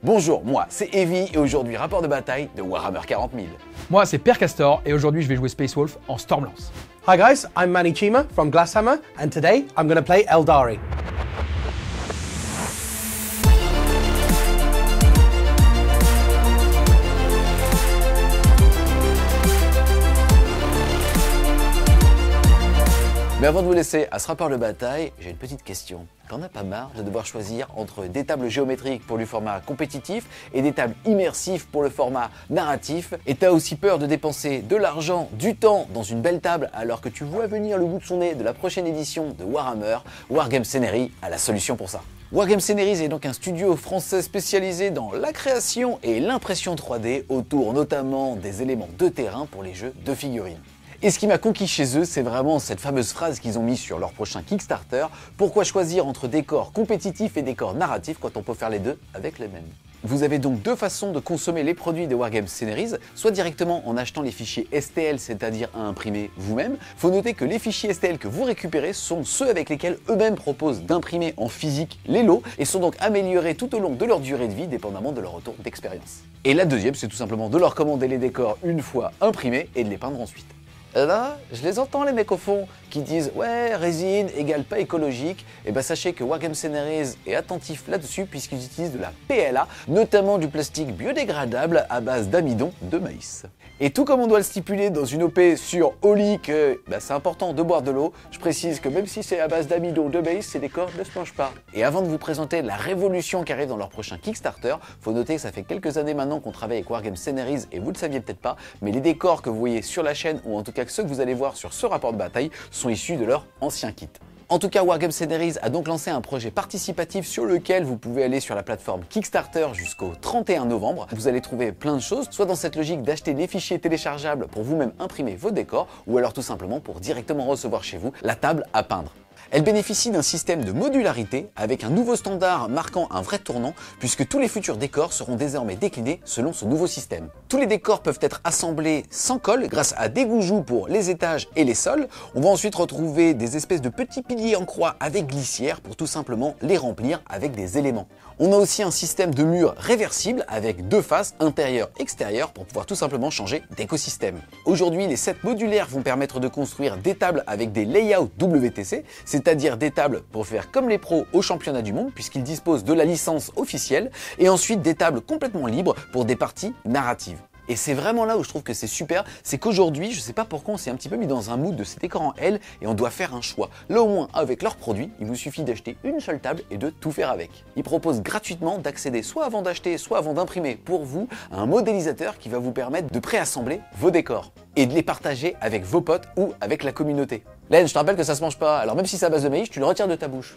Bonjour, moi c'est Evie et aujourd'hui rapport de bataille de Warhammer 40 000. Moi c'est Père Castor et aujourd'hui je vais jouer Space Wolf en Stormlance. Hi guys, I'm Manny Chima from Glasshammer and today I'm going to play Eldari. Mais avant de vous laisser à ce rapport de bataille, j'ai une petite question. T'en as pas marre de devoir choisir entre des tables géométriques pour le format compétitif et des tables immersives pour le format narratif? Et t'as aussi peur de dépenser de l'argent, du temps dans une belle table alors que tu vois venir le bout de son nez de la prochaine édition de Warhammer? Wargame Scenery a la solution pour ça. Wargame Scenery est donc un studio français spécialisé dans la création et l'impression 3D autour notamment des éléments de terrain pour les jeux de figurines. Et ce qui m'a conquis chez eux, c'est vraiment cette fameuse phrase qu'ils ont mis sur leur prochain Kickstarter. Pourquoi choisir entre décors compétitifs et décors narratifs quand on peut faire les deux avec les mêmes? Vous avez donc deux façons de consommer les produits de Wargame Scenery, soit directement en achetant les fichiers STL, c'est-à-dire à imprimer vous-même. Faut noter que les fichiers STL que vous récupérez sont ceux avec lesquels eux-mêmes proposent d'imprimer en physique les lots et sont donc améliorés tout au long de leur durée de vie, dépendamment de leur retour d'expérience. Et la deuxième, c'est tout simplement de leur commander les décors une fois imprimés et de les peindre ensuite. Là, je les entends les mecs au fond qui disent « Ouais, résine égale pas écologique », et ben sachez que Wargame Scenery est attentif là-dessus puisqu'ils utilisent de la PLA, notamment du plastique biodégradable à base d'amidon de maïs. Et tout comme on doit le stipuler dans une OP sur Oli que c'est important de boire de l'eau, je précise que même si c'est à base d'amidon de maïs, ces décors ne se mangent pas. Et avant de vous présenter la révolution qui arrive dans leur prochain Kickstarter, faut noter que ça fait quelques années maintenant qu'on travaille avec Wargame Scenery et vous le saviez peut-être pas, mais les décors que vous voyez sur la chaîne ou en tout cas ceux que vous allez voir sur ce rapport de bataille sont issus de leur ancien kit. En tout cas, Wargame Scenery a donc lancé un projet participatif sur lequel vous pouvez aller sur la plateforme Kickstarter jusqu'au 31 novembre. Vous allez trouver plein de choses, soit dans cette logique d'acheter des fichiers téléchargeables pour vous-même imprimer vos décors, ou alors tout simplement pour directement recevoir chez vous la table à peindre. Elle bénéficie d'un système de modularité avec un nouveau standard marquant un vrai tournant puisque tous les futurs décors seront désormais déclinés selon ce nouveau système. Tous les décors peuvent être assemblés sans colle grâce à des goujous pour les étages et les sols. On va ensuite retrouver des espèces de petits piliers en croix avec glissière pour tout simplement les remplir avec des éléments. On a aussi un système de murs réversible avec deux faces, intérieur-extérieur, pour pouvoir tout simplement changer d'écosystème. Aujourd'hui, les sets modulaires vont permettre de construire des tables avec des layouts WTC, c'est-à-dire des tables pour faire comme les pros au championnat du monde, puisqu'ils disposent de la licence officielle, et ensuite des tables complètement libres pour des parties narratives. Et c'est vraiment là où je trouve que c'est super, c'est qu'aujourd'hui, je sais pas pourquoi on s'est un petit peu mis dans un mood de cet écran en L et on doit faire un choix. Là au moins, avec leurs produits, il vous suffit d'acheter une seule table et de tout faire avec. Ils proposent gratuitement d'accéder soit avant d'acheter, soit avant d'imprimer pour vous à un modélisateur qui va vous permettre de préassembler vos décors et de les partager avec vos potes ou avec la communauté. Len, je te rappelle que ça se mange pas, alors même si c'est à base de maïs, tu le retires de ta bouche.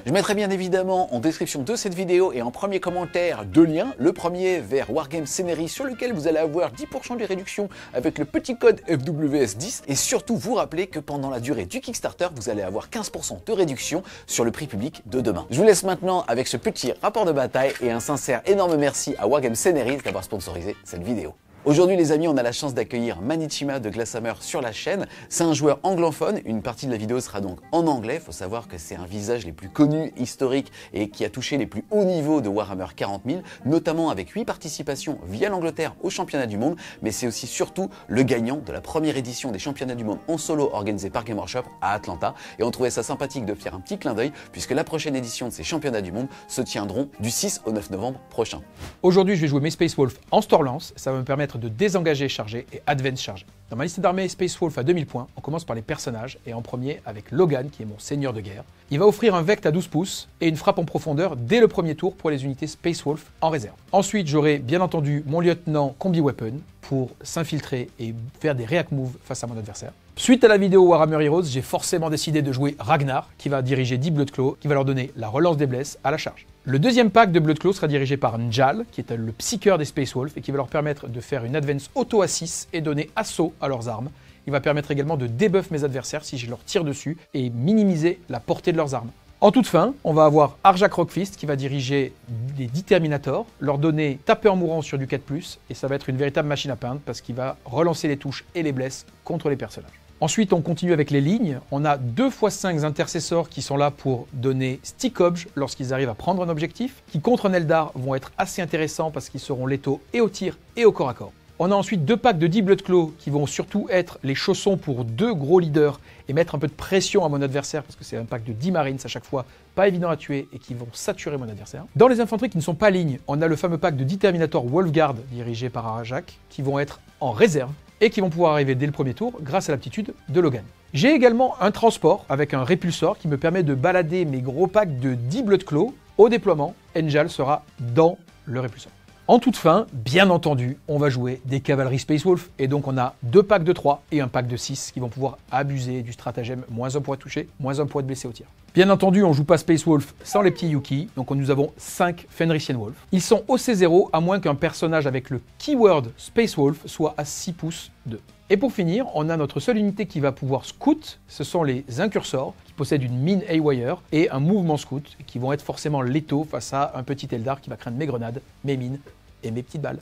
Je mettrai bien évidemment en description de cette vidéo et en premier commentaire deux liens. Le premier vers Wargame Scenery sur lequel vous allez avoir 10% de réduction avec le petit code FWS10 et surtout vous rappeler que pendant la durée du Kickstarter, vous allez avoir 15% de réduction sur le prix public de demain. Je vous laisse maintenant avec ce petit rapport de bataille et un sincère énorme merci à Wargame Scenery d'avoir sponsorisé cette vidéo. Aujourd'hui les amis, on a la chance d'accueillir Manny Chima de Glasshammer sur la chaîne. C'est un joueur anglophone, une partie de la vidéo sera donc en anglais. Il faut savoir que c'est un visage les plus connus, historiques et qui a touché les plus hauts niveaux de Warhammer 40 000, notamment avec 8 participations via l'Angleterre au championnat du monde, mais c'est aussi surtout le gagnant de la première édition des championnats du monde en solo organisé par Game Workshop à Atlanta. Et on trouvait ça sympathique de faire un petit clin d'œil puisque la prochaine édition de ces championnats du monde se tiendront du 6 au 9 novembre prochain. Aujourd'hui je vais jouer mes Space Wolf en Stormlance, ça va me permettre de désengager chargé et advance chargé. Dans ma liste d'armées Space Wolf à 2000 points, on commence par les personnages et en premier avec Logan qui est mon seigneur de guerre. Il va offrir un vect à 12 pouces et une frappe en profondeur dès le premier tour pour les unités Space Wolf en réserve. Ensuite j'aurai bien entendu mon lieutenant Combi Weapon pour s'infiltrer et faire des react moves face à mon adversaire. Suite à la vidéo Warhammer Heroes, j'ai forcément décidé de jouer Ragnar qui va diriger 10 Bloodclaw qui va leur donner la relance des blesses à la charge. Le deuxième pack de Bloodclaw sera dirigé par Njal, qui est le psycheur des Space Wolf et qui va leur permettre de faire une advance auto à 6 et donner assaut à leurs armes. Il va permettre également de debuff mes adversaires si je leur tire dessus et minimiser la portée de leurs armes. En toute fin, on va avoir Arjak Rockfist qui va diriger les 10 Terminators, leur donner taper en mourant sur du 4+, et ça va être une véritable machine à peindre parce qu'il va relancer les touches et les blesses contre les personnages. Ensuite, on continue avec les lignes. On a 2x5 intercesseurs qui sont là pour donner stick obj lorsqu'ils arrivent à prendre un objectif, qui contre un Eldar vont être assez intéressants parce qu'ils seront létaux et au tir et au corps à corps. On a ensuite 2 packs de 10 Bloodclaw qui vont surtout être les chaussons pour 2 gros leaders et mettre un peu de pression à mon adversaire parce que c'est un pack de 10 Marines à chaque fois, pas évident à tuer et qui vont saturer mon adversaire. Dans les infanteries qui ne sont pas lignes, on a le fameux pack de 10 Terminator Wolfguard dirigé par Arajak qui vont être en réserve et qui vont pouvoir arriver dès le premier tour grâce à l'aptitude de Logan. J'ai également un transport avec un répulsor qui me permet de balader mes gros packs de 10 Bloodclaw. Au déploiement, Enjal sera dans le répulsor. En toute fin, bien entendu, on va jouer des cavaleries Space Wolf, et donc on a 2 packs de 3 et un pack de 6 qui vont pouvoir abuser du stratagème -1 pour être touché, -1 pour être blessé au tir. Bien entendu, on joue pas Space Wolf sans les petits Yuki, donc nous avons 5 Fenrisian Wolf. Ils sont au C0 à moins qu'un personnage avec le keyword Space Wolf soit à 6 pouces d'eux. Et pour finir, on a notre seule unité qui va pouvoir scout, ce sont les incursors, qui possèdent une mine Haywire et un mouvement scout, qui vont être forcément létaux face à un petit Eldar qui va craindre mes grenades, mes mines et mes petites balles.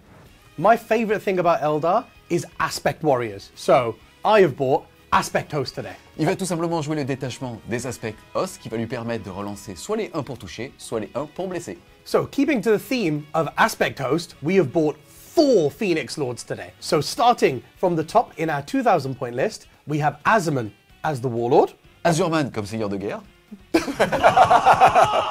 My favorite thing about Eldar is Aspect Warriors. So, I have bought Aspect Host today. Il va tout simplement jouer le détachement des aspects os qui va lui permettre de relancer soit les 1 pour toucher, soit les 1 pour blesser. So, keeping to the theme of Aspect Host, we have bought 4 Phoenix Lords today. So, starting from the top in our 2000 point list, we have Azaman as the Warlord. Azurman comme seigneur de guerre.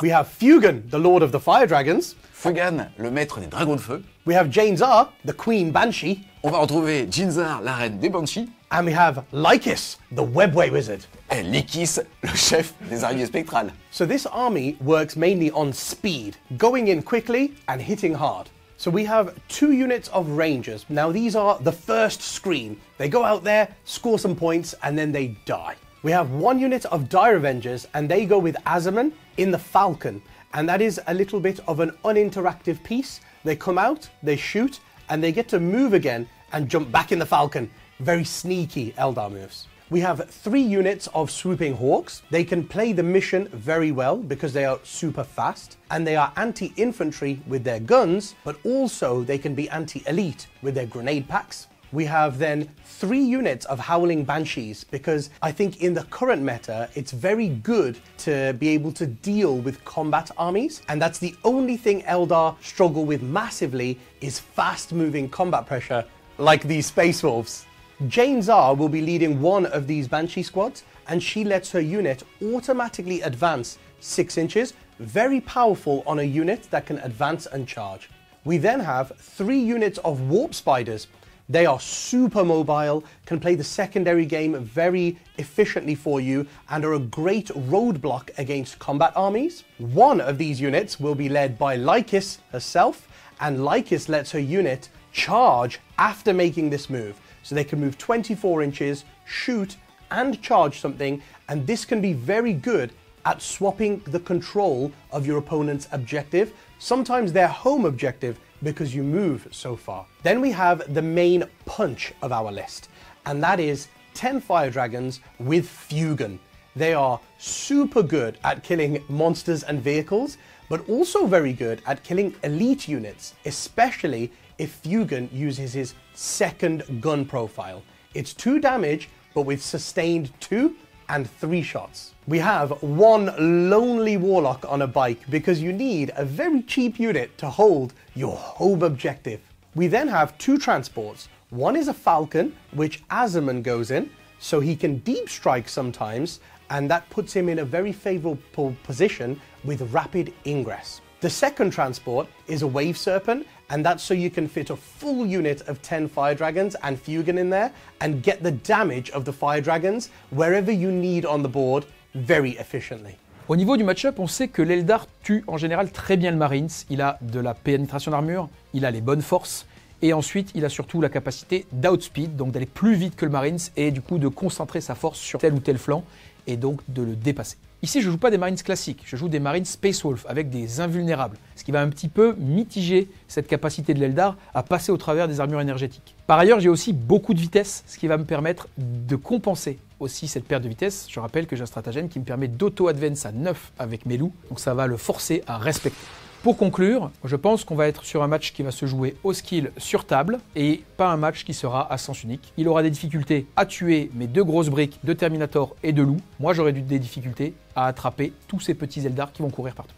We have Fugan, the Lord of the Fire Dragons. Fugan, le maître des dragons de feu. We have Jainzar, the Queen Banshee. On va retrouver Jinzar, la reine des Banshees. And we have Lycus, the Webway Wizard. Et Likis, le chef des araignées spectrales. So this army works mainly on speed, going in quickly and hitting hard. So we have 2 units of Rangers. Now these are the first screen. They go out there, score some points, and then they die. We have 1 unit of Dire Avengers, and they go with Azaman in the Falcon. And that is a little bit of an uninteractive piece. They come out, they shoot, and they get to move again and jump back in the Falcon. Very sneaky Eldar moves. We have 3 units of Swooping Hawks. They can play the mission very well because they are super fast, and they are anti-infantry with their guns, but also they can be anti-elite with their grenade packs. We have then 3 units of Howling Banshees because I think in the current meta, it's very good to be able to deal with combat armies. And that's the only thing Eldar struggle with massively is fast moving combat pressure like these Space Wolves. Jainzar will be leading one of these Banshee squads, and she lets her unit automatically advance 6 inches, very powerful on a unit that can advance and charge. We then have 3 units of Warp Spiders. They are super mobile, can play the secondary game very efficiently for you, and are a great roadblock against combat armies. One of these units will be led by Lycus herself, and Lycus lets her unit charge after making this move. So they can move 24 inches, shoot, and charge something, and this can be very good at swapping the control of your opponent's objective, sometimes their home objective, because you move so far. Then we have the main punch of our list, and that is 10 Fire Dragons with Fugan. They are super good at killing monsters and vehicles, but also very good at killing elite units, especially if Fugan uses his second gun profile. It's 2 damage, but with sustained 2 and 3 shots. We have 1 lonely warlock on a bike because you need a very cheap unit to hold your home objective. We then have 2 transports. One is a Falcon, which Azaman goes in, so he can deep strike sometimes, and that puts him in a very favorable position with rapid ingress. The second transport is a Wave Serpent, and that's so you can fit a full unit of 10 Fire Dragons and Fugan in there and get the damage of the Fire Dragons wherever you need on the board very efficiently. Au niveau du match-up, on sait que l'Eldar tue en général très bien le Marines. Il a de la pénétration d'armure, il a les bonnes forces, et ensuite il a surtout la capacité d'outspeed, donc d'aller plus vite que le Marines et du coup de concentrer sa force sur tel ou tel flanc et donc de le dépasser. Ici, je ne joue pas des Marines classiques, je joue des Marines Space Wolf avec des invulnérables, ce qui va un petit peu mitiger cette capacité de l'Eldar à passer au travers des armures énergétiques. Par ailleurs, j'ai aussi beaucoup de vitesse, ce qui va me permettre de compenser aussi cette perte de vitesse. Je rappelle que j'ai un stratagème qui me permet d'auto-advance à 9 avec mes loups, donc ça va le forcer à respecter. Pour conclure, je pense qu'on va être sur un match qui va se jouer au skill sur table et pas un match qui sera à sens unique. Il aura des difficultés à tuer mes 2 grosses briques de Terminator et de loup. Moi, j'aurai des difficultés à attraper tous ces petits Eldar qui vont courir partout.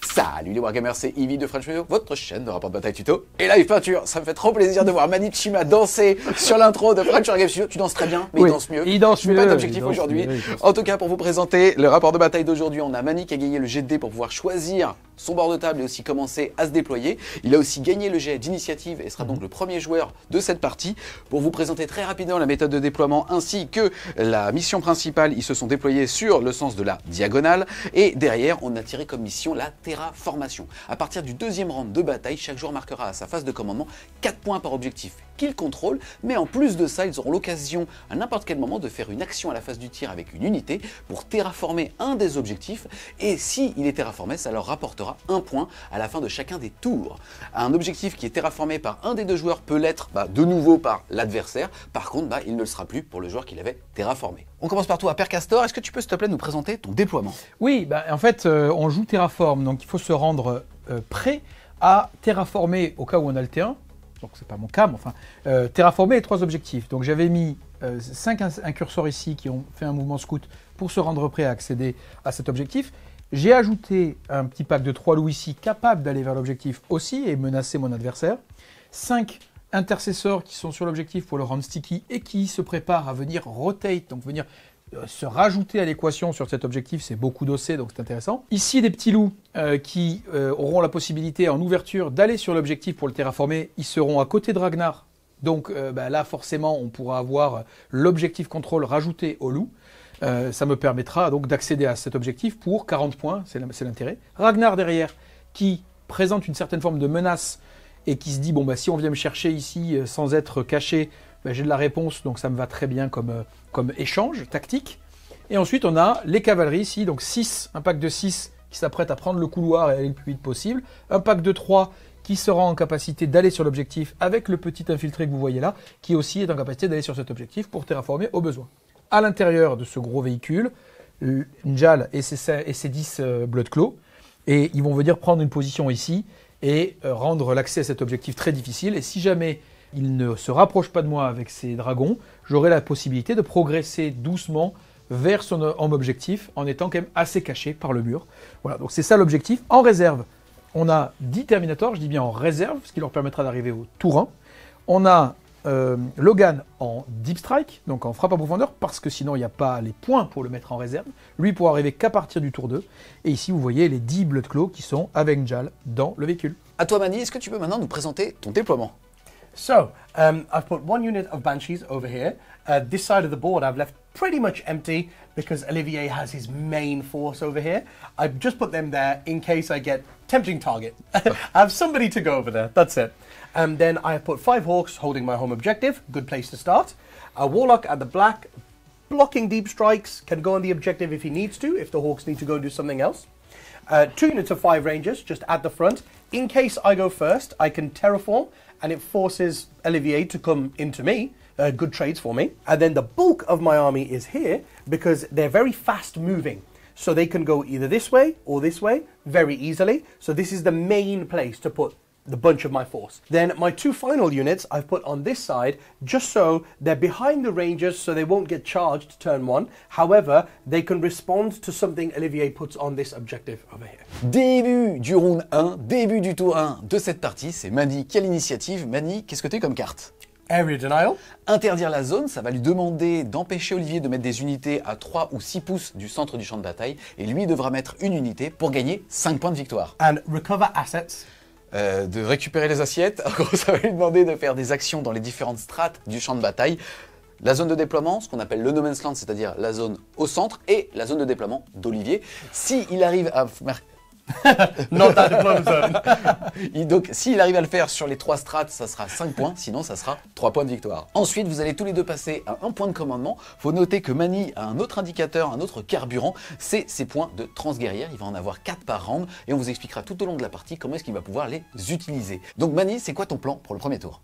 Salut les Wargamers, c'est Ivy de French Video, votre chaîne de rapport de bataille tuto et live peinture. Ça me fait trop plaisir de voir Manichima danser sur l'intro de French Game Studio. Tu danses très bien, mais oui, il danse mieux. Il danse mieux. Je ne fais pas d'objectif aujourd'hui. En tout cas, pour vous présenter le rapport de bataille d'aujourd'hui, on a Mani qui a gagné le jet de dés pour pouvoir choisir son bord de table et aussi commencer à se déployer. Il a aussi gagné le jet d'initiative et sera donc le premier joueur de cette partie. Pour vous présenter très rapidement la méthode de déploiement ainsi que la mission principale, ils se sont déployés sur le sens de la diagonale et derrière, on a tiré comme mission la terraformation. À partir du 2e round de bataille, chaque joueur marquera à sa phase de commandement 4 points par objectif qu'ils contrôlent, mais en plus de ça, ils auront l'occasion à n'importe quel moment de faire une action à la phase du tir avec une unité pour terraformer un des objectifs et si il est terraformé, ça leur rapportera 1 point à la fin de chacun des tours. Un objectif qui est terraformé par un des 2 joueurs peut l'être de nouveau par l'adversaire, par contre il ne le sera plus pour le joueur qui l'avait terraformé. On commence par toi, Père Castor, est-ce que tu peux s'il te plaît nous présenter ton déploiement? Oui, en fait on joue Terraform, donc il faut se rendre prêt à terraformer au cas où on a le T1. Donc c'est pas mon cas, mais enfin, terraformer les 3 objectifs. Donc j'avais mis 5 incurseurs ici qui ont fait un mouvement scout pour se rendre prêt à accéder à cet objectif. J'ai ajouté un petit pack de 3 loups ici, capable d'aller vers l'objectif aussi et menacer mon adversaire. 5 intercesseurs qui sont sur l'objectif pour le rendre sticky et qui se préparent à venir rotate, donc venir se rajouter à l'équation sur cet objectif, c'est beaucoup d'OC, donc c'est intéressant. Ici, des petits loups qui auront la possibilité en ouverture d'aller sur l'objectif pour le terraformer. Ils seront à côté de Ragnar, donc là forcément on pourra avoir l'objectif contrôle rajouté au loup. Ça me permettra donc d'accéder à cet objectif pour 40 points, c'est l'intérêt. Ragnar derrière, qui présente une certaine forme de menace et qui se dit, si on vient me chercher ici sans être caché, j'ai de la réponse, donc ça me va très bien comme échange tactique. Et ensuite, on a les cavaleries ici, donc 6, un pack de 6 qui s'apprête à prendre le couloir et aller le plus vite possible. Un pack de 3 qui sera en capacité d'aller sur l'objectif avec le petit infiltré que vous voyez là, qui aussi est en capacité d'aller sur cet objectif pour terraformer au besoin. À l'intérieur de ce gros véhicule, Njal et ses 10 Bloodclaw, et ils vont venir prendre une position ici et rendre l'accès à cet objectif très difficile. Et si jamais il ne se rapproche pas de moi avec ses dragons, j'aurai la possibilité de progresser doucement vers son homme objectif en étant quand même assez caché par le mur. Voilà, donc c'est ça l'objectif. En réserve, on a 10 Terminators, je dis bien en réserve, ce qui leur permettra d'arriver au tour 1. On a Logan en Deep Strike, donc en frappe à profondeur, parce que sinon il n'y a pas les points pour le mettre en réserve. Lui pourra arriver qu'à partir du tour 2. Et ici vous voyez les 10 Bloodclaw qui sont avec Njal dans le véhicule. À toi Mani, est-ce que tu peux maintenant nous présenter ton déploiement? So, I've put 1 unit of Banshees over here. This side of the board I've left pretty much empty because Olivier has his main force over here. I've just put them there in case I get tempting target. I have somebody to go over there, that's it. Then I have put 5 Hawks holding my home objective, good place to start. A Warlock at the black, blocking deep strikes, can go on the objective if he needs to, if the Hawks need to go do something else. 2 units of 5 Rangers just at the front. In case I go first, I can terraform and it forces Olivier to come into me. Good trades for me. And then the bulk of my army is here because they're very fast moving. So they can go either this way or this way very easily. So this is the main place to put the bunch of my force. Then my 2 final units I've put on this side just so they're behind the Rangers so they won't get charged turn 1. However, they can respond to something Olivier puts on this objective over here. Début du round 1, début du tour 1 de cette partie, c'est Mani qui a l'initiative. Mani, qu'est-ce que tu as comme carte? Area Denial. Interdire la zone, ça va lui demander d'empêcher Olivier de mettre des unités à 3 ou 6 pouces du centre du champ de bataille et lui devra mettre une unité pour gagner 5 points de victoire. And recover assets. De récupérer les assiettes, en gros ça va lui demander de faire des actions dans les différentes strates du champ de bataille. La zone de déploiement, ce qu'on appelle le no man's land, c'est-à-dire la zone au centre, et la zone de déploiement d'Olivier. S'il arrive à... Not that deployment zone. Donc, s'il arrive à le faire sur les 3 strates, ça sera 5 points, sinon ça sera 3 points de victoire. Ensuite, vous allez tous les deux passer à 1 point de commandement. Faut noter que Mani a un autre indicateur, un autre carburant, c'est ses points de transguerrière. Il va en avoir 4 par round et on vous expliquera tout au long de la partie comment est-ce qu'il va pouvoir les utiliser. Donc Mani, c'est quoi ton plan pour le premier tour?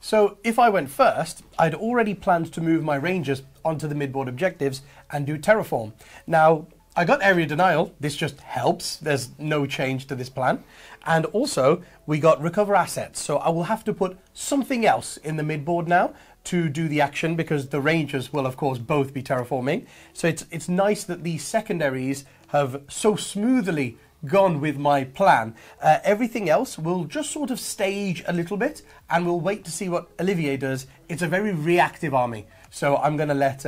So if I went first, I'd already planned to move my Rangers onto the midboard objectives and do terraform. Now, I got area denial. This just helps. There's no change to this plan. And also, we got recover assets. So I will have to put something else in the midboard now to do the action because the Rangers will, of course, both be terraforming. So it's nice that these secondaries have so smoothly gone with my plan. Everything else will just sort of stage a little bit and we'll wait to see what Olivier does. It's a very reactive army. So I'm going to let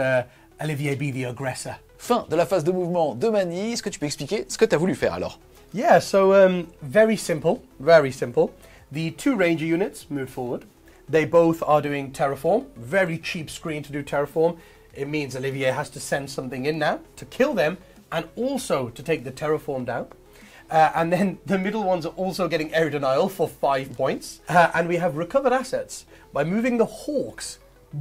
Olivier be the aggressor. Fin de la phase de mouvement de Mani. Est-ce que tu peux expliquer ce que tu as voulu faire alors? Yeah, so very simple, very simple. The 2 Ranger units moved forward. They both are doing terraform. Very cheap screen to do terraform. It means Olivier has to send something in now to kill them and also to take the terraform down. And then the middle ones are also getting area denial for 5 points. And we have recovered assets by moving the Hawks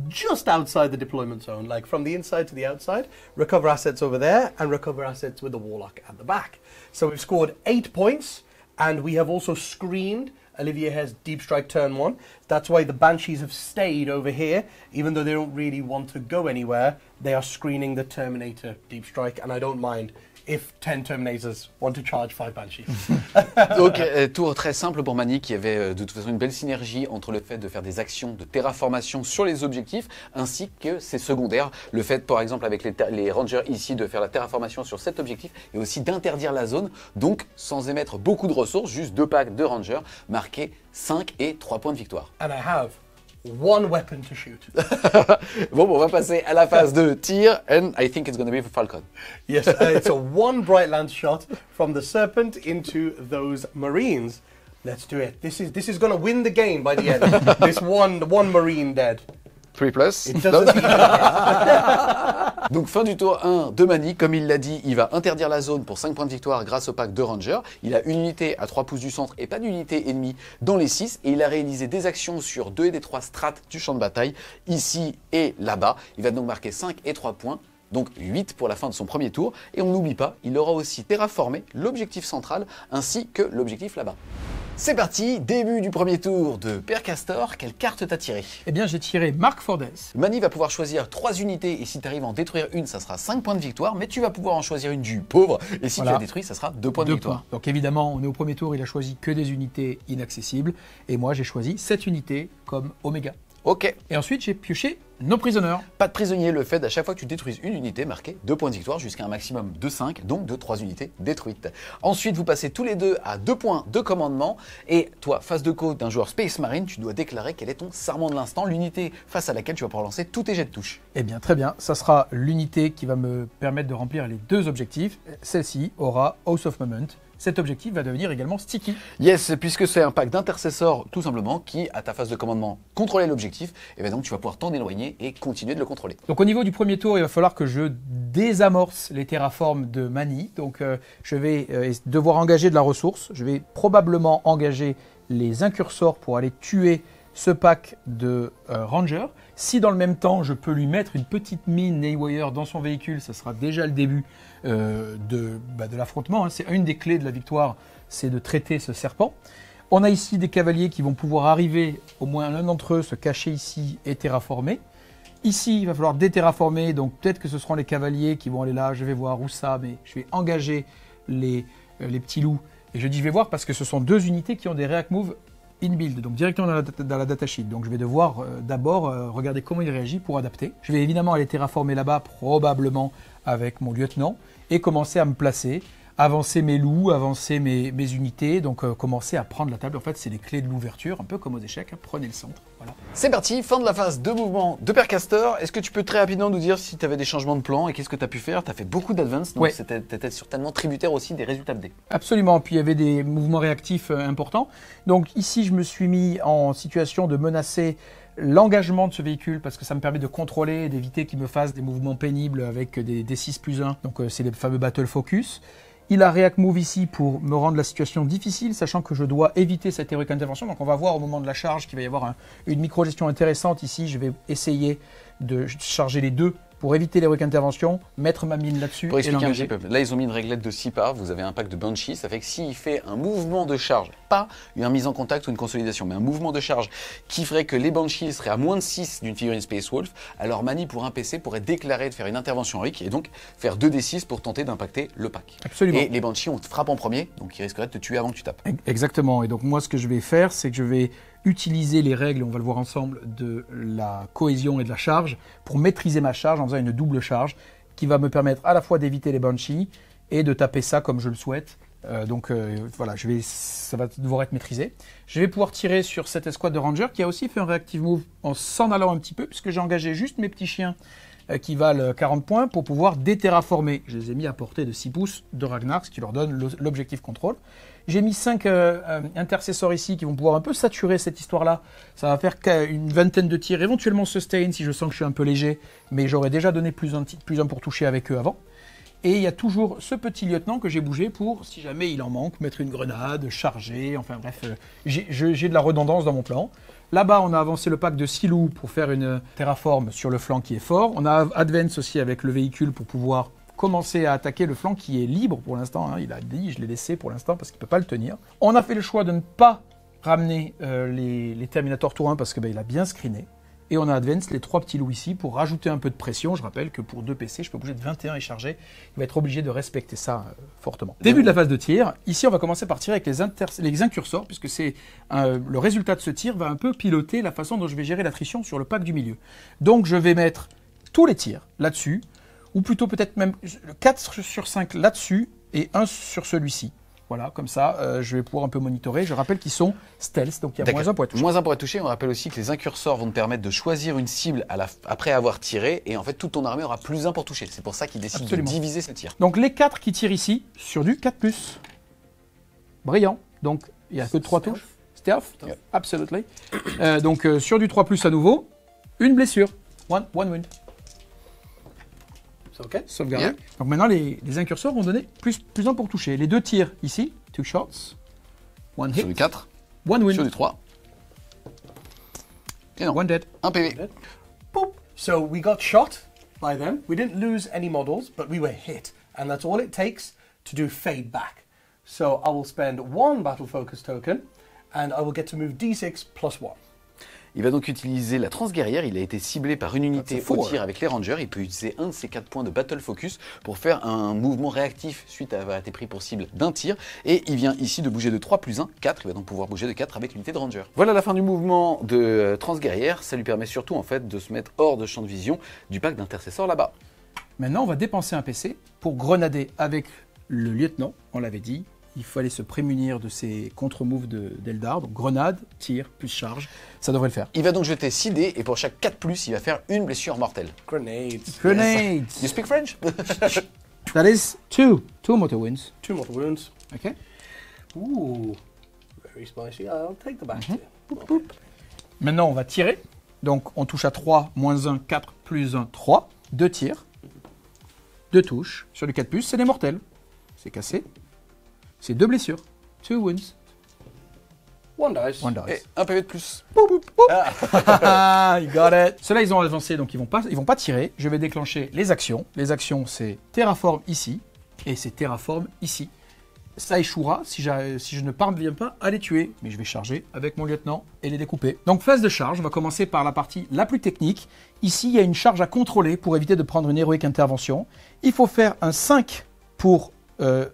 just outside the deployment zone, like from the inside to the outside. Recover assets over there and recover assets with the Warlock at the back. So we've scored 8 points and we have also screened. Olivier has Deep Strike turn 1. That's why the Banshees have stayed over here. Even though they don't really want to go anywhere, they are screening the Terminator Deep Strike and I don't mind if 10 Terminators want to charge 5 Banshees. Donc, tour très simple pour Mani qui avait de toute façon une belle synergie entre le fait de faire des actions de terraformation sur les objectifs ainsi que ses secondaires. Le fait, par exemple, avec les Rangers ici, de faire la terraformation sur cet objectif et aussi d'interdire la zone. Donc, sans émettre beaucoup de ressources, juste 2 packs de Rangers, marqués 5 et 3 points de victoire. And I have 1 weapon to shoot. Bon, on va passer à la phase de tir, and I think it's going to be for Falcon. Yes, it's a 1 Bright Lance shot from the Serpent into those Marines. Let's do it. This is going to win the game by the end. This one Marine dead. 3+. It doesn't Donc fin du tour 1 de Mani, comme il l'a dit, il va interdire la zone pour 5 points de victoire grâce au pack de Ranger. Il a une unité à 3 pouces du centre et pas d'unité ennemie dans les 6. Et il a réalisé des actions sur 2 des 3 strates du champ de bataille, ici et là-bas. Il va donc marquer 5 et 3 points. Donc 8 pour la fin de son premier tour. Et on n'oublie pas, il aura aussi terraformé l'objectif central ainsi que l'objectif là-bas. C'est parti, début du premier tour de Père Castor. Quelle carte t'as tiré? Eh bien, j'ai tiré Mark Fordes. Mani va pouvoir choisir 3 unités et si tu arrives à en détruire une, ça sera 5 points de victoire. Mais tu vas pouvoir en choisir une du pauvre et si tu as détruit, ça sera 2 points de victoire. Points. Donc évidemment, on est au premier tour, il a choisi que des unités inaccessibles. Et moi, j'ai choisi 7 unités comme Oméga. Ok. Et ensuite, j'ai pioché nos prisonniers. Pas de prisonniers, le fait d'à chaque fois que tu détruises une unité, marquer 2 points de victoire jusqu'à un maximum de 5, donc de 3 unités détruites. Ensuite, vous passez tous les deux à 2 points de commandement. Et toi, face de côte d'un joueur Space Marine, tu dois déclarer quel est ton serment de l'instant, l'unité face à laquelle tu vas pouvoir lancer tous tes jets de touche. Eh bien, très bien. Ça sera l'unité qui va me permettre de remplir les 2 objectifs. Celle-ci aura House of Moment. Cet objectif va devenir également sticky. Yes, puisque c'est un pack d'intercesseurs tout simplement qui, à ta phase de commandement, contrôlait l'objectif, et bien donc tu vas pouvoir t'en éloigner et continuer de le contrôler. Donc au niveau du premier tour, il va falloir que je désamorce les terraformes de Mani. Donc je vais devoir engager de la ressource. Je vais probablement engager les incursors pour aller tuer ce pack de Ranger. Si dans le même temps, je peux lui mettre une petite mine Naywire dans son véhicule, ça sera déjà le début de l'affrontement. C'est une des clés de la victoire, c'est de traiter ce serpent. On a ici des cavaliers qui vont pouvoir arriver, au moins l'un d'entre eux, se cacher ici et terraformer. Ici, il va falloir déterraformer, donc peut-être que ce seront les cavaliers qui vont aller là, je vais voir où ça, mais je vais engager les petits loups. Et je dis je vais voir parce que ce sont 2 unités qui ont des react moves in-build, donc directement dans la datasheet. Donc je vais devoir d'abord regarder comment il réagit pour adapter. Je vais évidemment aller terraformer là-bas, probablement avec mon lieutenant, et commencer à me placer, avancer mes loups, avancer mes unités, donc commencer à prendre la table. En fait, c'est les clés de l'ouverture, un peu comme aux échecs, hein. Prenez le centre. Voilà. C'est parti, fin de la phase de mouvement de Père Castor. Est-ce que tu peux très rapidement nous dire si tu avais des changements de plan et qu'est-ce que tu as pu faire? Tu as fait beaucoup d'advance, donc tu étais certainement tributaire aussi des résultats de dés. Absolument, puis il y avait des mouvements réactifs importants. Donc ici, je me suis mis en situation de menacer l'engagement de ce véhicule parce que ça me permet de contrôler et d'éviter qu'il me fasse des mouvements pénibles avec des D6+1. Donc c'est les fameux Battle Focus. Il a React Move ici pour me rendre la situation difficile, sachant que je dois éviter cette Heroic Intervention. Donc on va voir au moment de la charge qu'il va y avoir une micro-gestion intéressante ici. Je vais essayer de charger les 2 pour éviter l'Heroic Intervention, mettre ma mine là-dessus. Pour expliquer un petit peu, là ils ont mis une réglette de 6 parts, vous avez un pack de Banshee, ça fait que s'il fait un mouvement de charge pas une mise en contact ou une consolidation, mais un mouvement de charge qui ferait que les Banshees seraient à moins de 6 d'une figurine Space Wolf, alors Mani pour un PC pourrait déclarer de faire une intervention héroïque et donc faire 2d6 pour tenter d'impacter le pack. Absolument. Et les Banshees, on te frappe en premier, donc ils risqueraient de te tuer avant que tu tapes. Exactement. Et donc moi, ce que je vais faire, c'est que je vais utiliser les règles, on va le voir ensemble, de la cohésion et de la charge pour maîtriser ma charge en faisant une double charge qui va me permettre à la fois d'éviter les Banshees et de taper ça comme je le souhaite. Voilà, ça va devoir être maîtrisé. Je vais pouvoir tirer sur cette escouade de Ranger qui a aussi fait un reactive move en s'en allant un petit peu, puisque j'ai engagé juste mes petits chiens qui valent 40 points pour pouvoir déterraformer. Je les ai mis à portée de 6 pouces de Ragnar, ce qui leur donne l'objectif contrôle. J'ai mis 5 intercesseurs ici qui vont pouvoir un peu saturer cette histoire-là. Ça va faire une vingtaine de tirs, éventuellement sustain si je sens que je suis un peu léger, mais j'aurais déjà donné plus un pour toucher avec eux avant. Et il y a toujours ce petit lieutenant que j'ai bougé pour, si jamais il en manque, mettre une grenade, charger, enfin bref, j'ai de la redondance dans mon plan. Là-bas, on a avancé le pack de 6 loups pour faire une terraforme sur le flanc qui est fort. On a Advance aussi avec le véhicule pour pouvoir commencer à attaquer le flanc qui est libre pour l'instant. Hein. Il a dit, je l'ai laissé pour l'instant parce qu'il ne peut pas le tenir. On a fait le choix de ne pas ramener les Terminator Tour 1 parce que il a bien screené. Et on a Advance, les 3 petits loups ici, pour rajouter un peu de pression. Je rappelle que pour 2 PC, je peux bouger de 21 et charger. Il va être obligé de respecter ça fortement. Début de la phase de tir. Ici, on va commencer par tirer avec les incursors, puisque le résultat de ce tir va un peu piloter la façon dont je vais gérer l'attrition sur le pack du milieu. Donc, je vais mettre tous les tirs là-dessus, ou plutôt peut-être même 4 sur 5 là-dessus, et 1 sur celui-ci. Voilà, comme ça, je vais pouvoir un peu monitorer. Je rappelle qu'ils sont stealth, donc il y a moins 1 pour être touché. Moins 1 pour être touché. On rappelle aussi que les incursors vont te permettre de choisir une cible après avoir tiré. Et en fait, toute ton armée aura plus 1 pour toucher. C'est pour ça qu'ils décident de diviser ce tir. Donc les 4 qui tirent ici, sur du 4+. Brillant. Donc, il n'y a que 3 touches. Stealth, yeah. Absolutely. Donc, sur du 3+, à nouveau, une blessure. One wound. Okay. Sauvegardé. Yeah. Donc maintenant, les incurseurs vont donner plus 1 pour toucher. Les 2 tirs ici, 2 shots, 1 hit. Sur du 4. 1 win. Sur du 3. Et non. 1 dead. 1 PV. Boop. So we got shot by them. We didn't lose any models, but we were hit. And that's all it takes to do fade back. So I will spend 1 battle focus token, and I will get to move D6 plus 1. Il va donc utiliser la transguerrière. Il a été ciblé par une unité au tir avec les Rangers. Il peut utiliser un de ses 4 points de Battle Focus pour faire un mouvement réactif suite à avoir été pris pour cible d'un tir. Et il vient ici de bouger de 3+1, 4. Il va donc pouvoir bouger de 4 avec l'unité de Ranger. Voilà la fin du mouvement de transguerrière. Ça lui permet surtout en fait de se mettre hors de champ de vision du pack d'intercesseurs là-bas. Maintenant, on va dépenser un PC pour grenader avec le lieutenant. On l'avait dit. Il fallait se prémunir de ces contre-moves d'Eldar. Donc grenade, tir, plus charge. Ça devrait le faire. Il va donc jeter 6 dés et pour chaque 4+, il va faire une blessure mortelle. Grenades. Grenades. You speak French? That is 2 mortal wounds. 2 mortal wounds. Okay. Ooh. Very spicy. I'll take the back here. Boop, boop. Maintenant, on va tirer. Donc, on touche à 3, moins 1, 4, plus 1, 3. 2 tirs. 2 touches. Sur du 4+, c'est des mortels. C'est cassé. C'est 2 blessures. 2 wounds. 1 dice. 1 dice. Et un PV de plus. Boop, boop, boop. Ah, you got it. Ceux-là, ils ont avancé, donc ils vont pas tirer. Je vais déclencher les actions. Les actions, c'est terraform ici. Et c'est terraform ici. Ça échouera si je ne parviens pas à les tuer. Mais je vais charger avec mon lieutenant et les découper. Donc, phase de charge. On va commencer par la partie la plus technique. Ici, il y a une charge à contrôler pour éviter de prendre une héroïque intervention. Il faut faire un 5 pour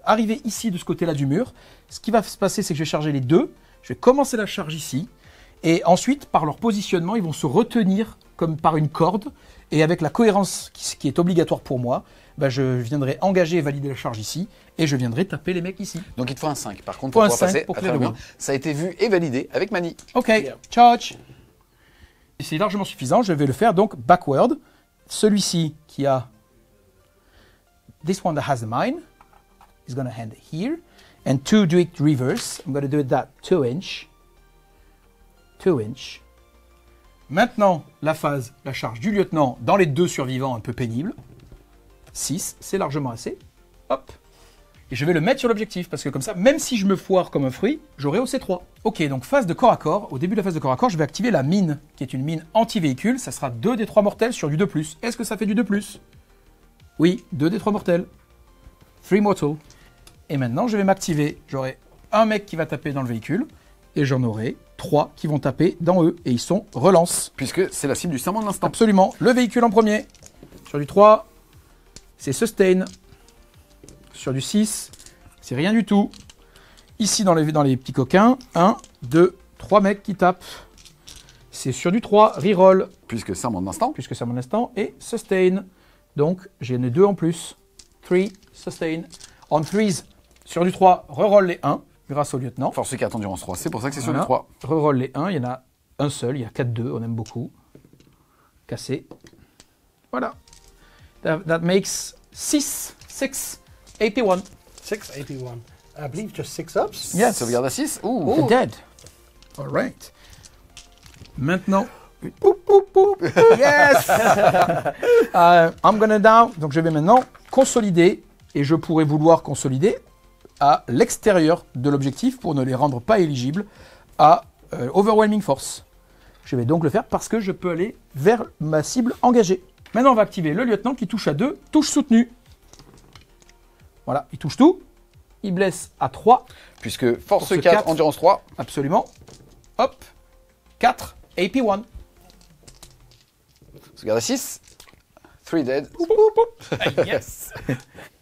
arriver ici de ce côté-là du mur. Ce qui va se passer, c'est que je vais charger les 2. Je vais commencer la charge ici. Et ensuite, par leur positionnement, ils vont se retenir comme par une corde. Et avec la cohérence qui est obligatoire pour moi, je viendrai engager et valider la charge ici. Et je viendrai taper les mecs ici. Donc il te faut un 5 par contre pour pouvoir passer à travers le mur. Ça a été vu et validé avec Mani. Ok, charge. C'est largement suffisant. Je vais le faire donc backward. Celui-ci qui a... This one that has the mine is going to hand it here. And to do it reverse, I'm going to do it that 2 inch. 2 inch. Maintenant, la charge du lieutenant dans les 2 survivants un peu pénibles. 6, c'est largement assez. Hop. Et je vais le mettre sur l'objectif, parce que comme ça, même si je me foire comme un fruit, j'aurai au C3. Ok, donc phase de corps à corps. Au début de la phase de corps à corps, je vais activer la mine, qui est une mine anti-véhicule. Ça sera 2 des 3 mortels sur du 2+. Est-ce que ça fait du 2+? Oui, 2 des 3 mortels. 3 mortal. Et maintenant, je vais m'activer. J'aurai un mec qui va taper dans le véhicule, et j'en aurai 3 qui vont taper dans eux, et ils sont relance. Puisque c'est la cible du serment de l'instant. Absolument. Le véhicule en premier. Sur du 3, c'est sustain. Sur du 6, c'est rien du tout. Ici, dans les petits coquins, 1, 2, 3 mecs qui tapent. C'est sur du 3, reroll. Puisque serment de l'instant. Puisque c'est mon instant, et sustain. Donc, j'en ai 2 en plus. 3, sustain. On 3s, sur du 3, reroll les 1, grâce au lieutenant. Force 4 endurance 3, c'est pour ça que c'est sur Voilà. le 3. Reroll les 1, il y en a un seul, il y a 4-2, on aime beaucoup. Cassé. Voilà. That makes 6 AP1. 6 AP1. I believe just 6 ups. Yes. Sauvegarde à 6. They're dead. All right. Maintenant. Poup, poup, poup. Yes. I'm gonna down. Donc je vais maintenant consolider, et je pourrais vouloir consolider à l'extérieur de l'objectif pour ne les rendre pas éligibles à Overwhelming Force. Je vais donc le faire parce que je peux aller vers ma cible engagée. Maintenant, on va activer le lieutenant qui touche à 2, touche soutenue. Voilà, il touche tout. Il blesse à 3. Puisque force Force 4, 4. endurance 3. Absolument. Hop. 4, AP1. Sauvegarde à 6. 3 dead. Yes.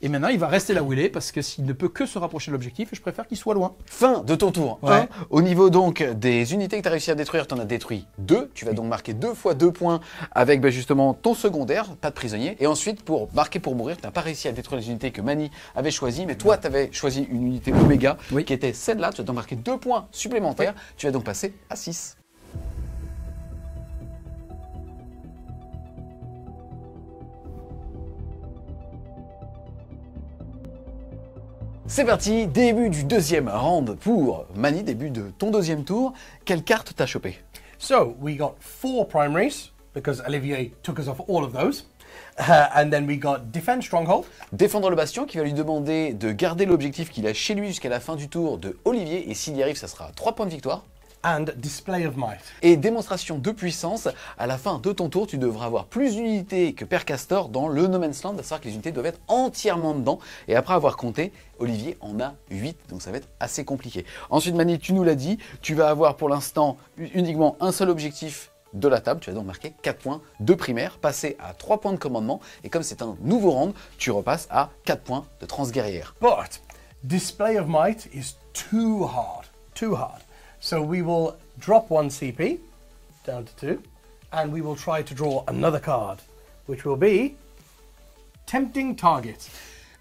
Et maintenant, il va rester là où il est parce que s'il ne peut que se rapprocher de l'objectif, je préfère qu'il soit loin. Fin de ton tour. Ouais. 1. Au niveau donc des unités que tu as réussi à détruire, tu en as détruit 2. Tu vas donc marquer 2 fois 2 points avec justement ton secondaire, pas de prisonnier. Et ensuite, pour marquer pour mourir, tu n'as pas réussi à détruire les unités que Mani avait choisies, mais toi, tu avais choisi une unité Oméga Oui. qui était celle-là. Tu vas donc marquer 2 points supplémentaires. Tu vas donc passer à 6. C'est parti, début du deuxième round pour Mani, début de ton deuxième tour. Quelle carte t'as chopé? So we got 4 primaries because Olivier took us off all of those. And then we got Defend Stronghold. Défendre le bastion qui va lui demander de garder l'objectif qu'il a chez lui jusqu'à la fin du tour de Olivier. Et s'il y arrive, ça sera 3 points de victoire. And Display of Might. Et démonstration de puissance, à la fin de ton tour, tu devras avoir plus d'unités que Père Castor dans le No Man's Land, à savoir que les unités doivent être entièrement dedans. Et après avoir compté, Olivier en a 8, donc ça va être assez compliqué. Ensuite, Mani, tu nous l'as dit, tu vas avoir pour l'instant uniquement un seul objectif de la table. Tu vas donc marquer 4 points de primaire, passer à 3 points de commandement. Et comme c'est un nouveau round, tu repasses à 4 points de transguerrière. But Display of Might is too hard. Too hard. So we will drop 1 CP down to 2, and we will try to draw another card, which will be Tempting Target.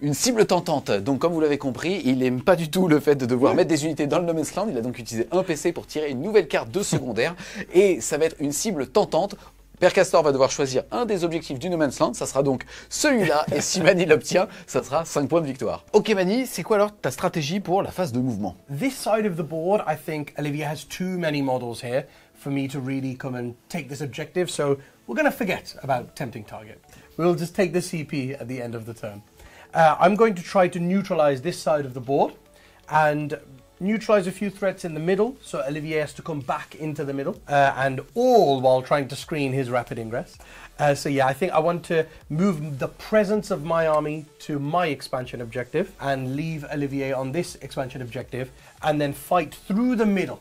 Une cible tentante, donc comme vous l'avez compris, il n'aime pas du tout le fait de devoir mettre des unités dans le No Man's Land. Il a donc utilisé un PC pour tirer une nouvelle carte de secondaire, et ça va être une cible tentante. Père Castor va devoir choisir un des objectifs du No Man's Land, ça sera donc celui-là, et si Mani l'obtient, ça sera 5 points de victoire. Ok Mani, c'est quoi alors ta stratégie pour la phase de mouvement? This side of the board, I think Olivier has too many models here for me to really come and take this objective, so we're going to forget about Tempting Target. We'll just take the CP at the end of the turn. I'm going to try to neutralize this side of the board and neutralize a few threats in the middle, so Olivier has to come back into the middle, and all while trying to screen his rapid ingress. So yeah, I think I want to move the presence of my army to my expansion objective and leave Olivier on this expansion objective, and then fight through the middle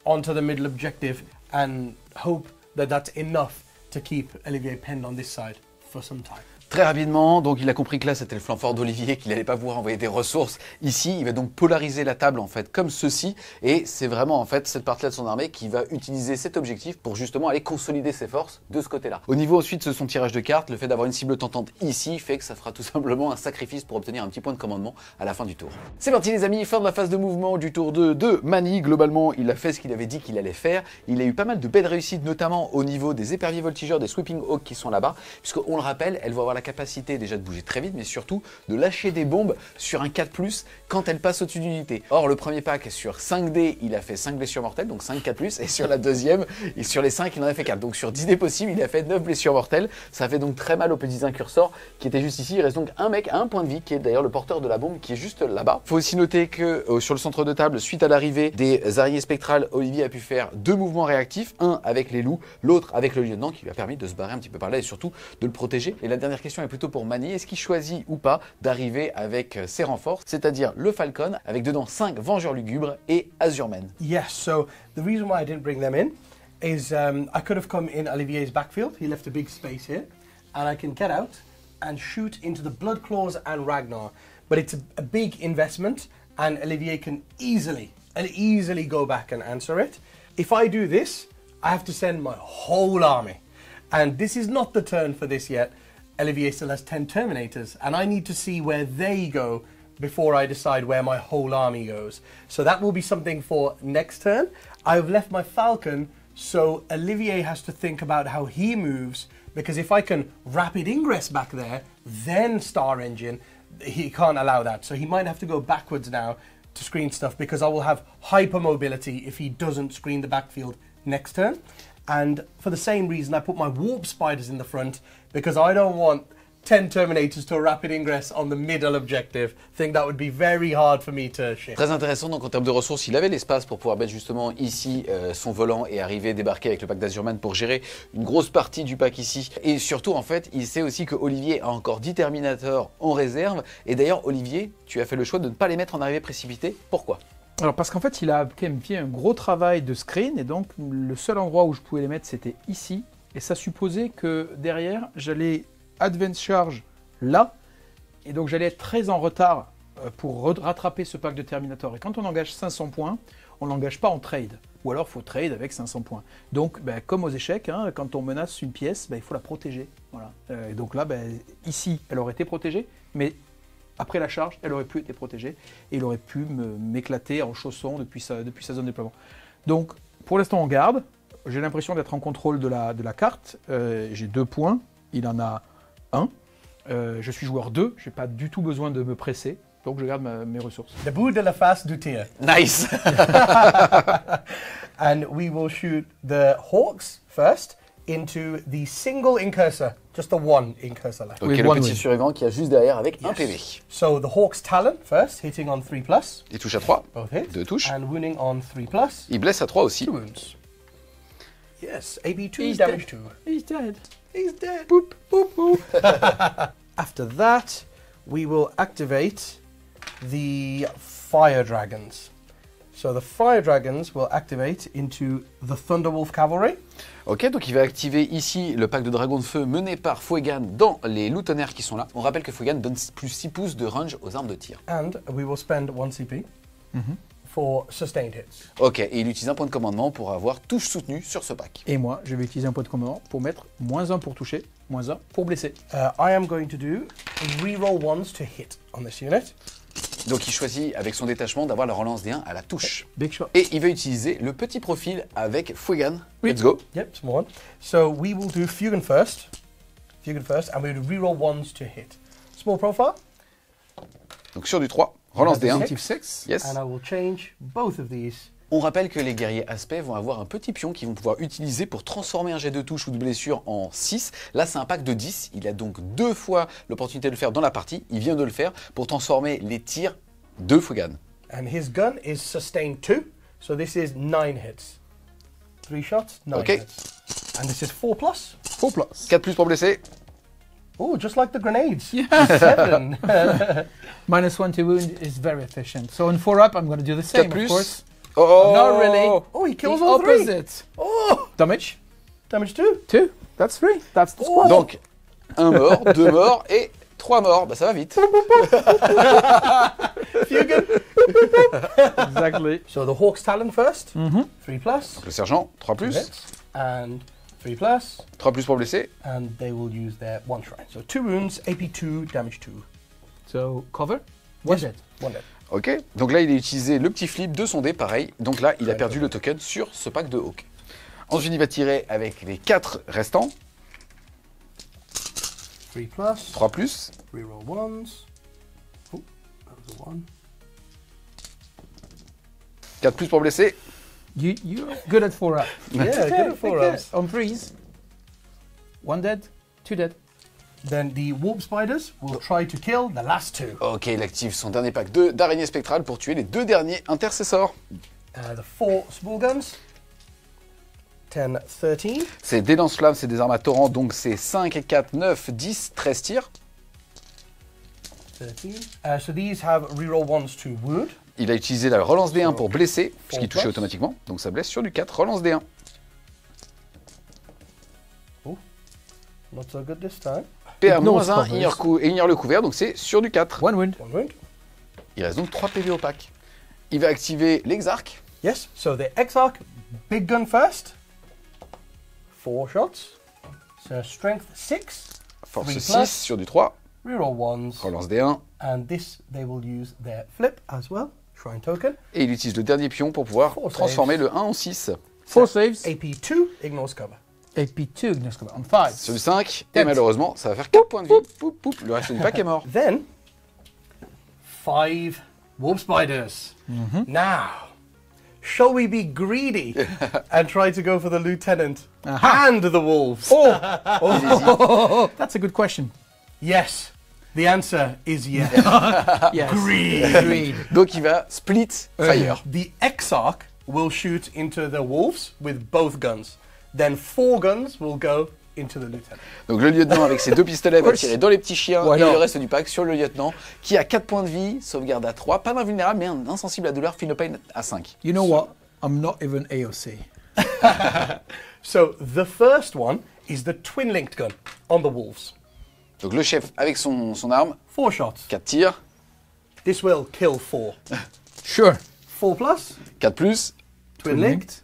onto the middle objective and hope that that's enough to keep Olivier penned on this side for some time. Très rapidement, donc il a compris que là c'était le flanc fort d'Olivier, qu'il n'allait pas pouvoir envoyer des ressources ici. Il va donc polariser la table en fait comme ceci, et c'est vraiment en fait cette partie-là de son armée qui va utiliser cet objectif pour justement aller consolider ses forces de ce côté-là. Au niveau ensuite de son tirage de cartes, le fait d'avoir une cible tentante ici fait que ça fera tout simplement un sacrifice pour obtenir un petit point de commandement à la fin du tour. C'est parti les amis, fin de la phase de mouvement du tour 2 de Mani. Globalement, il a fait ce qu'il avait dit qu'il allait faire. Il a eu pas mal de belles réussites, notamment au niveau des éperviers voltigeurs, des Sweeping Hawks qui sont là-bas, puisqu'on le rappelle, elles vont avoir la capacité déjà de bouger très vite, mais surtout de lâcher des bombes sur un 4+, quand elles passent au-dessus d'une unité. Or, le premier pack sur 5D, il a fait 5 blessures mortelles, donc 5 4+, et sur la deuxième, et sur les 5, il en a fait 4. Donc sur 10 dés possibles, il a fait 9 blessures mortelles. Ça fait donc très mal aux petits incursors qui étaient juste ici. Il reste donc un mec à 1 point de vie, qui est d'ailleurs le porteur de la bombe, qui est juste là-bas. Faut aussi noter que sur le centre de table, suite à l'arrivée des araignées spectrales, Olivier a pu faire 2 mouvements réactifs, un avec les loups, l'autre avec le lieutenant, qui lui a permis de se barrer un petit peu par là et surtout de le protéger. Et la dernière question est plutôt pour Manny. Est-ce qu'il choisit ou pas d'arriver avec ses renforts, c'est-à-dire le Falcon, avec dedans 5 Vengeurs Lugubres et Azurmen? Yes, so the reason why I didn't bring them in is I could have come in Olivier's backfield. He left a big space here. And I can get out and shoot into the Bloodclaws and Ragnar. But it's a big investment, and Olivier can easily go back and answer it. If I do this, I have to send my whole army. And this is not the turn for this yet. Olivier still has 10 Terminators, and I need to see where they go before I decide where my whole army goes. So that will be something for next turn. I've left my Falcon, so Olivier has to think about how he moves, because if I can rapid ingress back there, then Star Engine, he can't allow that. So he might have to go backwards now to screen stuff, because I will have hyper mobility if he doesn't screen the backfield next turn. And for the same reason, I put my Warp Spiders in the front, because I don't want 10 Terminators to a rapid ingress on the middle objective. I think that would be very hard for me to shift. Très intéressant, donc en termes de ressources, il avait l'espace pour pouvoir mettre justement ici son volant et arriver débarquer avec le pack d'Azurman pour gérer une grosse partie du pack ici. Et surtout, en fait, il sait aussi que Olivier a encore 10 Terminators en réserve. Et d'ailleurs, Olivier, tu as fait le choix de ne pas les mettre en arrivée précipitée. Pourquoi? Alors parce qu'en fait, il a quand même fait un gros travail de screen, et donc le seul endroit où je pouvais les mettre, c'était ici. Et ça supposait que derrière, j'allais Advance Charge là, et donc j'allais être très en retard pour rattraper ce pack de Terminator. Et quand on engage 500 points, on ne l'engage pas en trade. Ou alors il faut trade avec 500 points. Donc comme aux échecs, hein, quand on menace une pièce, il faut la protéger. Voilà. Et donc là, ici, elle aurait été protégée, mais après la charge, elle aurait pu être protégée. Et il aurait pu m'éclater en chausson depuis sa zone de déploiement. Donc pour l'instant on garde. J'ai l'impression d'être en contrôle de la carte. J'ai 2 points, il en a 1. Je suis joueur 2, je n'ai pas du tout besoin de me presser, donc je garde mes ressources. The bout de la face du tir. Nice. And we will shoot the Hawks first into the single incursor, just the one incursor left. Ok, With le one petit win. survivant qui a juste derrière avec un PV. So the Hawk's Talon first, hitting on 3+, Il touche à 3, both hits, 2 touches. and wounding on 3+, Il blesse à 3 aussi. 2 wounds. Yes, AB2 He's damage dead. 2. He's dead. He's dead. Boop, boop, boop. After that, we will activate the Fire Dragons. So the Fire Dragons will activate into the Thunderwolf Cavalry. Ok, donc il va activer ici le pack de dragons de feu mené par Fuegan dans les loutonnerres qui sont là. On rappelle que Fuegan donne plus 6 pouces de range aux armes de tir. And we will spend 1 CP for sustained hits. Ok, et il utilise un point de commandement pour avoir touche soutenue sur ce pack. Et moi, je vais utiliser un point de commandement pour mettre -1 pour toucher, -1 pour blesser. I am going to do reroll ones to hit on this unit. Donc il choisit avec son détachement d'avoir la relance des 1 à la touche. Big shot. Et il va utiliser le petit profil avec Fuegan. Oui. Let's go. Yep, small one. So we will do Fugan first, and we will reroll ones to hit. Small profile, Donc sur du 3, relance des 1. Positive 6. Yes. and I will change both of these. On rappelle que les guerriers aspect vont avoir un petit pion qu'ils vont pouvoir utiliser pour transformer un jet de touche ou de blessure en 6. Là, c'est un pack de 10. Il a donc 2 fois l'opportunité de le faire dans la partie. Il vient de le faire pour transformer les tirs de Fuegan. And his gun is sustained 2, so this is 9 hits. 3 shots, 9 Okay. hits. And this is 4+. 4+. 4 plus pour blesser. Oh, just like the grenades. 7. -1 to wound is very efficient. So in 4-up, I'm going to do the same, 4 plus. of course. Oh, Not really. Oh, he kills The all 3. opposite. Oh, Damage. damage 2. 2. That's 3. That's the Oh. squad. Donc, 1 mort, 2 morts et 3 morts. Bah ça va vite. Fugan. Exactly. So the Hawk's Talon first. 3+. Le sergent, 3 plus. Hits. And 3+. 3 plus pour blesser. And they will use their 1 shrine. So 2 wounds, AP2, damage 2. So cover. One Yes. dead. 1 dead. Ok, donc là il a utilisé le petit flip de son dé, pareil. Donc là il a perdu le token sur ce pack de Hawk. Ensuite il va tirer avec les 4 restants. 3+. 3 plus. Reroll ones. Oh, that was a 1. 4 plus pour blesser. You're good at 4-up. Yeah, good at 4+. On 3s. 1 dead. 2 dead. Then the Warp Spiders will try to kill the last 2. Ok, il active son dernier pack d'araignée spectrale pour tuer les 2 derniers intercessors. The 4 small guns. 10, 13. C'est des lance-flammes, c'est des armes à torrent, donc c'est 5, 4, 9, 10, 13 tirs. 13. So these have reroll ones to wound. Il a utilisé la relance D1 pour blesser, puisqu'il touchait plus. automatiquement. Donc ça blesse sur du 4, relance D1. Oh, not so good this time. PA Ignore -1, covers. ignore le couvert, donc c'est sur du 4. One wound. One wound. Il reste donc 3 PV opaques. Il va activer l'exarc. Yes, so the Exarch, big gun first. 4 shots. So strength 6. Force 3 6 plus. sur du 3. Reroll ones. Relance D1. And this, they will use their flip as well. Shrine token. Et il utilise le dernier pion pour pouvoir Four transformer le 1 en 6. 4 saves. AP2 ignores cover. AP2 ignores cover. On 5. Sur du 5. Et Dead. malheureusement, ça va faire 4 points de vie. Poup, poup. Le reste du pack est mort. Then, 5 wolf spiders. Now, shall we be greedy and try to go for the lieutenant and the wolves? Oh, that's a good question. Yes. The answer is yes. Yes. Greed. Donc il va split fire. The Exarch will shoot into the wolves with both guns. Then 4 guns will go into the lieutenant. Donc le lieutenant avec ses 2 pistolets va tirer dans les petits chiens Ouais, et non. le reste du pack sur le lieutenant qui a 4 points de vie, sauvegarde à 3, pas d'invulnérable mais un insensible à douleur, feel no pain à 5. You know what? I'm not even AOC. So the first one is the twin-linked gun on the wolves. Donc le chef avec son arme, 4 shots. 4 tirs, This will kill 4. Sure. 4 plus, 4 plus, twin-linked,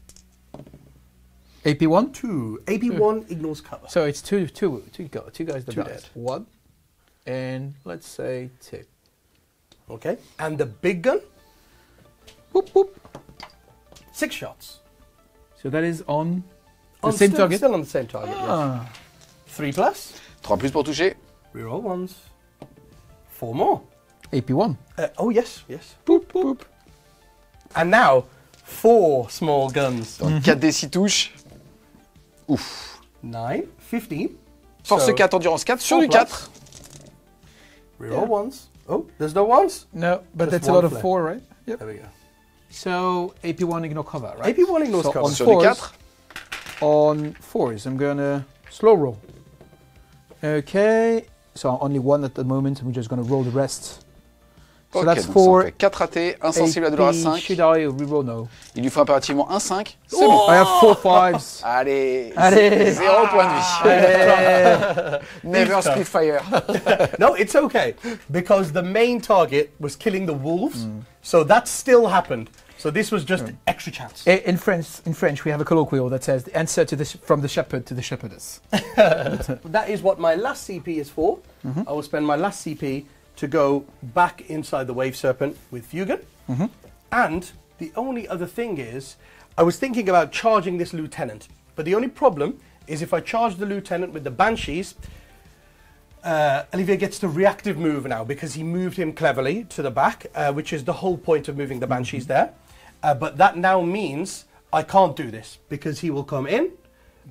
AP1. 2. AP1 ignores cover. So it's two guys that Two died. dead. 1 and let's say 2. Okay. And the big gun, Whoop whoop. 6 shots. So that is on the On same still, target. Still on the same target, Ah. yes. 3 plus, 3 plus pour toucher, reroll ones. 4 more. AP1. Oh, yes, yes. Boop boop. And now, 4 small guns. donc 4 des 6 touches. Ouf. 9, 15. Force So, 4, endurance 4 sur 4 du plus. 4. Reroll ones. Oh, there's no ones? No, but Just that's a one lot of flip. 4, right? Yep. There we go. So AP1 ignore cover, right? AP1 ignores So cover. on Sur du 4. On 4s, I'm gonna slow roll. Okay, so only 1 at the moment, and we're just gonna roll the rest. So Ok, that's donc ça en 4. fait 4 ratés, insensible à douleur à AP, 5. should I reroll? No. Il lui faut impérativement un 5. C'est I bon. have 4 5s. Allez, Allez. 0 point de vie. Never split fire. No, it's okay. Because the main target was killing the wolves. So that still happened. So this was just extra chance. In French, we have a colloquial that says the answer to from the shepherd to the shepherdess. That is what my last CP is for. I will spend my last CP to go back inside the Wave Serpent with Fugan. And the only other thing is, I was thinking about charging this lieutenant. But the only problem is if I charge the lieutenant with the Banshees, Olivier gets the reactive move now because he moved him cleverly to the back, which is the whole point of moving the Banshees there. But that now means I can't do this because he will come in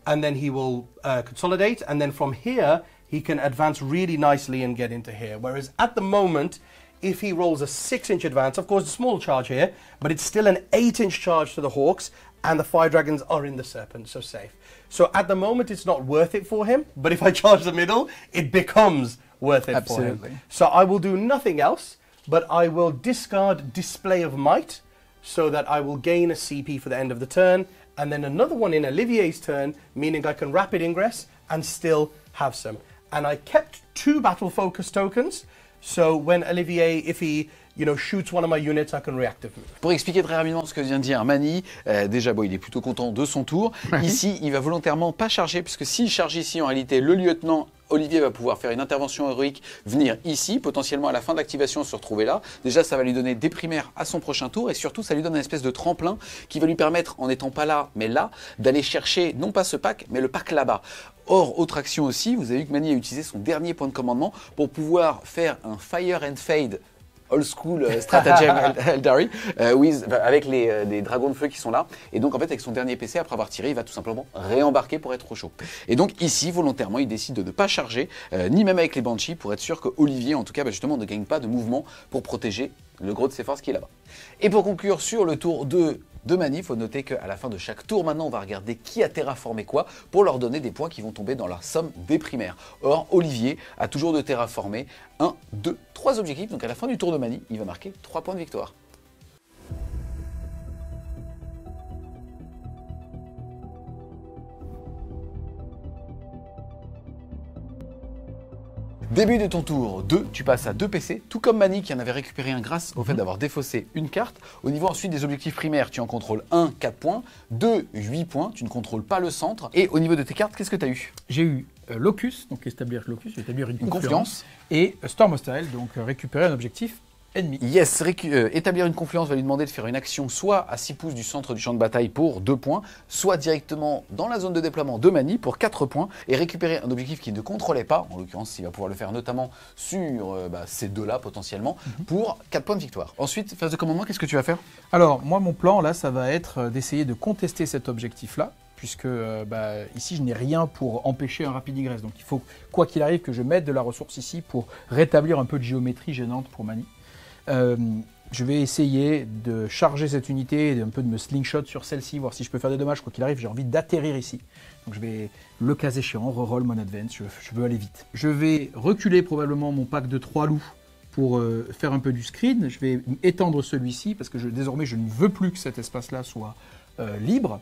and then he will consolidate, and then from here he can advance really nicely and get into here. Whereas at the moment, if he rolls a 6-inch advance, of course a small charge here, but it's still an 8-inch charge to the Hawks, and the Fire Dragons are in the Serpent, so safe. So at the moment it's not worth it for him, but if I charge the middle, it becomes worth it for Absolutely. him. So I will do nothing else, but I will discard Display of Might, so that I will gain a CP for the end of the turn, and then another one in Olivier's turn, meaning I can rapid ingress and still have some. And I kept 2 battle focus tokens, so when Olivier, if he shoots one of my units, I can reactive move. Pour expliquer très rapidement ce que vient de dire Mani, déjà bon, il est plutôt content de son tour. Ici, il va volontairement pas charger, puisque s'il charge ici, en réalité, le lieutenant Olivier va pouvoir faire une intervention héroïque, venir ici, potentiellement à la fin de l'activation se retrouver là. Déjà, ça va lui donner des primaires à son prochain tour, et surtout, ça lui donne une espèce de tremplin qui va lui permettre, en n'étant pas là, mais là, d'aller chercher non pas ce pack, mais le pack là-bas. Or, autre action aussi, vous avez vu que Mani a utilisé son dernier point de commandement pour pouvoir faire un Fire and Fade old school stratagem Eldari avec les dragons de feu qui sont là. Et donc en fait avec son dernier PC, après avoir tiré, il va tout simplement réembarquer pour être au chaud. Et donc ici, volontairement, il décide de ne pas charger, ni même avec les Banshees, pour être sûr que Olivier, en tout cas, justement, ne gagne pas de mouvement pour protéger le gros de ses forces qui est là-bas. Et pour conclure sur le tour de de Mani. Il faut noter qu'à la fin de chaque tour, maintenant, on va regarder qui a terraformé quoi pour leur donner des points qui vont tomber dans la somme des primaires. Or, Olivier a toujours de terraformer 1, 2, 3 objectifs. Donc à la fin du tour de Mani, il va marquer 3 points de victoire. Début de ton tour 2, tu passes à 2 PC, tout comme Mani qui en avait récupéré un grâce au fait d'avoir défaussé une carte. Au niveau ensuite des objectifs primaires, tu en contrôles 1, 4 points, 2, 8 points, tu ne contrôles pas le centre. Et au niveau de tes cartes, qu'est-ce que tu as eu? J'ai eu Locus, donc établir Locus, établir une confiance. Et Storm Hostile, donc récupérer un objectif ennemi. Yes, établir une confluence va lui demander de faire une action soit à 6 pouces du centre du champ de bataille pour 2 points, soit directement dans la zone de déploiement de Mani pour 4 points, et récupérer un objectif qu'il ne contrôlait pas, en l'occurrence il va pouvoir le faire notamment sur ces deux-là potentiellement, pour 4 points de victoire. Ensuite, phase de commandement, qu'est-ce que tu vas faire? Alors moi mon plan là, ça va être d'essayer de contester cet objectif-là, puisque ici je n'ai rien pour empêcher un rapid ingress, donc il faut quoi qu'il arrive que je mette de la ressource ici pour rétablir un peu de géométrie gênante pour Mani. Je vais essayer de charger cette unité et un peu de me slingshot sur celle-ci, voir si je peux faire des dommages. Quoi qu'il arrive, j'ai envie d'atterrir ici. Donc je vais, le cas échéant, reroll mon advance, je veux aller vite. Je vais reculer probablement mon pack de 3 loups pour faire un peu du screen. Je vais étendre celui-ci parce que désormais je ne veux plus que cet espace-là soit libre.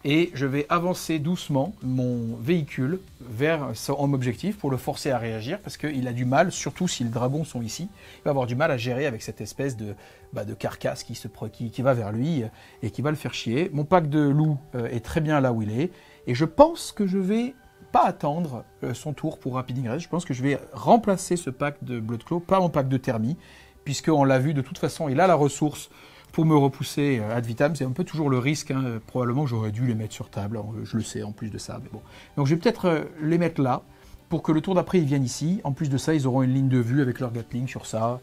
Et je vais avancer doucement mon véhicule vers son objectif pour le forcer à réagir parce qu'il a du mal, surtout si les dragons sont ici, il va avoir du mal à gérer avec cette espèce de carcasse qui va vers lui et qui va le faire chier. Mon pack de loups est très bien là où il est et je pense que je vais pas attendre son tour pour rapid ingress. Je pense que je vais remplacer ce pack de Bloodclaw par mon pack de thermie puisqu'on l'a vu de toute façon, il a la ressource pour me repousser ad vitam. C'est un peu toujours le risque, hein. Probablement que j'aurais dû les mettre sur table, je le sais en plus de ça, mais bon. Donc je vais peut-être les mettre là, pour que le tour d'après ils viennent ici. En plus de ça, ils auront une ligne de vue avec leur Gatling sur ça,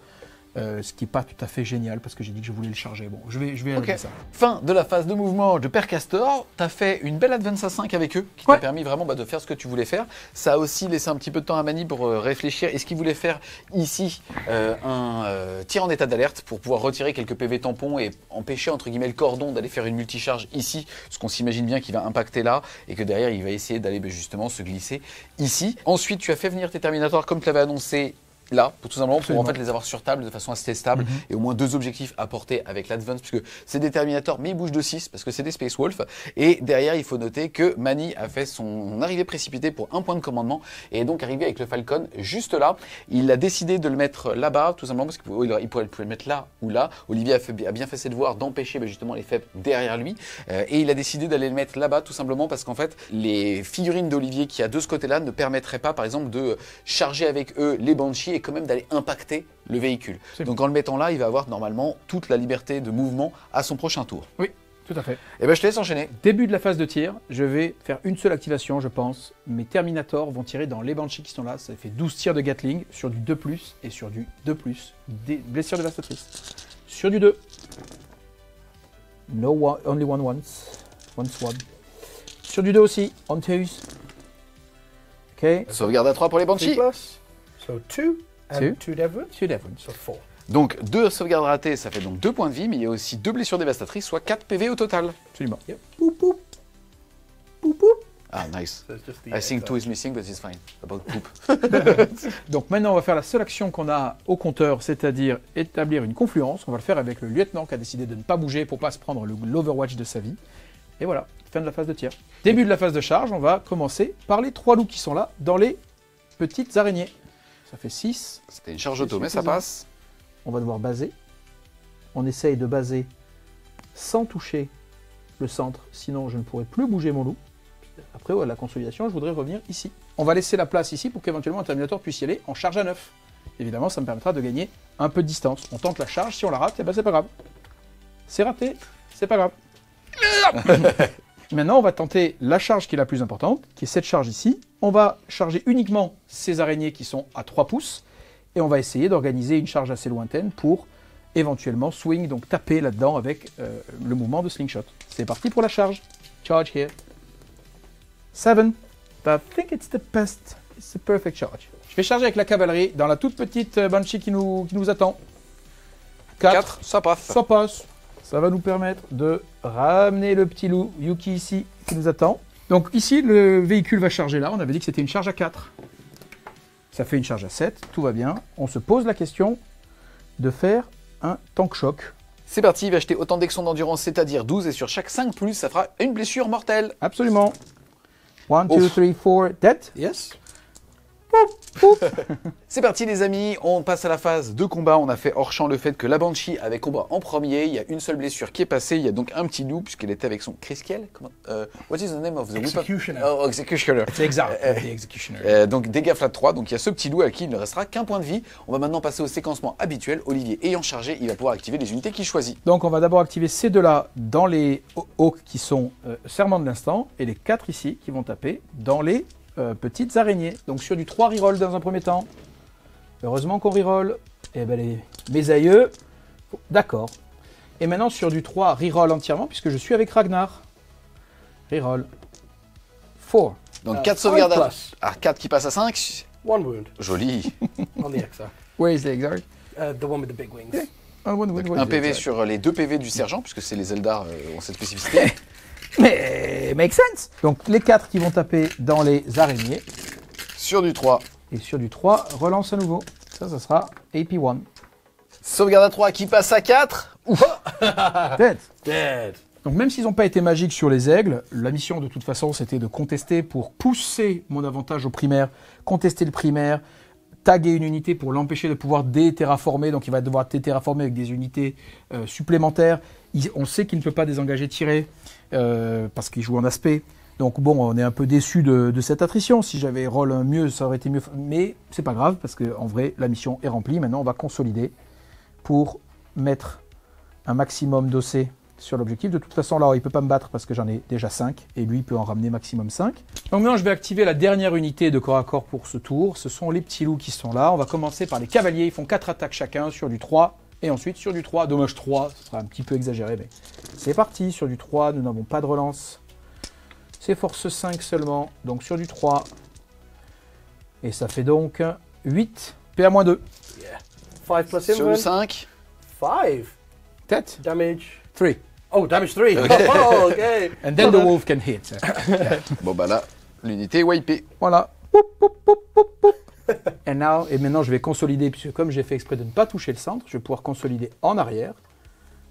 ce qui n'est pas tout à fait génial, parce que j'ai dit que je voulais le charger. Bon, je vais aller ça. Fin de la phase de mouvement de Père Castor, tu as fait une belle advance à 5 avec eux, qui t'a permis vraiment de faire ce que tu voulais faire. Ça a aussi laissé un petit peu de temps à Mani pour réfléchir. Est-ce qu'il voulait faire ici un tir en état d'alerte pour pouvoir retirer quelques PV tampons et empêcher entre guillemets le cordon d'aller faire une multicharge ici, ce qu'on s'imagine bien qu'il va impacter là, et que derrière il va essayer d'aller justement se glisser ici. Ensuite, tu as fait venir tes Terminators comme tu l'avais annoncé, là, pour tout simplement pour en fait les avoir sur table de façon assez stable et au moins 2 objectifs à porter avec l'Advance, puisque c'est des Terminators mais ils bougent de 6 parce que c'est des Space Wolf. Et derrière, il faut noter que Mani a fait son arrivée précipitée pour 1 point de commandement et est donc arrivé avec le Falcon juste là. Il a décidé de le mettre là-bas, tout simplement parce qu'il pouvait le mettre là ou là. Olivier a bien fait ses devoirs d'empêcher justement les faibles derrière lui et il a décidé d'aller le mettre là-bas tout simplement parce qu'en fait, les figurines d'Olivier qui a de ce côté-là ne permettraient pas, par exemple, de charger avec eux les Banshees et quand même d'aller impacter le véhicule. Donc en le mettant là, il va avoir normalement toute la liberté de mouvement à son prochain tour. Oui, tout à fait. Et ben je te laisse enchaîner. Début de la phase de tir, je vais faire une seule activation, je pense. Mes Terminators vont tirer dans les Banshees qui sont là. Ça fait 12 tirs de Gatling sur du 2+, et sur du 2+, des blessures dévastatrices. Sur du 2. Only once. Once one. Sur du 2 aussi, on twos. Ok. Sauvegarde à 3 pour les Banshees. So 2 and 2 Devon. 2 Devon. So 4. Donc 2 sauvegardes ratées, ça fait donc 2 points de vie, mais il y a aussi 2 blessures dévastatrices, soit 4 PV au total. Absolument. Yep. Boop boop. Boop boop. Ah, nice. So it's just the I think 2 is missing, but it's fine. About poop. Donc maintenant, on va faire la seule action qu'on a au compteur, c'est-à-dire établir une confluence. On va le faire avec le lieutenant qui a décidé de ne pas bouger pour ne pas se prendre l'Overwatch de sa vie. Et voilà, fin de la phase de tir. Début de la phase de charge, on va commencer par les 3 loups qui sont là, dans les petites araignées. Ça fait 6. C'était une charge auto, mais ça passe. On va devoir baser. On essaye de baser sans toucher le centre, sinon je ne pourrai plus bouger mon loup. Après, la consolidation, je voudrais revenir ici. On va laisser la place ici pour qu'éventuellement un Terminator puisse y aller en charge à 9. Évidemment, ça me permettra de gagner un peu de distance. On tente la charge, si on la rate, eh ben, c'est pas grave. C'est raté, c'est pas grave. Maintenant, on va tenter la charge qui est la plus importante, qui est cette charge ici. On va charger uniquement ces araignées qui sont à 3 pouces, et on va essayer d'organiser une charge assez lointaine pour éventuellement swing, donc taper là-dedans avec le mouvement de slingshot. C'est parti pour la charge. Charge here. 7. I think it's the best. It's the perfect charge. Je vais charger avec la cavalerie dans la toute petite Banshee qui nous attend. 4. Ça passe. Ça passe. Ça va nous permettre de ramener le petit loup Yuki ici, qui nous attend. Donc ici, le véhicule va charger là. On avait dit que c'était une charge à 4. Ça fait une charge à 7, tout va bien. On se pose la question de faire un tank choc. C'est parti, il va acheter autant d'exons d'endurance, c'est-à-dire 12, et sur chaque 5 plus, ça fera une blessure mortelle. Absolument. 1, 2, 3, 4, dead. Yes. C'est parti les amis, on passe à la phase de combat. On a fait hors champ le fait que la Banshee avait combat en premier. Il y a une seule blessure qui est passée. Il y a donc un petit loup puisqu'elle était avec son Chryskiel. What is the name of the weapon? Executioner. Oh, Executioner. C'est exact. The Executioner. Donc dégâts flat 3. Donc il y a ce petit loup à qui il ne restera qu'un point de vie. On va maintenant passer au séquencement habituel. Olivier ayant chargé, il va pouvoir activer les unités qu'il choisit. Donc on va d'abord activer ces deux-là dans les hawks qui sont serment de l'instant et les 4 ici qui vont taper dans les petites araignées. Donc sur du 3 reroll dans un premier temps. Heureusement qu'on reroll. Et ben mes aïeux. D'accord. Et maintenant sur du 3 reroll entièrement puisque je suis avec Ragnar. Reroll. 4. Donc 4 sauvegardes plus. à 4 qui passe à 5. 1 wound Joli. on the Exa. Where is the exact? The one with the big wings. Un PV sur les 2 PV du sergent puisque c'est les Eldar ont cette spécificité. Mais make sense. Donc les 4 qui vont taper dans les araignées. Sur du 3. Et sur du 3, relance à nouveau. Ça sera AP1. Sauvegarde à 3 qui passe à 4. Ouf. Dead. Dead. Donc même s'ils n'ont pas été magiques sur les aigles, la mission de toute façon c'était de contester pour pousser mon avantage au primaire, contester le primaire, taguer une unité pour l'empêcher de pouvoir déterraformer, donc il va devoir déterraformer avec des unités supplémentaires. On sait qu'il ne peut pas désengager tirer parce qu'il joue en aspect. Donc bon, on est un peu déçu de cette attrition. Si j'avais roll mieux, ça aurait été mieux. Mais c'est pas grave parce qu'en vrai, la mission est remplie. Maintenant, on va consolider pour mettre un maximum d'OC sur l'objectif. De toute façon, là, il ne peut pas me battre parce que j'en ai déjà 5 et lui, il peut en ramener maximum 5. Donc maintenant, je vais activer la dernière unité de corps à corps pour ce tour. Ce sont les petits loups qui sont là. On va commencer par les cavaliers. Ils font 4 attaques chacun sur du 3 et ensuite sur du 3. Dommage 3, ce sera un petit peu exagéré, mais c'est parti. Sur du 3, nous n'avons pas de relance. C'est force 5 seulement, donc sur du 3. Et ça fait donc 8, PA-2. Yeah. 5 plus Sur du invent. 5. 5. Tête. Damage. 3. Oh, damage 3. Okay. Oh, okay. And then the wolf can hit. Bon bah là, l'unité est wipée. Voilà. Poup, poup, poup, poup, poup. Et maintenant, je vais consolider, puisque comme j'ai fait exprès de ne pas toucher le centre, je vais pouvoir consolider en arrière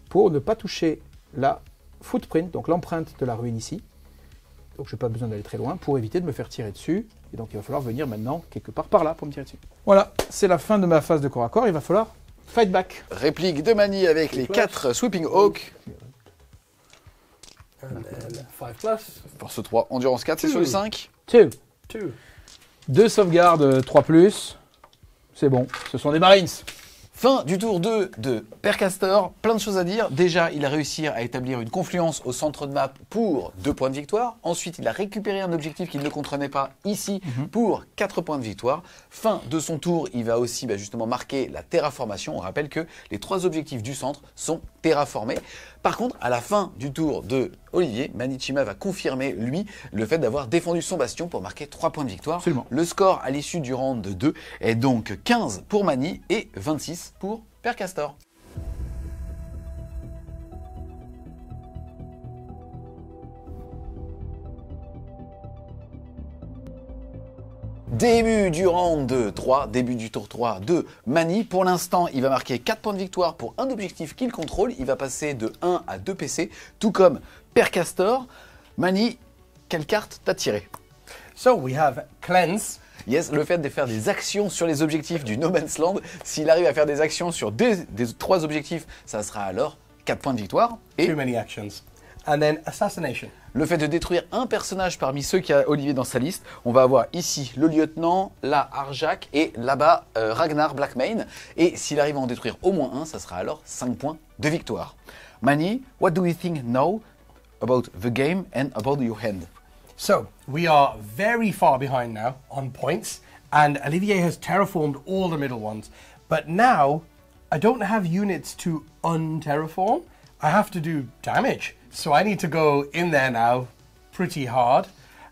pour ne pas toucher la footprint, donc l'empreinte de la ruine ici. Donc je n'ai pas besoin d'aller très loin pour éviter de me faire tirer dessus. Et donc il va falloir venir maintenant quelque part par là pour me tirer dessus. Voilà, c'est la fin de ma phase de corps à corps. Il va falloir fight back. Réplique de Mani avec les 4 Sweeping Hawk. And then 5 plus. Force 3, endurance 4, c'est sur du 5. 2. 2. 2 sauvegardes 3+. C'est bon, ce sont des Marines. Fin du tour 2 de Père Castor, plein de choses à dire. Déjà, il a réussi à établir une confluence au centre de map pour 2 points de victoire. Ensuite, il a récupéré un objectif qu'il ne comprenait pas ici pour 4 points de victoire. Fin de son tour, il va aussi justement marquer la terraformation. On rappelle que les 3 objectifs du centre sont terraformés. Par contre, à la fin du tour de Olivier, Manichima va confirmer, lui, le fait d'avoir défendu son bastion pour marquer 3 points de victoire. Absolument. Le score à l'issue du round 2 est donc 15 pour Mani et 26 pour Père Castor. Début du round 3, début du tour 3 de Mani. Pour l'instant, il va marquer 4 points de victoire pour un objectif qu'il contrôle. Il va passer de 1 à 2 PC, tout comme Père Castor. Mani, quelle carte t'as tiré? So we have Cleanse. Yes, le fait de faire des actions sur les objectifs du No Man's Land. S'il arrive à faire des actions sur des 3 objectifs, ça sera alors 4 points de victoire. Et Too many actions. And then Assassination. le fait de détruire un personnage parmi ceux qu'il y a Olivier dans sa liste, on va avoir ici le lieutenant, là Arjak et là-bas Ragnar Blackmane. Et s'il arrive à en détruire au moins un, ça sera alors 5 points de victoire. Mani, what do you think now about the game and about your hand? So we are very far behind now on points, and Olivier has terraformed all the middle ones. But now I don't have units to unterraform. I have to do damage. So I need to go in there now pretty hard.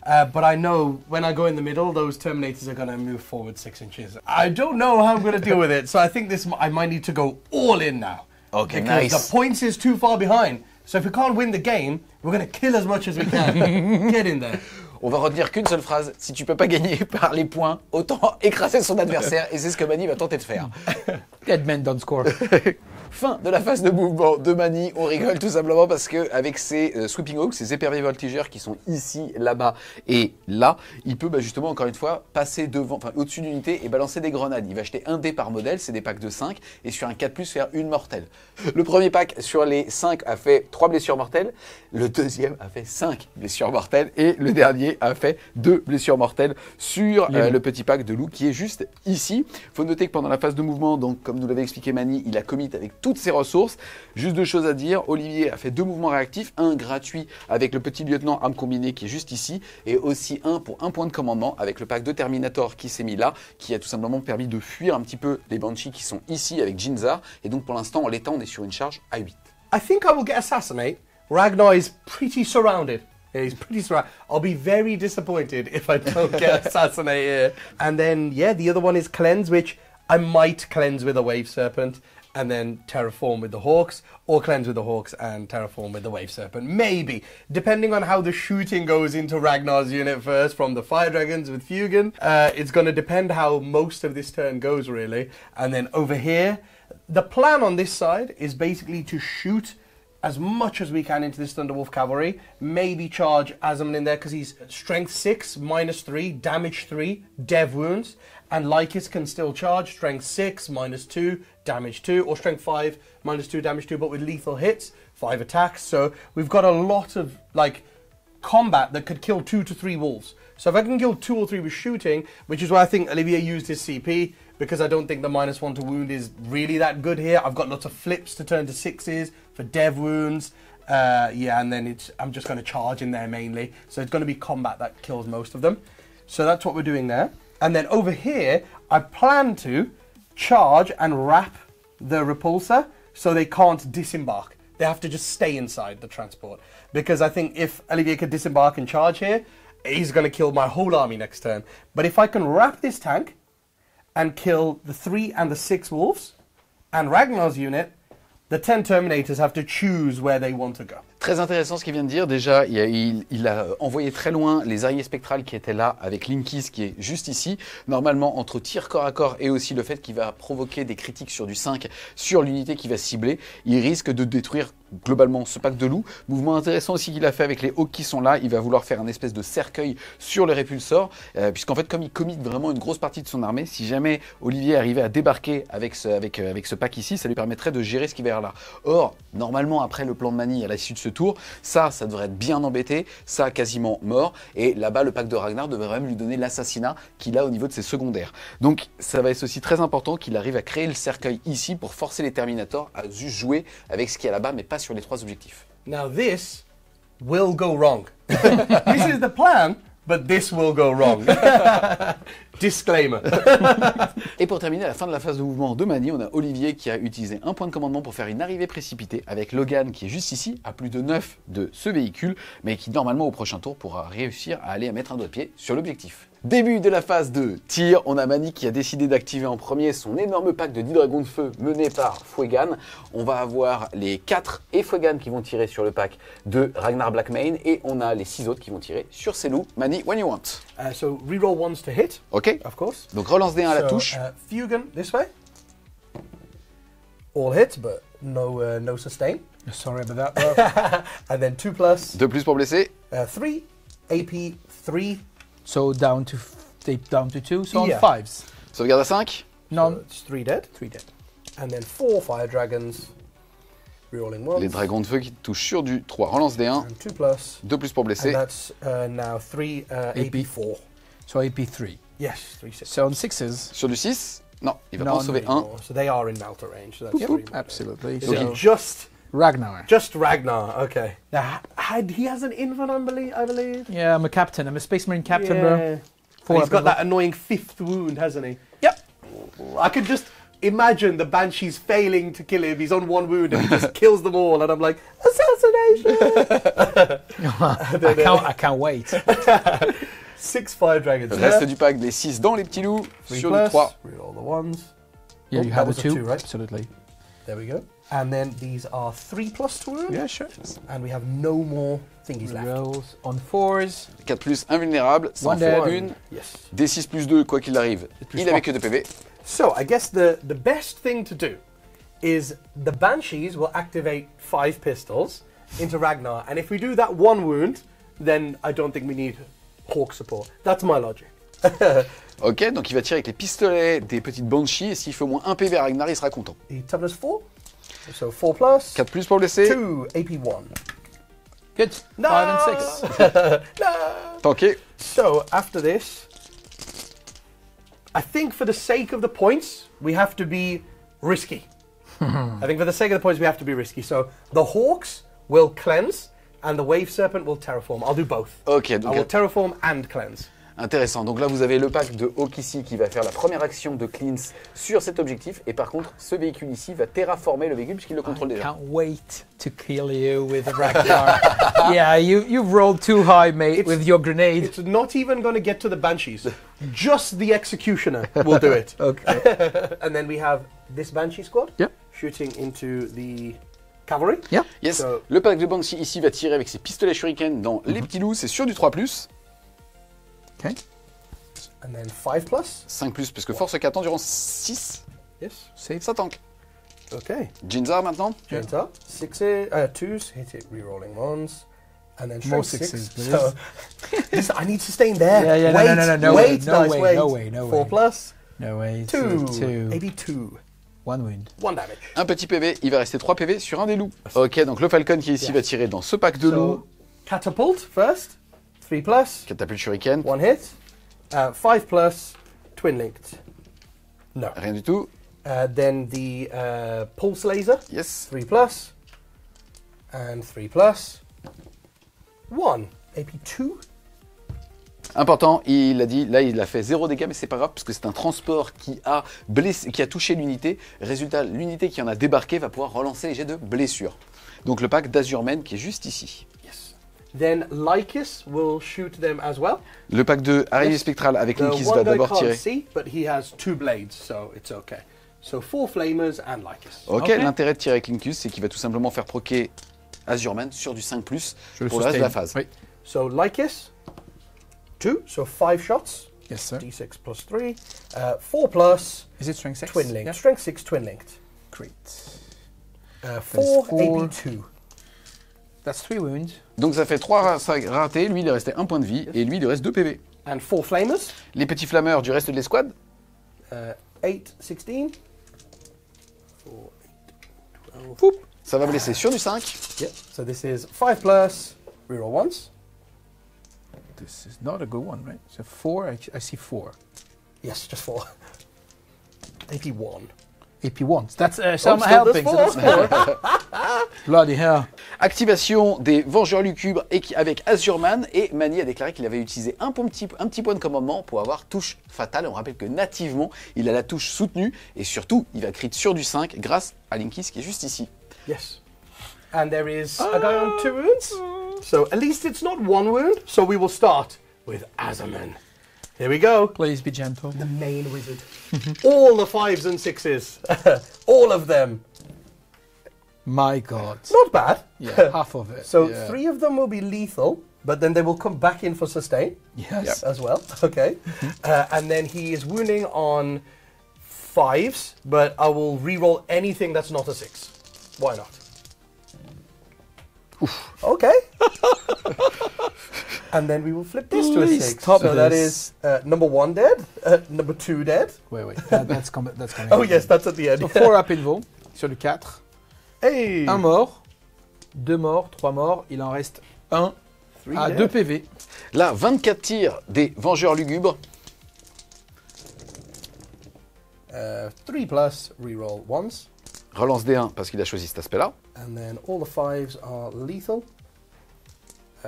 But I know when I go in the middle, those Terminators are going to move forward 6 inches. I don't know how I'm going to deal with it. So I think I might need to go all in now. Okay, because nice. the points is too far behind. So if we can't win the game, we're going to kill as much as we can. Get in there. On va retenir qu'une seule phrase. Si tu peux pas gagner par les points, autant écraser son adversaire. Et c'est ce que Mani va tenter de faire. Dead men don't score. Fin de la phase de mouvement de Mani. On rigole tout simplement parce que avec ses Sweeping Hawks, ses éperviers voltigeurs qui sont ici, là-bas et là, il peut justement encore une fois passer devant, enfin au-dessus d'unité et balancer des grenades. Il va acheter un dé par modèle, c'est des packs de 5 et sur un 4+, faire une mortelle. Le premier pack sur les 5 a fait 3 blessures mortelles, le deuxième a fait 5 blessures mortelles et le dernier a fait 2 blessures mortelles sur le petit pack de loup qui est juste ici. Faut noter que pendant la phase de mouvement, donc comme nous l'avait expliqué Mani, il a commit avec toutes ses ressources. Juste 2 choses à dire. Olivier a fait 2 mouvements réactifs, un gratuit avec le petit lieutenant arme combinée qui est juste ici, et aussi un pour un point de commandement avec le pack de Terminator qui s'est mis là, qui a tout simplement permis de fuir un petit peu les Banshees qui sont ici avec Jinzar. Et donc pour l'instant, en l'état, on est sur une charge à 8. I think I will get Assassinate. Ragnar is pretty surrounded. Yeah, he's pretty surrounded. I'll be very disappointed if I don't get Assassinate here. And then, yeah, the other one is Cleanse, which I might cleanse with a Wave Serpent and then Terraform with the Hawks, or cleanse with the Hawks and Terraform with the Wave Serpent. Maybe, depending on how the shooting goes into Ragnar's unit first from the Fire Dragons with Fugan. It's going to depend how most of this turn goes, really. And then over here, the plan on this side is basically to shoot as much as we can into this Thunderwolf Cavalry. Maybe charge Azamon in there because he's Strength 6, -3, Damage 3, Dev Wounds. And Lycus can still charge Strength 6, -2, Damage 2, or Strength 5, -2, Damage 2, but with lethal hits, 5 attacks. So we've got a lot of combat that could kill 2 to 3 wolves. So if I can kill 2 or 3 with shooting, which is why I think Olivier used his CP, because I don't think the -1 to wound is really that good here. I've got lots of flips to turn to 6s for dev wounds. Yeah, and then I'm just going to charge in there mainly. So it's going to be combat that kills most of them. So that's what we're doing there. And then over here, I plan to charge and wrap the repulsor so they can't disembark. They have to just stay inside the transport. Because I think if Olivier could disembark and charge here, he's going to kill my whole army next turn. But if I can wrap this tank and kill the 3 and the 6 wolves and Ragnar's unit, the 10 Terminators have to choose where they want to go. Très intéressant ce qu'il vient de dire. Déjà, il a envoyé très loin les araignées spectrales qui étaient là avec Linkis qui est juste ici. Normalement, entre tir corps à corps et aussi le fait qu'il va provoquer des critiques sur du 5 sur l'unité qui va cibler, il risque de détruire globalement ce pack de loups. Mouvement intéressant aussi qu'il a fait avec les hawks qui sont là. Il va vouloir faire un espèce de cercueil sur le répulsor, puisqu'en fait, comme il commit vraiment une grosse partie de son armée, si jamais Olivier arrivait à débarquer avec ce pack ici, ça lui permettrait de gérer ce qui va y avoir là. Or, normalement, après le plan de Mani à l'issue de ce tour, ça devrait être bien embêté, ça quasiment mort, et là-bas le pack de Ragnar devrait même lui donner l'assassinat qu'il a au niveau de ses secondaires. Donc ça va être aussi très important qu'il arrive à créer le cercueil ici pour forcer les Terminators à juste jouer avec ce qu'il y a là-bas, mais pas sur les 3 objectifs. Now this will go wrong. This is the plan, but this will go wrong. Disclaimer. Et pour terminer, à la fin de la phase de mouvement de Mani, on a Olivier qui a utilisé un point de commandement pour faire une arrivée précipitée avec Logan qui est juste ici, à plus de 9 de ce véhicule, mais qui normalement au prochain tour pourra réussir à aller à mettre un doigt de pied sur l'objectif. Début de la phase de tir, on a Mani qui a décidé d'activer en premier son énorme pack de 10 dragons de feu mené par Fuegan. On va avoir les 4 et Fuegan qui vont tirer sur le pack de Ragnar Blackmane et on a les 6 autres qui vont tirer sur ces loups. Mani, when you want. So reroll ones to hit. Ok. Of course. Donc relance des 1 à la touche. Fugan this way. All hits, but no sustain. Sorry about that. And then 2+. 2 plus pour blesser. 3 AP 3. So down to 2, so Yeah. on 5s. Sauvegarde à 5. No, So it's 3 dead. 3 dead. And then 4 fire dragons. Rerolling ones. Les dragons de feu qui touchent sur du 3. Relance des 1. And 2+. 2 plus pour And blesser. that's now 3 AP 4. So AP3. Yes, 3 6. So on 6s. Sur du 6. Non, il va Non, pas en sauver un. So they are in Melter range. So that's Yep, three. absolutely. So So just Ragnar. Ragnar. Okay. Now he has an infant, I believe. Yeah, I'm a captain. I'm a Space Marine captain, Yeah. bro. And Four he's got up that annoying 5th wound, hasn't he? Yep. I could just imagine the Banshees failing to kill him. He's on 1 wound and he just kills them all. And I'm like, assassination! I can't wait. 6 fire dragons. Reste du pack des 6 dans les petits loups. 3+. Sur du 3. Reroll the ones. Yeah, Oh, you that have a was a 2, two, right? absolutely. There we go. And then these are 3+ to wound. Yeah, sure. And we have no more thingies left. Rolls on 4s. 4 plus, invulnérable, ça en One fait dead. une. Yes. D6 plus 2, quoi qu'il arrive, plus il avait trois. que 2 PV. So I guess the best thing to do is the Banshees will activate 5 pistols into Ragnar. And if we do that 1 wound, then I don't think we need Hawk support. That's my logic. Ok, donc il va tirer avec les pistolets des petites Banshees, et s'il fait au moins 1 PV à Ragnar, il sera content. The toughness 4. So 4 plus. 4 plus pour blesser. 2 AP 1. Good. No! 5 and 6. No! Tanké. So after this, I think for the sake of the points, we have to be risky. I think for the sake of the points, we have to be risky. So the Hawks will cleanse, and the Wave Serpent will terraform. I'll do both. Ok, I donc will terraform and cleanse. intéressant. Donc là, vous avez le pack de Hawk ici qui va faire la première action de cleanse sur cet objectif. Et par contre, ce véhicule ici va terraformer le véhicule puisqu'il le contrôle déjà. Can't wait to kill you with Ragnar. Yeah, you've rolled too high, mate, with your grenade. It's not even going to get to the Banshees. Just the Executioner will do it. Okay. And then we have this Banshee squad Yep. shooting into the cavalry. Yeah. Yes, So- le pack de Banshee ici va tirer avec ses pistolets shuriken dans les petits loups. C'est sur du 3+. Okay. And then 5 plus. 5+, parce que force 4 endurance 6. Yes. Save. Ça tank. Okay. Jinzar maintenant. Chains up. 2s, hit it, rerolling 1s. And then More strength 6s, 6. please. So, I need sustain there. Yeah, yeah, no, wait, no, no, no wait, way, no nice, way, wait. no way, no 4 way. plus. No way. 2. 2. Maybe 2. 1 wound. 1 damage. Un petit PV, il va rester 3 PV sur un des loups. Ok, donc le Falcon qui est ici Yeah. va tirer dans ce pack de loups. So, catapult first. 3 plus. Catapulte shuriken. 1 hit. 5 plus. Twin linked. No. Rien du tout. Then the pulse laser. Yes. 3 plus. And 3 plus. 1. AP 2. Important, il a dit, là il a fait 0 dégâts, mais c'est pas grave, parce que c'est un transport qui a, blessé, qui a touché l'unité. Résultat, l'unité qui en a débarqué va pouvoir relancer les jets de blessure. Donc le pack d'Azurmen qui est juste ici. Yes. Then Lycus will shoot them as well. Le pack de Arrivée Yes. spectrale avec The Linkis one va guy d'abord can't tirer. see, but he has 2 blades, so it's okay. So 4 flamers and Lycus. Ok, Ok. l'intérêt de tirer avec Linkis, c'est qu'il va tout simplement faire proquer Azurman sur du 5+, Je le pour le reste de la sustain. phase. Oui. So Lycus, 2, so 5 shots. Yes, sir. D6 plus 3. 4 plus, Is it strength 6? twin linked. Yeah. Strength 6, twin linked. Great. 4 4. AP 2. That's 3 wounds. Donc ça fait 3 ratés, lui il est resté 1 point de vie, et lui il lui reste 2 PV. And 4 flamers. Les petits flammeurs du reste de l'escouade, 8, 16. 4, 8, 12. Poop. ça va blesser sur du 5. Yep. So this is 5 plus, reroll once. This is not a good one, right? So 4, I see 4. Yes, just 4. AP 1. AP 1. That's some still helping. does So 4. that's bloody hell. Activation des Vengeurs Lucubres avec Azurman, et Mani a déclaré qu'il avait utilisé un petit point de commandement pour avoir touche fatale. On rappelle que nativement, il a la touche soutenue, et surtout, il va crit sur du 5 grâce à Linkis qui est juste ici. Yes. And there is a guy on 2 wounds. So at least it's not 1 wound. So we will start with Azurman. Here we go. Please be gentle. The main wizard. All the 5s and 6s. All of them. My God. Not bad. Yeah, half of it. So yeah. 3 of them will be lethal, but then they will come back in for sustain Yes. as well. Okay. And then he is wounding on 5s, but I will reroll anything that's not a 6. Why not? Okay. And then we will flip this to a Please 6. stop so that this. is number 1 dead, number 2 dead. Wait. That's coming. That's coming. Oh yes, that's at the end. So 4 up invul sur le 4. Hey. 1 mort, 2 morts, 3 morts. Il en reste 1 3 à dead. 2 PV. Là, 24 tirs des Vengeurs Lugubres. 3 plus, reroll once. Relance D1 parce qu'il a choisi cet aspect-là. And then all the 5s are lethal.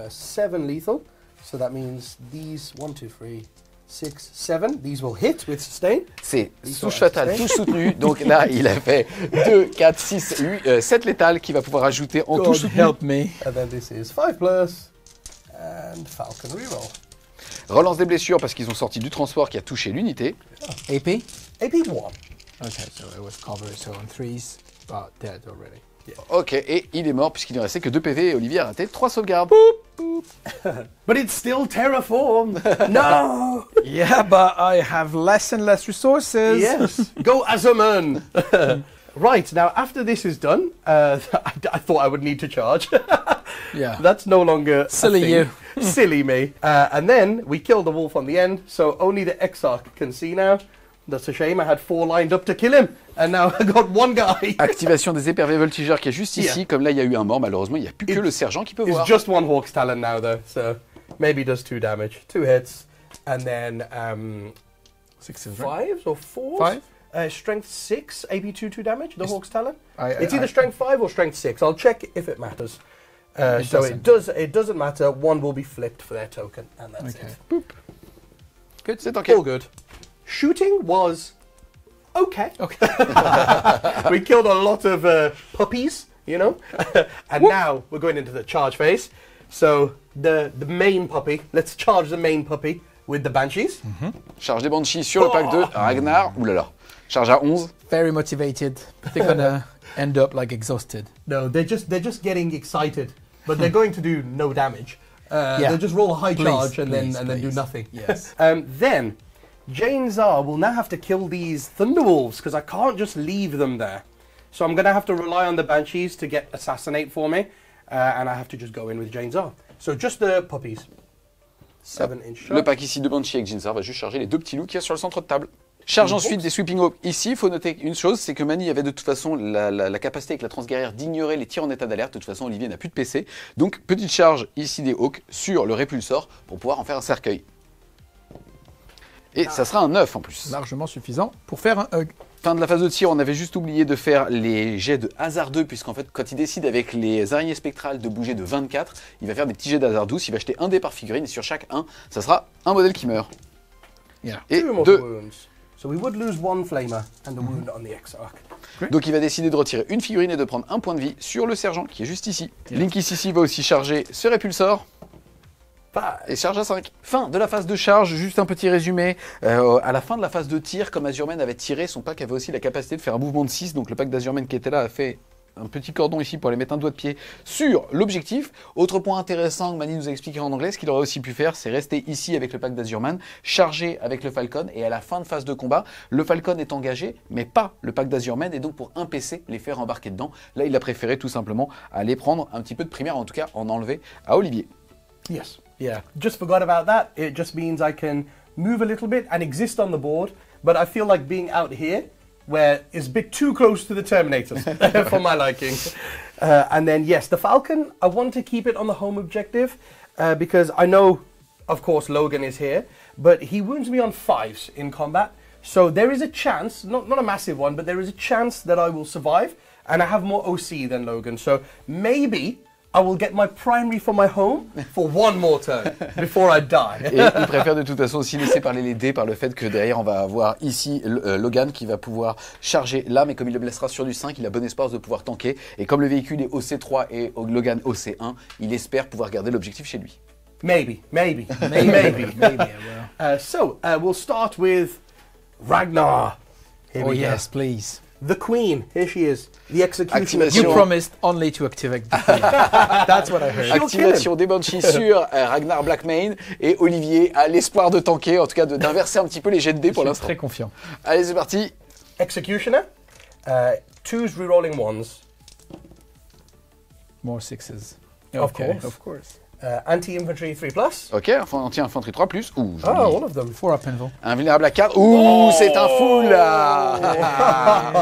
7 lethal. So that means these 1, 2, 3, 6, 7. These will hit with sustain. C'est Ils touche sont fatale, assistés. touche soutenue. Donc là, il a fait 2, 4, 6, 8, 7 létales qu'il va pouvoir ajouter en touche God soutenue. help me. And then this is 5 plus. And Falcon reroll. Relance des blessures parce qu'ils ont sorti du transport qui a touché l'unité. AP? AP 1. Okay, so it was covered. So on 3s. But dead already. Ok, et il est mort puisqu'il ne restait que 2 PV et Olivier a raté 3 sauvegardes. But it's still terraform. No. Yeah, but I have less and less resources. Yes. Go Azurman. Right, now after this is done, I thought I would need to charge. Yeah. That's no longer a Silly thing. you. Silly me. And then we killed the wolf on the end, so only the Exarch can see now. That's a shame, I had 4 lined up to kill him, and now I got 1 guy. Activation des éperviers voltigeurs qui est juste ici. Yeah. Comme là, il y a eu un mort, malheureusement, il n'y a plus que le sergent qui peut It's voir. just 1 Hawk's Talon now though, so maybe does 2 damage. 2 hits, and then 6 right? 5s or 4s? 5? Strength 6, AP 2 damage, the Hawk's Talon. It's It's either strength 5 or strength 6. I'll check if it matters. So it doesn't matter. 1 will be flipped for their token, and that's Okay. it. Boop. Good, c'est ok. All good. Shooting was okay. Okay. We killed a lot of puppies, you know. And now we're going into the charge phase. So the main puppy. Let's charge the main puppy with the banshees. Charge des Banshees sur le pack 2. Ragnar, oulala. Charge à 11. Very motivated. They're gonna end up like exhausted. No, they're just getting excited, but they're going to do no damage. Yeah. They'll just roll a high Please, charge and then please. do nothing. Yes. Then Jane Zar will now have to kill these Thunderwolves because I can't just leave them there. So I'm going to have to rely on the Banshees to get Assassinate for me, and I have to just go in with Jane Zar. So just the puppies. 7-inch shot. Le pack ici de Banshee avec Jinsar va juste charger les 2 petits loups qu'il y a sur le centre de table. Charge ensuite des Sweeping Hawk. Ici, il faut noter une chose, c'est que Mani avait de toute façon la capacité avec la transguerrière d'ignorer les tirs en état d'alerte. De toute façon, Olivier n'a plus de PC. Donc, petite charge ici des Hawks sur le répulsor pour pouvoir en faire un cercueil. Et ça sera un 9 en plus. Largement suffisant pour faire un hug. Fin de la phase de tir, on avait juste oublié de faire les jets de hasardeux, puisqu'en fait, quand il décide avec les araignées spectrales de bouger de 24, il va faire des petits jets d'hasardeux, il va jeter un dé par figurine, et sur chaque 1, ça sera un modèle qui meurt. Yeah. Et 2 more 2. wounds. So we would lose 1 Flamer and a wound on the Exarch. Donc il va décider de retirer une figurine et de prendre un point de vie sur le sergent, qui est juste ici. Link ici va aussi charger ce répulsor. 5. Et charge à 5. Fin de la phase de charge, juste un petit résumé. À la fin de la phase de tir, comme Azurman avait tiré, son pack avait aussi la capacité de faire un mouvement de 6. Donc le pack d'Azurman qui était là a fait un petit cordon ici pour aller mettre un doigt de pied sur l'objectif. Autre point intéressant que Mani nous a expliqué en anglais, ce qu'il aurait aussi pu faire, c'est rester ici avec le pack d'Azurman, charger avec le Falcon, et à la fin de phase de combat, le Falcon est engagé, mais pas le pack d'Azurman, et donc pour un PC, les faire embarquer dedans. Là, il a préféré tout simplement aller prendre un petit peu de primaire, en tout cas en enlever à Olivier. Yes. Yeah. Just forgot about that. It just means I can move a little bit and exist on the board, but I feel like being out here, where it's a bit too close to the Terminators for my liking. And then, yes, the Falcon, I want to keep it on the home objective because I know, of course, Logan is here, but he wounds me on 5s in combat. So there is a chance, not a massive one, but there is a chance that I will survive, and I have more OC than Logan. So maybe I will get my primary for my home for 1 more turn before I die. Et il préfère de toute façon aussi laisser parler les dés par le fait que derrière on va avoir ici Logan qui va pouvoir charger là, mais comme il le blessera sur du 5, il a bon espoir de pouvoir tanker. Et comme le véhicule est OC3 et Logan OC1, il espère pouvoir garder l'objectif chez lui. Maybe. Maybe I will. So we'll start with Ragnar. Here Oh we go. yes, please. The Queen. Here she is. The Executioner. Activation. You promised only to activate the queen. That's what I heard. She'll kill Activation des Banshees sur Ragnar Blackmane, et Olivier a l'espoir de tanker, en tout cas d'inverser un petit peu les jets de dés pour Je suis l'instant. très confiant. Allez, c'est parti. Executioner. 2s rerolling 1s. More 6s. Of Okay, course. of course. Anti-infantry 3+. Ok, anti-infanterie 3+. Ouh, joli. Oh, all of them. 4 up invul. Invulnérable à 4. Ouh, c'est un full là.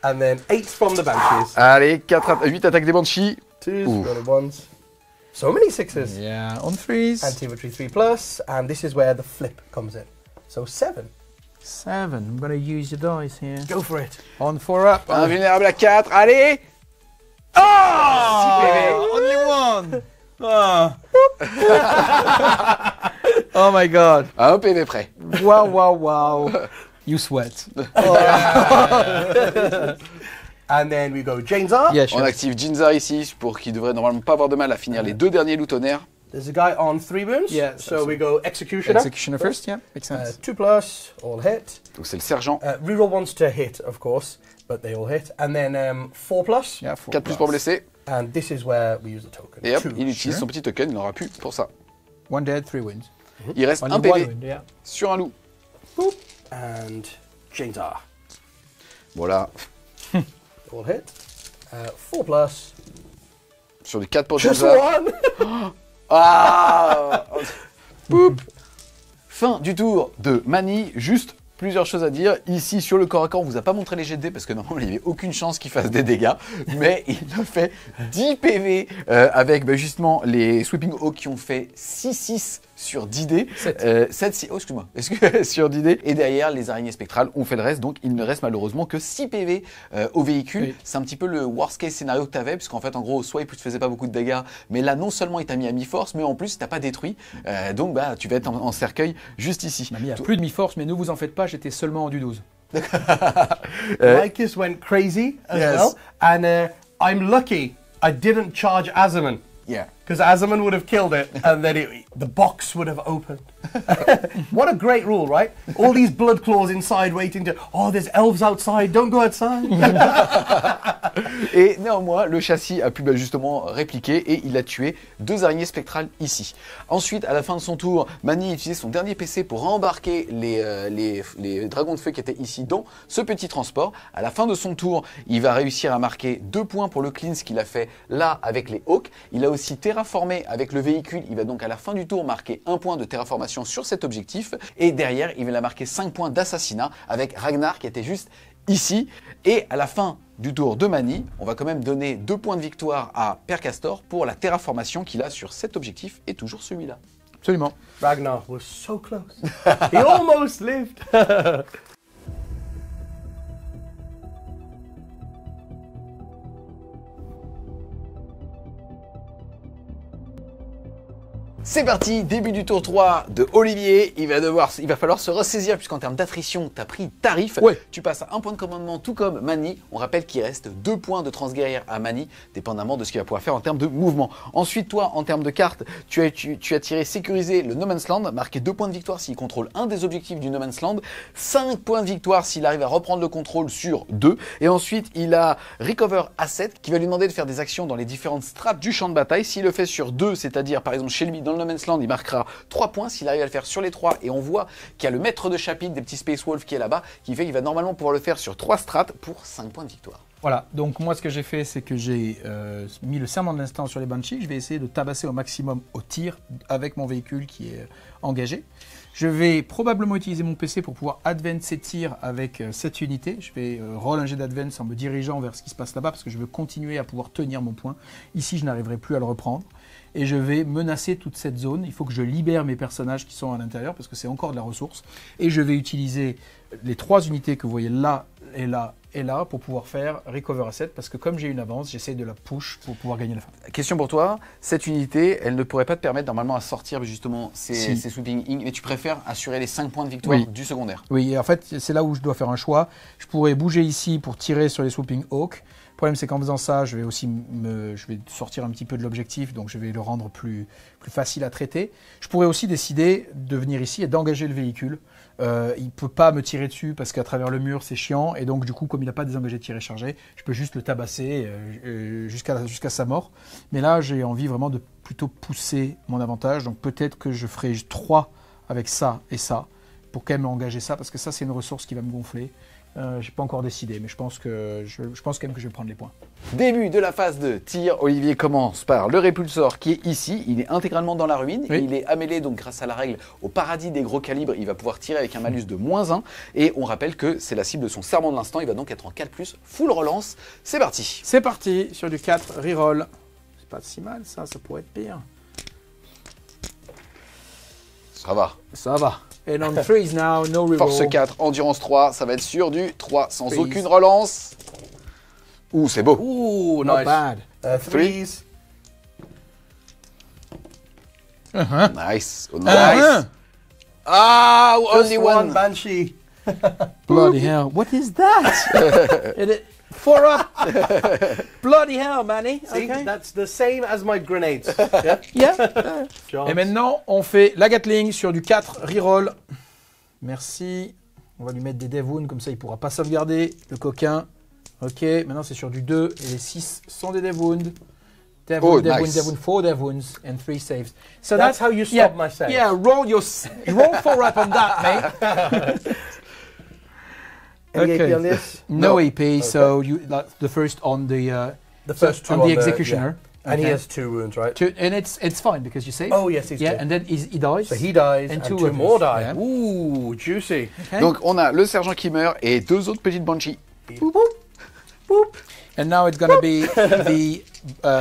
And then 8 from the Banshees. Allez, 8 attaques des Banshees. 2s, Ooh. rolling 1s. So many 6s. Yeah, on 3s. Anti-infantry 3+, and this is where the flip comes in. So 7. 7. I'm gonna use your dice here. Go for it. On 4 up. Invulnérable à 4. Allez. Oh, Only one. Oh my god. un PV près. Wow, wow, wow. You sweat. And then we go Jane Zar. Yeah, On sure. active Jinzar ici pour qu'il devrait normalement pas avoir de mal à finir les 2 derniers loups tonnerres. There's a guy on 3 wounds. Yeah, So we go Executioner. Executioner first, yeah, makes sense. 2+, all hit. Donc c'est le sergent. Reroll wants to hit, of course, but they all hit. And then 4+. Yeah, 4 plus pour blesser. And this is where we use the token. Et hop, 2. il utilise son petit token, il n'aura plus pour ça. 1 dead, 3 wins. Il reste Only un PV one wound, yeah. sur un loup. Boop. And Chainsaw. Voilà, All hit. 4+. sur du 4 pour Just Jenza. one! Ah Boop. Fin du tour de Mani, juste plusieurs choses à dire. Ici, sur le corps à corps, on vous a pas montré les jets de dés parce que normalement, il n'y avait aucune chance qu'il fasse des dégâts. Mais il a fait 10 PV avec justement les Sweeping Hawks qui ont fait 6-6 sur 10 dés. 7, oh, excuse-moi, sur 10 dés. Et derrière, les araignées spectrales ont fait le reste. Donc, il ne reste malheureusement que 6 PV au véhicule. Oui. C'est un petit peu le worst case scénario que tu avais, puisqu'en fait, en gros, soit il ne te faisait pas beaucoup de dégâts, mais là, non seulement il t'a mis à mi-force, mais en plus, il t'a pas détruit. Donc, tu vas être en cercueil juste ici. Il m'a mis à plus de mi-force, mais ne vous en faites pas, j'étais seulement en du 12. Lycus went crazy as Yes. well. And I'm lucky I didn't charge Azaman. Yeah. Because Azaman would have killed it, and then the box would have opened. What a great rule, right? All these blood claws inside waiting to, oh, there's elves outside, don't go outside. Et néanmoins, le châssis a pu justement répliquer et il a tué 2 araignées spectrales ici. Ensuite, à la fin de son tour, Mani a utilisé son dernier PC pour embarquer les dragons de feu qui étaient ici dans ce petit transport. À la fin de son tour, il va réussir à marquer 2 points pour le cleanse qu'il a fait là avec les Hawks. Il a aussi terraformé avec le véhicule. Il va donc à la fin du tour marquer 1 point de terraformation sur cet objectif. Et derrière, il va marquer 5 points d'assassinat avec Ragnar qui était juste ici. Et à la fin du tour de Mani, on va quand même donner 2 points de victoire à Père Castor pour la terraformation qu'il a sur cet objectif et toujours celui-là. Absolument. Ragnar was so close. He almost lived. C'est parti, début du tour 3 de Olivier. Il va falloir se ressaisir puisqu'en termes d'attrition, tu as pris tarif. Ouais. Tu passes à 1 point de commandement tout comme Mani. On rappelle qu'il reste 2 points de transguerrière à Mani, dépendamment de ce qu'il va pouvoir faire en termes de mouvement. Ensuite, toi, en termes de cartes, tu as tiré sécuriser le No Man's Land, marqué 2 points de victoire s'il contrôle un des objectifs du No Man's Land, 5 points de victoire s'il arrive à reprendre le contrôle sur 2. Et ensuite, il a Recover Asset qui va lui demander de faire des actions dans les différentes strates du champ de bataille. S'il le fait sur 2, c'est-à-dire par exemple chez lui dans le No Man's Land, il marquera 3 points s'il arrive à le faire sur les 3. Et on voit qu'il y a le maître de chapitre des petits Space Wolves qui est là-bas, qui fait qu'il va normalement pouvoir le faire sur 3 strates pour 5 points de victoire. Voilà, donc moi ce que j'ai fait, c'est que j'ai mis le serment de l'instant sur les Banshees. Je vais essayer de tabasser au maximum au tir avec mon véhicule qui est engagé. Je vais probablement utiliser mon PC pour pouvoir advance et tir avec cette unité. Je vais roll un jet d'advance en me dirigeant vers ce qui se passe là-bas parce que je veux continuer à pouvoir tenir mon point. Ici, je n'arriverai plus à le reprendre. Et je vais menacer toute cette zone. Il faut que je libère mes personnages qui sont à l'intérieur parce que c'est encore de la ressource. Et je vais utiliser les 3 unités que vous voyez là et là et là pour pouvoir faire Recover Asset parce que comme j'ai une avance, j'essaie de la push pour pouvoir gagner la fin. Question pour toi, cette unité, elle ne pourrait pas te permettre normalement à sortir justement ces Si. Sweeping Ink, mais tu préfères assurer les 5 points de victoire Oui. du secondaire. Oui, et en fait, c'est là où je dois faire un choix. Je pourrais bouger ici pour tirer sur les Swooping Hawks. Le problème, c'est qu'en faisant ça, je vais aussi je vais sortir un petit peu de l'objectif, donc je vais le rendre plus facile à traiter. Je pourrais aussi décider de venir ici et d'engager le véhicule. Il ne peut pas me tirer dessus parce qu'à travers le mur, c'est chiant. Et donc, du coup, comme il n'a pas désengagé de tir et chargé, je peux juste le tabasser jusqu'à sa mort. Mais là, j'ai envie vraiment de plutôt pousser mon avantage. Donc, peut-être que je ferai 3 avec ça et ça pour quand même engager ça parce que ça, c'est une ressource qui va me gonfler. J'ai pas encore décidé, mais je pense quand même que je vais prendre les points. Début de la phase de tir, Olivier commence par le répulsor qui est ici, il est intégralement dans la ruine, Oui. et il est amêlé donc grâce à la règle au paradis des gros calibres, il va pouvoir tirer avec un malus de -1, et on rappelle que c'est la cible de son serment de l'instant, il va donc être en 4+, full relance, c'est parti. C'est parti, sur du 4, reroll. C'est pas si mal ça pourrait être pire. Ça va. Ça va. And on freeze now, no reroll. Force 4, endurance 3, ça va être sur du 3 sans Freeze. aucune relance. Ouh, c'est beau. Ooh, Not nice. bad. Threes. Nice, oh, nice. Ah, Just only one one. Banshee. Bloody hell, what is that? 4 up. Bloody hell, Manny. See, Okay. that's the same as my grenades. Yeah. Yeah. Chance. Et maintenant, on fait la Gatling sur du 4 reroll. Merci. On va lui mettre des dev wounds, comme ça il pourra pas sauvegarder, le coquin. Ok, maintenant c'est sur du 2 et les 6 sont des dev wounds. Dev Oh, wound, dev nice. wound, dev wound, 4 dev wounds and 3 saves. So That's how you stop my save. Yeah, roll 4 up on that, mate. Any Okay. AP on this? No AP, so that's the first on the first two on the executioner. yeah. And he Okay. has 2 wounds, right? And it's fine because you save. Oh yes, he's yeah, dead. and then he dies. So he dies, And and two 2 others. more die. Yeah. Ooh, juicy. Okay. Donc on a le sergent qui meurt et 2 autres petites banshees. Boop, boop. And now it's gonna be the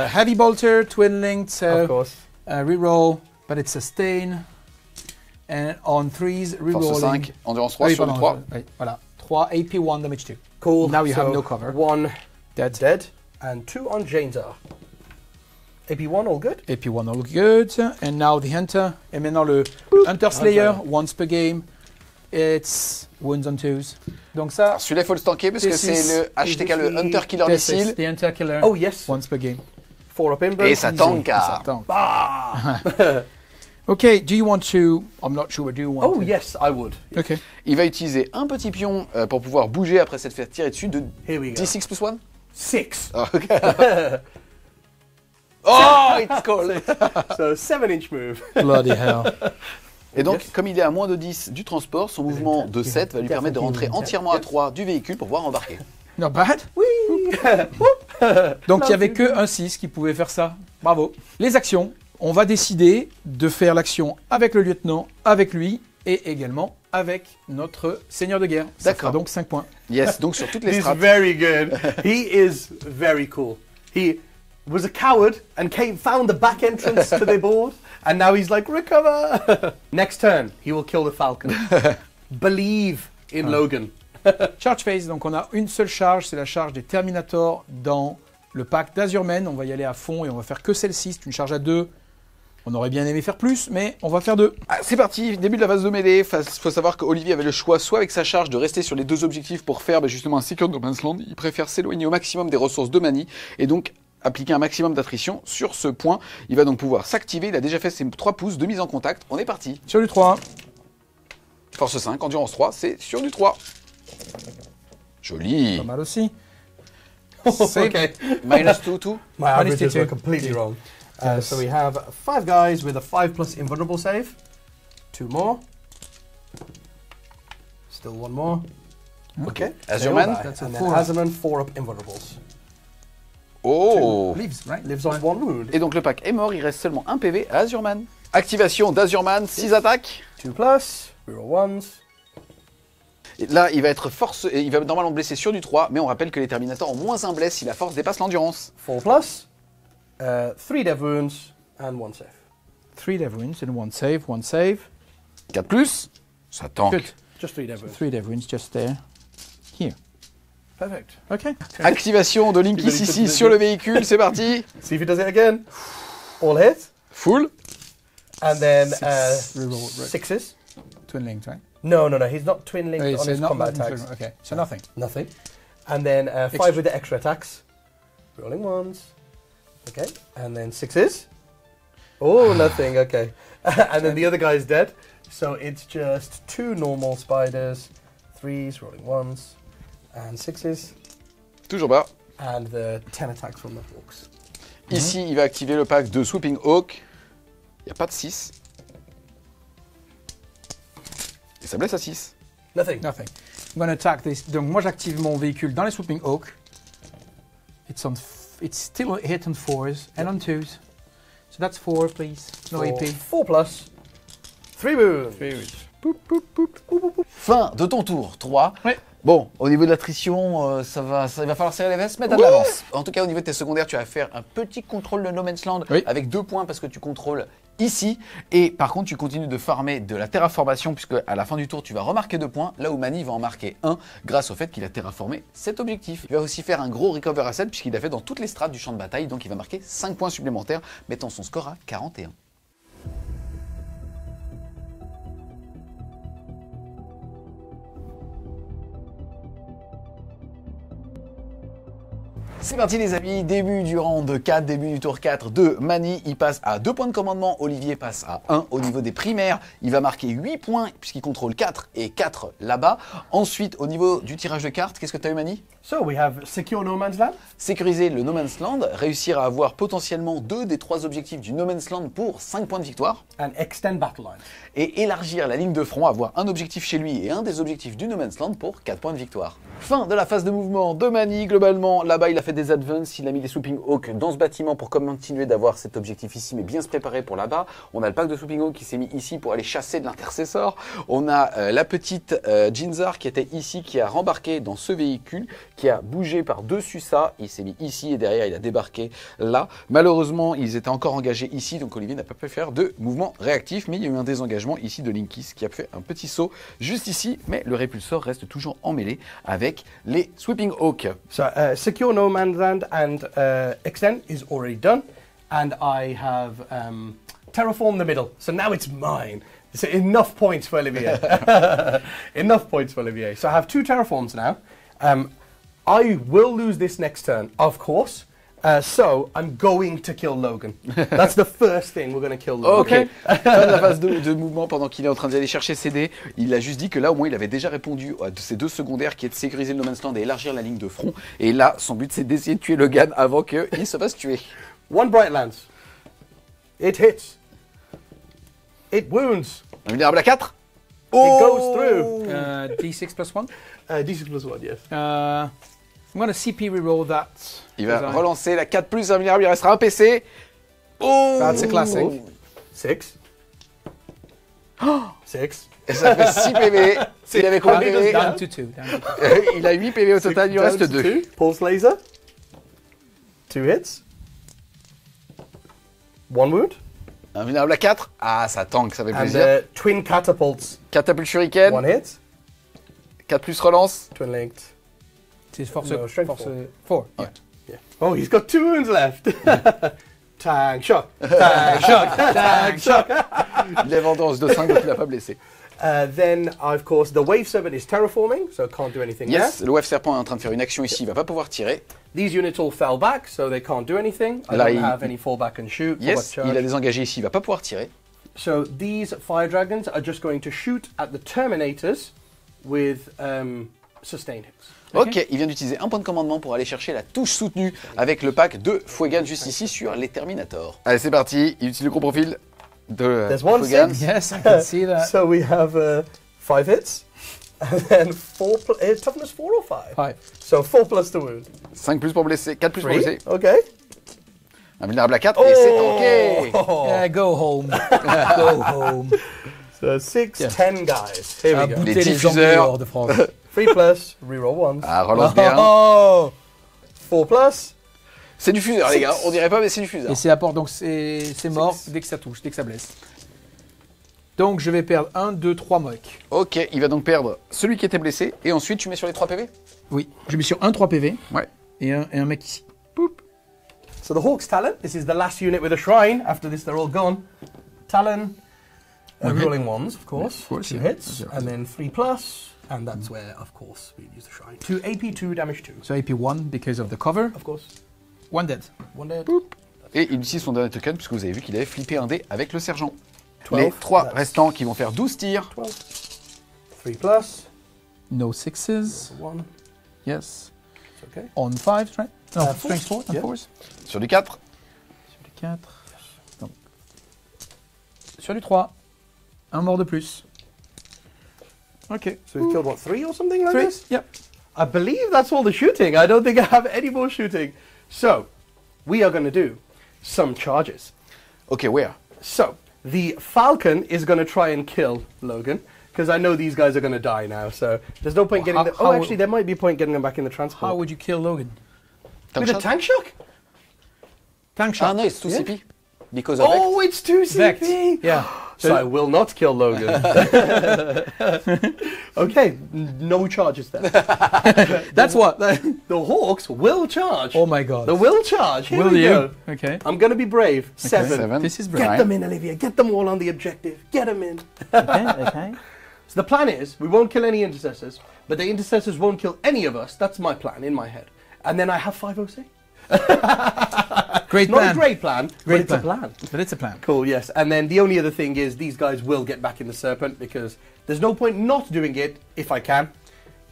heavy bolter, twin linked, Of so course. reroll, but it's sustain. And on 3s, Force rerolling. 5, endurance 3 Oui, sur le pardon, 3. oui, voilà. 3 AP1 damage 2. Cool. Now you have So, no cover. 1 Dead. dead, and 2 on Jane'ar. AP1 all good. AP1 all good. And now the hunter. Et maintenant le Hunter Slayer, Hunter. once per game. It's wounds on 2s. Donc ça, Alors celui-là il faut le stanker parce que This is- c'est le HTK, le Hunter Killer this is Missile. the Hunter Killer, Oh yes. once per game. 4 up inbound. Et ça tanka. Ça tank. Ah. Okay, do you want to... I'm not sure, do you want Oh to... yes, I would. Okay. Il va utiliser un petit pion pour pouvoir bouger après s'être fait tirer dessus de Here we go. D6 plus 1. 6. Oh, it's cold. So 7-inch move. Bloody hell. Et donc, Yes. comme il est à moins de 10 du transport, son mouvement de 7 va lui permettre de rentrer entièrement à 3 du véhicule pour pouvoir embarquer. Not bad. Donc il n'y avait que un 6 qui pouvait faire ça. Bravo. Les actions, on va décider de faire l'action avec le lieutenant, avec lui et également avec notre seigneur de guerre. Ça D'accord. fera donc 5 points. Yes, donc sur toutes les He's strates. very good. He is very cool. He was a coward and found the back entrance to the board, and now he's like, recover. Next turn, he will kill the Falcon. Believe in Logan. Charge phase, donc on a une seule charge, c'est la charge des Terminators dans le pack d'Azurmen. On va y aller à fond et on va faire que celle-ci, c'est une charge à 2. On aurait bien aimé faire plus, mais on va faire 2. Ah, c'est parti, début de la phase de mêlée. Il faut savoir qu'Olivier avait le choix, soit avec sa charge, de rester sur les 2 objectifs pour faire justement un Secure No Man's Land. Il préfère s'éloigner au maximum des ressources de Mani et donc appliquer un maximum d'attrition sur ce point. Il va donc pouvoir s'activer. Il a déjà fait ses 3 pouces de mise en contact. On est parti. Sur du 3. Force 5, endurance 3, c'est sur du 3. Joli. Pas mal aussi. Okay. Minus 2, 2. My averages two. were completely wrong. Yes. So we have 5 guys with a 5+ invulnerable save. 2 more. Still 1 more. Okay. Azurman. Nailed that. That's a And then 4. Azurman, 4 up invulnerables. Oh. Lives, right? Lives on 1 wound. Et donc le pack est mort, il reste seulement un PV à Azurman. Activation d'Azurman, 6 attaques. 2+, reroll ones. Et là, il va être force, et il va normalement blesser sur du 3, mais on rappelle que les Terminators ont moins un bless si la force dépasse l'endurance. 4+, 3 dev wounds, and 1 save. 3 dev wounds and 1 save, 1 save. 4 plus, ça tank. Good. Just 3 dev wounds. 3 dev wounds just there. Here. Perfect. Okay. Activation de Linky Very Sissi good. sur le véhicule, c'est parti. See if he does it again. All hit. Full. And then Reroll, right. 6s. Twin linked, right? No, he's not twin linked Okay, on so his not- combat not- attacks. Okay, so nothing. Nothing. And then 5 Extra. with the extra attacks. Rolling ones. Okay. And then 6s. Oh, nothing. Okay. And then the other guy's dead. So it's just 2 normal spiders, 3s, rolling ones, and 6s. Toujours bas. And the 10 attacks from the hawks. Ici, il va activer le pack de Swooping Hawk. Il n'y a pas de 6. Et ça blesse à 6. Nothing. Nothing. I'm going to attack this. Donc moi j'active mon véhicule dans les Swooping Hawk. It's still hit on 4s and on 2s. So that's 4, please. No AP. 4+, 3 wounds. Fin de ton tour, 3. Ouais. Bon, au niveau de l'attrition, il va falloir serrer les vestes, mais t'as de l'avance. En tout cas, au niveau de tes secondaires, tu vas faire un petit contrôle de No Man's Land Oui. avec 2 points parce que tu contrôles ici. Et par contre, tu continues de farmer de la terraformation puisque à la fin du tour, tu vas remarquer 2 points. Là où Mani va en marquer 1 grâce au fait qu'il a terraformé cet objectif. Il va aussi faire un gros recover asset puisqu'il a fait dans toutes les strates du champ de bataille. Donc il va marquer 5 points supplémentaires, mettant son score à 41. C'est parti les amis, début du round 4, début du tour 4 de Mani. Il passe à 2 points de commandement, Olivier passe à 1 au niveau des primaires. Il va marquer 8 points puisqu'il contrôle 4 et 4 là-bas. Ensuite, au niveau du tirage de cartes, qu'est-ce que tu as eu Mani? So we have secure no man's land. Sécuriser le No Man's Land, réussir à avoir potentiellement 2 des 3 objectifs du No Man's Land pour 5 points de victoire. And extend battle lines. Et élargir la ligne de front, avoir un objectif chez lui et un des objectifs du No Man's Land pour 4 points de victoire. Fin de la phase de mouvement de Mani, globalement, là-bas il a fait des advances, il a mis des Swooping Hawks dans ce bâtiment pour continuer d'avoir cet objectif ici, mais bien se préparer pour là-bas. On a le pack de Swooping Hawks qui s'est mis ici pour aller chasser de l'intercessor. On a la petite Jinzar qui était ici, qui a rembarqué dans ce véhicule, qui a bougé par-dessus ça, il s'est mis ici et derrière il a débarqué là. Malheureusement, ils étaient encore engagés ici, donc Olivier n'a pas pu faire de mouvement réactif, mais il y a eu un désengagement ici de Linkis qui a fait un petit saut juste ici, mais le répulsor reste toujours emmêlé avec les Swooping Hawks. So secure no man's land and extend is already done, and I have terraformed the middle. So now it's mine. So enough points for Olivier. Enough points for Olivier. So I have 2 terraforms now. I will lose this next turn, of course. So I'm going to kill Logan. That's the first thing we're going to kill Logan. Ok. Fin de la phase de mouvement pendant qu'il est en train d'aller chercher ses dés. Il a juste dit que là au moins il avait déjà répondu à ces 2 secondaires qui est de sécuriser le No Man's Land et élargir la ligne de front. Et là son but c'est d'essayer de tuer Logan avant qu'il se fasse tuer. 1 bright lance. It hits. It wounds. Un vulnérable à 4. It goes through. D6 plus 1. D6 plus 1, yes. I'm going to CP reroll that. Il va relancer la 4 plus invulnérable, il restera un PC. Oh, That's a classic. 6. 6. Et ça fait 6 PV. Il avait combien de PV? Down to 2. Il a 8 PV au total, il lui reste 2. Pulse laser. 2 hits. 1 wound. Un vulnérable à 4. Ah, ça tank, ça fait And plaisir. twin catapults. Catapulte shuriken. 1 hit. 4 plus relance. Twin linked. C'est force No, strength 4. Yeah. Oh, he's got 2 wounds left. Tank shock. Tank shock. Tank shock. Il est vendange de 5, donc il n'a pas blessé. Then, of course, the wave serpent is terraforming, so can't do anything Yes, there. le Wave Serpent est en train de faire une action ici, il va pas pouvoir tirer. These units all fell back, so they can't do anything. I Là, don't il- have any fallback and shoot. Yes, forward il a charge. désengagé ici, il va pas pouvoir tirer. So these fire dragons are just going to shoot at the terminators with sustain hits. Ok, il vient d'utiliser un point de commandement pour aller chercher la touche soutenue avec le pack de Fuegan juste ici sur les Terminators. Allez, c'est parti, il utilise le gros profil de There's one Fuegan. six. Yes, I can see that. So we have 5 hits, and then toughness 4 or 5? 5. So 4 plus the wound. 5 plus pour blesser, 4 plus pour 3. blesser. Okay. Un vulnérable à 4 et c'est tanké. Yeah, go home. Go home. So 6, Yeah. 10 guys. Here we go. Bouter Les les diffuseurs. zombies hors de France. 3 plus, reroll ones. Ah, relance bien. Oh 4 plus, C'est du fuseur les gars, on dirait pas mais c'est du fuseur. Et c'est à port, donc c'est mort dès que ça touche, dès que ça blesse. Donc je vais perdre 1, 2, 3 mocs. Ok, il va donc perdre celui qui était blessé et ensuite tu mets sur les 3 PV. Oui, je mets sur 1, 3 PV Ouais. et un mec ici. Poup. So the Hawk's Talon, this is the last unit with a shrine. After this, they're all gone. Talon, rolling ones, of course. Of course, 2 yeah. hits, and then 3 plus, and that's where, of course, we use the shrine. 2 AP, 2 damage 2. So AP 1 because of the cover. Of course. 1 dead. 1 dead. Et il utilise son dernier token puisque vous avez vu qu'il avait flippé un dé avec le sergent. 12, Les 3 that's restants qui vont faire 12 tirs. 12. 3 plus, No sixes. 1. Yes. It's okay. On 5, right? No, Fours. strength 4 and Yeah. 4s. Sur du 4. Sur du 4. Donc. Sur du 3. Un mort de plus. Ok. So we've killed, what, 3 or something like 3. this? Yep. I believe that's all the shooting. I don't think I have any more shooting. So, we are going to do some charges. Ok, where? So, the Falcon is going to try and kill Logan, because I know these guys are going to die now, so there's no point getting How- them... how- Oh, actually, there might be a point getting them back in the transport. How would you kill Logan? With a tank shock? Tank shot. Ah no, it's 2 Yeah. CP. Because of Oh, it's 2 Vect. CP! Yeah. So I will not kill Logan. Okay, no charges there. That's what. The Hawks will charge. Oh my god. They will charge. Here Will we you? go. Okay. I'm going to be brave. 7. 7. This is Get brave. them in, Olivia. Get them all on the objective. Get them in. Okay, okay. So the plan is, we won't kill any intercessors, but the intercessors won't kill any of us. That's my plan in my head. And then I have 5 OC. Great Not plan. a great plan, but Great it's a plan. But it's a plan. Cool, yes. And then the only other thing is these guys will get back in the serpent because there's no point not doing it if I can.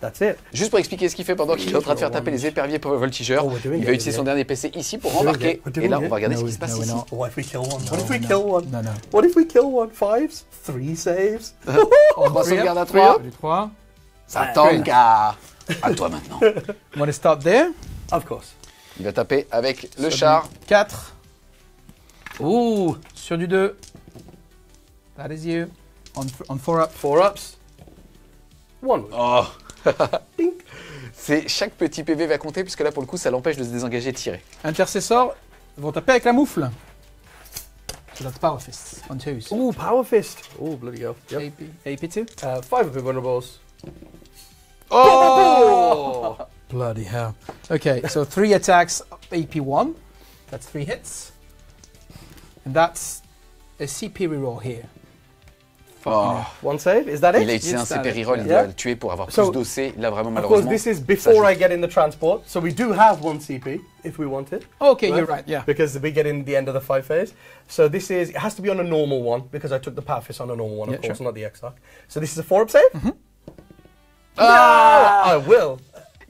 That's it. Juste pour expliquer ce qu'il fait pendant qu'il est en train de faire taper les éperviers pour le voltigeur, Oh, we're doing il va it, utiliser yeah. son dernier PC ici pour We're doing embarquer. it, we're doing Et là, it. on va regarder No, ce qui se passe no, we're ici. not. What if we kill one? What if we no. kill one? No, no. What if we kill one? 5s? 3 saves? 3 sauvegardes à 3. Les 3. Ça tombe à toi maintenant. On va start there. Of course. Il va taper avec le char. 4. Ouh, sur du 2. That is you. On 4 up. 4 ups. 1 wood. Oh. Ding. C'est chaque petit PV va compter puisque là pour le coup ça l'empêche de se désengager et de tirer. Intercessors vont taper avec la moufle. So that's Power Fist on 2s. Ooh, Power Fist. Oh, bloody hell. Yep. AP2. 5 of invulnerables. Oh. Bloody hell. Okay, so 3 attacks, AP1. That's 3 hits. And that's a CP reroll here. Oh. 1 save, is that Il a it? utilisé un Yes, CP that is- reroll, il yeah. doit le tuer pour avoir So, plus d'OC. Là vraiment Of course, malheureusement. this is before ça I get in the transport, so we do have 1 CP if we want it. Okay, you're right, yeah. Because we get in the end of the 5 phase. So this is, it has to be on a normal one because I took the Power Fist on a normal one, Yeah, of course, sure. not the X-Arc. So this is a 4 up save? Ah. I will.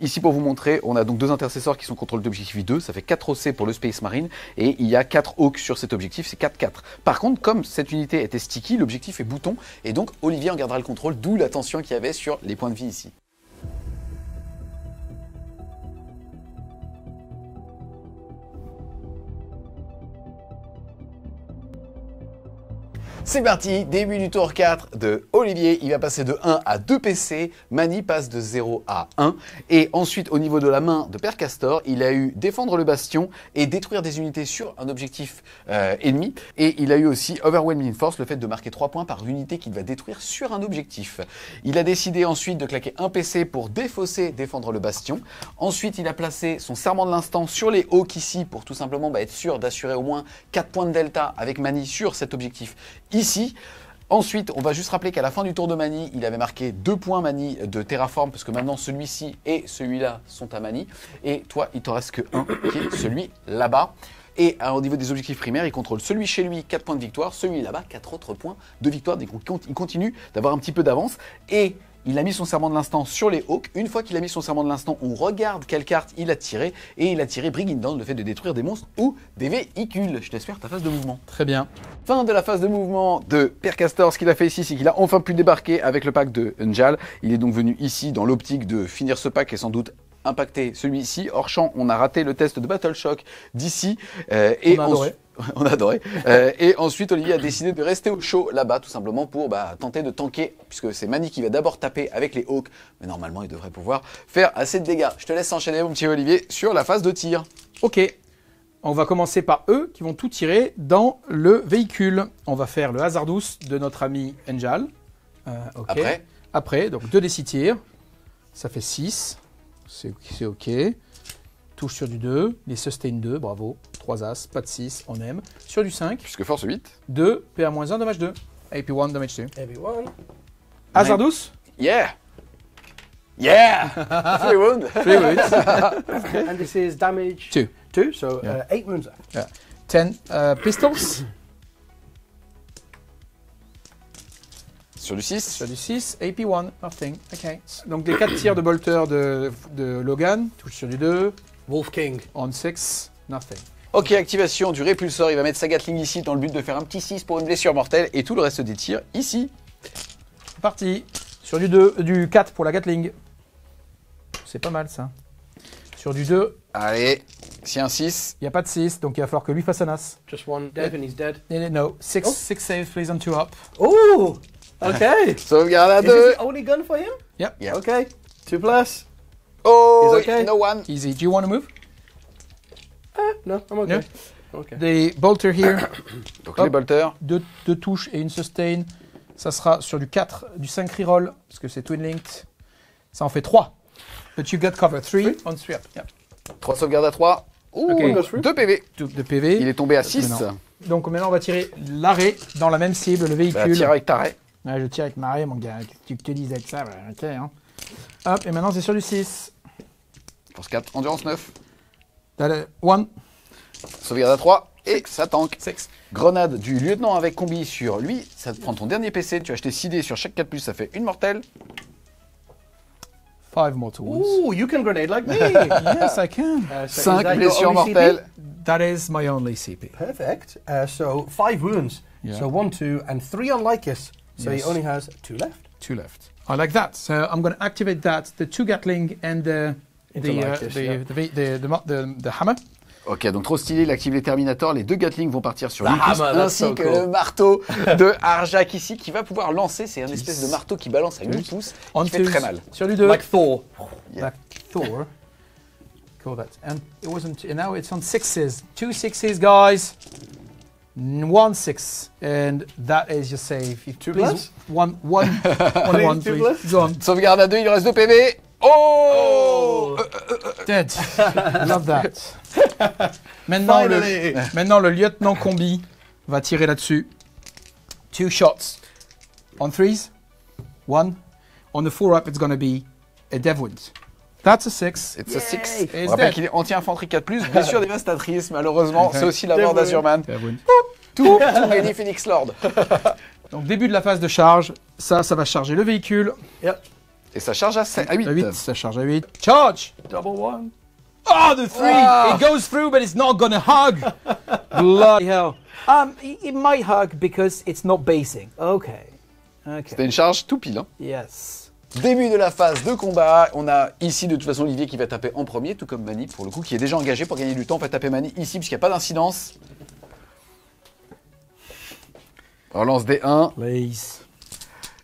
Ici pour vous montrer, on a donc 2 intercesseurs qui sont contre l'objectif 2, ça fait 4 OC pour le Space Marine et il y a 4 Hawks sur cet objectif, c'est 4-4. Par contre, comme cette unité était sticky, l'objectif est bouton et donc Olivier en gardera le contrôle, d'où la tension qu'il y avait sur les points de vie ici. C'est parti, début du tour 4 de Olivier, il va passer de 1 à 2 PC, Mani passe de 0 à 1, et ensuite au niveau de la main de Père Castor, il a eu défendre le bastion et détruire des unités sur un objectif ennemi, et il a eu aussi Overwhelming Force, le fait de marquer 3 points par unité qu'il va détruire sur un objectif. Il a décidé ensuite de claquer un PC pour défausser, défendre le bastion, ensuite il a placé son serment de l'instant sur les Hawks ici pour tout simplement être sûr d'assurer au moins 4 points de delta avec Mani sur cet objectif ici. Ensuite, on va juste rappeler qu'à la fin du tour de Mani, il avait marqué 2 points Mani de terraform, parce que maintenant celui-ci et celui-là sont à Mani. Et toi, il t'en reste que un, qui est celui là-bas. Et au niveau des objectifs primaires, il contrôle celui chez lui, 4 points de victoire, celui là-bas, 4 autres points de victoire. Donc il continue d'avoir un petit peu d'avance. Et il a mis son serment de l'instant sur les Hawks. Une fois qu'il a mis son serment de l'instant, on regarde quelle carte il a tiré. Et il a tiré Bringing Down, le fait de détruire des monstres ou des véhicules. Je te laisse faire ta phase de mouvement. Très bien. Fin de la phase de mouvement de Père Castor. Ce qu'il a fait ici, c'est qu'il a enfin pu débarquer avec le pack de Njal. Il est donc venu ici dans l'optique de finir ce pack et sans doute impacter celui-ci. Hors champ, on a raté le test de Battle Shock d'ici. On a adoré. On a adoré. Et ensuite, Olivier a décidé de rester au chaud là-bas, tout simplement pour tenter de tanker, puisque c'est Mani qui va d'abord taper avec les Hawks, mais normalement, il devrait pouvoir faire assez de dégâts. Je te laisse enchaîner, mon petit Olivier, sur la phase de tir. Ok. On va commencer par eux qui vont tout tirer dans le véhicule. On va faire le Hazardous de notre ami Njal. Ok. Après, donc 2 D6 tirs. Ça fait 6. C'est ok. Touche sur du 2. Les sustain 2, bravo. 3 as, pas de 6, on aime. Sur du 5. Puisque force 8. 2, PA-1, dommage 2. AP1, damage 2. Everyone. Hazardous. Yeah! Yeah! 3 wounds. 3 wounds. And this is damage 2. 2, so Yeah. 8 wounds left. Yeah. 10 pistols. Sur du 6. Sur du 6, AP1, nothing. Ok. Donc les 4 tirs de bolter de Logan. Touche sur du 2. Wolf King. On 6, nothing. Ok, activation du répulsor. Il va mettre sa Gatling ici dans le but de faire un petit 6 pour une blessure mortelle et tout le reste des tirs ici. Parti. Sur du 2, du 4 pour la Gatling. C'est pas mal ça. Sur du 2, Allez, si un 6. il n'y a pas de 6, donc il va falloir que lui fasse un as. Just one dead and he's dead. No, 6 Oh. saves please on 2 up. Oh! Okay. Sauvegarde à Is this 2. the only gun for him? Yep. Yeah. Okay. 2 plus. Oh, He's okay. no one. Easy. Do you want to move? No, I'm okay. No. Okay. The bolter here, Donc Hop. les bolters. 2 touches et une sustain. Ça sera sur du 4, du 5 reroll, parce que c'est twin linked. Ça en fait 3. But you got cover 3 on 3 up. Yep. 3 sauvegardes à 3. Ouh, Ok. 2 PV. De PV. Il est tombé à 6. Non. Donc maintenant on va tirer l'arrêt dans la même cible, le véhicule. Bah, tire avec Taré. Ouais, je tire avec marée, mon gars. Tu te dises avec ça, ok. Hein. Hop, et maintenant c'est sur du 6. Force 4, endurance 9. One. Sauvegarde à 3 et ça tank. 6. Grenade du lieutenant avec combi sur lui. Ça te prend ton dernier PC. Tu as acheté 6 dés sur chaque 4+, ça fait une mortelle. 5 mortal wounds. Ooh, you can grenade like me. Yes, I can. So is 5 that your blessures only CP? mortelles. That is my only CP. Perfect. So 5 wounds. Yeah. So 1, 2, and 3 on Lycus. So Yes. he only has 2 left. 2 left. I like that. So I'm going to activate that. The 2 Gatling and the Interlocus, yeah. the hammer. Ok, donc trop stylé, il active les Terminators. Les 2 Gatling vont partir sur The Lucas, hammer, that's ainsi so que cool. le marteau de Arjak ici, qui va pouvoir lancer. C'est un espèce de marteau qui balance à 8 pouces, On qui fait twos. très mal. Sur du 2. Like Thor. Like Thor. Cool that. And it wasn't. And now it's on 6s. 2 6s, guys. 1 6. And that is your save. If Two please, plus? one, Two please. plus? Go on. Sauvegarde à 2, il reste 2 PV. Oh, Dead. Love that. Maintenant, Finally. maintenant, le lieutenant combi va tirer là-dessus. 2 shots. On 3s. 1. On the 4 up, it's going to be a dev wound. That's a 6. It's a 6. It's On rappelle dead. qu'il est anti-infanterie 4+, blessure dévastatrice, malheureusement. Okay. C'est aussi la mort Dev wound. d'Azurman. Dev wound. Tout gagné Phoenix Lord. Donc, début de la phase de charge. Ça va charger le véhicule. Yep. Et ça charge à 8. À 8, ça charge à 8. Charge! Double 1. Oh, the 3! Ah. It goes through, but it's not gonna hug! Bloody hell. It might hug because it's not basing. Okay. C'était une charge tout pile. Hein. Yes. Début de la phase de combat. On a ici de toute façon Olivier qui va taper en premier, tout comme Mani pour le coup, qui est déjà engagé pour gagner du temps. On va taper Mani ici puisqu'il n'y a pas d'incidence. Relance des 1. Please.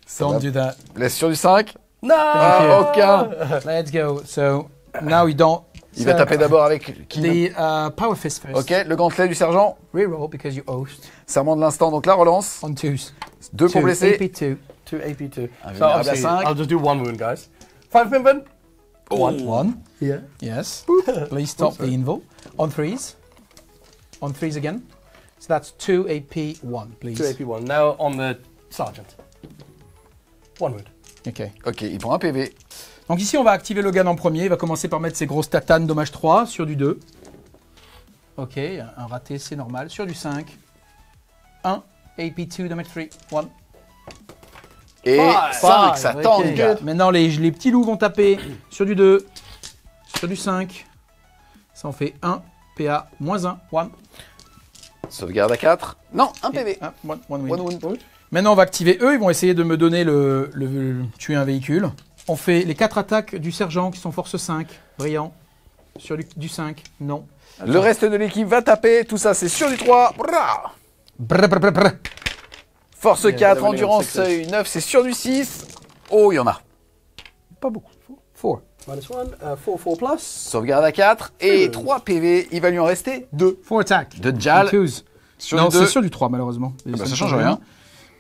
Ça Don't va. do that. Blessure du 5. No! Ah, aucun. Let's go. So, now we don't. Il va taper d'abord avec qui The power fist first. Ok, le gantelet du sergent. Reroll because you host. Serment de l'instant, donc la relance. On 2s. 2 pour blesser. AP2. 2 AP2. Un So vulnérable à obviously, 5. I'll just do 1 wound, guys. 5 Pimpin. 1. Yeah. Yes. Please stop the invul. On 3s. On 3s again. So that's 2 AP1, please. 2 AP1. Now on the sergeant. 1 wound. Ok. Ok, il prend un PV. Donc ici, on va activer Logan en premier. Il va commencer par mettre ses grosses tatanes, dommage 3, sur du 2. Ok, un raté, c'est normal. Sur du 5. 1, AP2, damage 3, 1. Et 5, ça Ok. tangue. Maintenant, les petits loups vont taper sur du 2, sur du 5. Ça en fait 1, PA, moins 1, 1. Sauvegarde à 4. Non, un PV. 1 One wound. wound. Maintenant, on va activer eux. Ils vont essayer de me donner le tuer un véhicule. On fait les 4 attaques du sergent qui sont force 5. Brillant. Sur du 5. Non. Le reste de l'équipe va taper. Tout ça, c'est sur du 3. Bra. Brr, brr, brr, brr. Force Yeah, 4, that only endurance on sixes. 9, c'est sur du 6. Oh, il y en a. Pas beaucoup. 4. -1. 4 plus. Sauvegarde à 4 et 3 PV. Il va lui en rester 2. 4 attack. De Jal. Twos. Sur Non, du 2. c'est sur du 3 malheureusement. bah, ça ne change rien.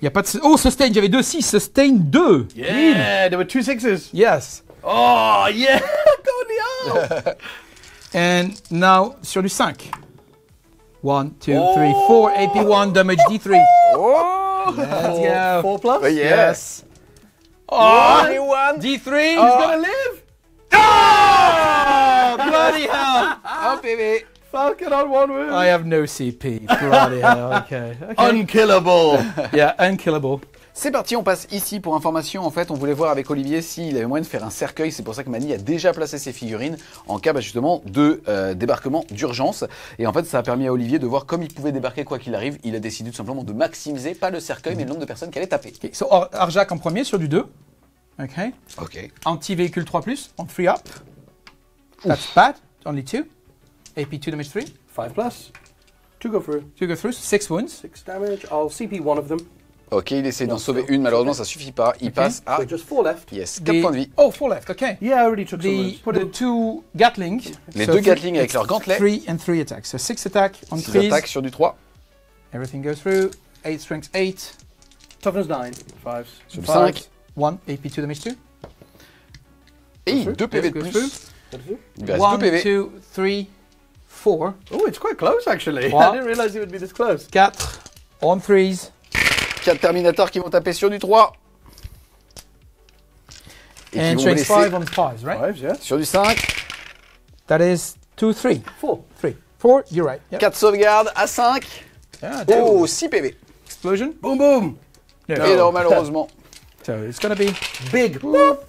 Il y a pas de... Oh, sustain, j'avais 2 6. Sustain 2. Yeah, there were 2 6s. Yes. Oh, yeah! Go in the out! And now, sur du 5. 1, 2, 3, Oh. 4. AP1, damage D3. Oh. Let's go. 4 plus? Oh, yeah. Yes. Oh, D3. He's gonna live! Oh, bloody hell. Un PV. Falcon on 1 wound. I have no CP. Bloody hell. Okay. Unkillable. Yeah, unkillable. C'est parti, on passe ici pour information. En fait, on voulait voir avec Olivier s'il avait moyen de faire un cercueil. C'est pour ça que Mani a déjà placé ses figurines en cas justement de débarquement d'urgence. Et en fait, ça a permis à Olivier de voir comme il pouvait débarquer quoi qu'il arrive. Il a décidé tout simplement de maximiser, pas le cercueil, mais le nombre de personnes qui allaient taper. Okay, so Arjak en premier sur du 2. Okay. Ok. Anti-véhicule 3+, on 3 up. That's bad. Only 2. AP2 damage 3. 5 plus. 2 go through. 2 go through. 6 wounds. 6 damage. I'll CP 1 of them. Ok, il essaie d'en sauver une. Malheureusement, ça suffit pas. Il passe à... So just 4 left. Yes, 4 points de vie. Oh, 4 left. Okay. Yeah, I already took some wounds. Put The it. 2 Gatling. Les So deux three- Gatling avec leurs gantelets. 3 and 3 attacks. So 6 attack on 6 3. attaques sur du 3. Everything goes through. 8 strength 8. Toughness 9. 5. Sur du 5. 1 AP2 damage 2. Et 2 PV de Goes plus. through. Il lui reste 1, 2 PV. 2, 3, 4. Oh, it's quite close actually. Wow. I didn't realize it would be this close. 4 on 3s. 4 Terminators qui vont taper sur du 3. Et qui And vont strength blesser 5 on 5s, right? 5, yeah. sur du 5. That is 2, 3. 4. 3. 4, you're right. Yep. 4 sauvegardes à 5. Yeah, Oh, 6 PV. Explosion. Boom, boom. No. Et non, malheureusement. So it's gonna be Big boop.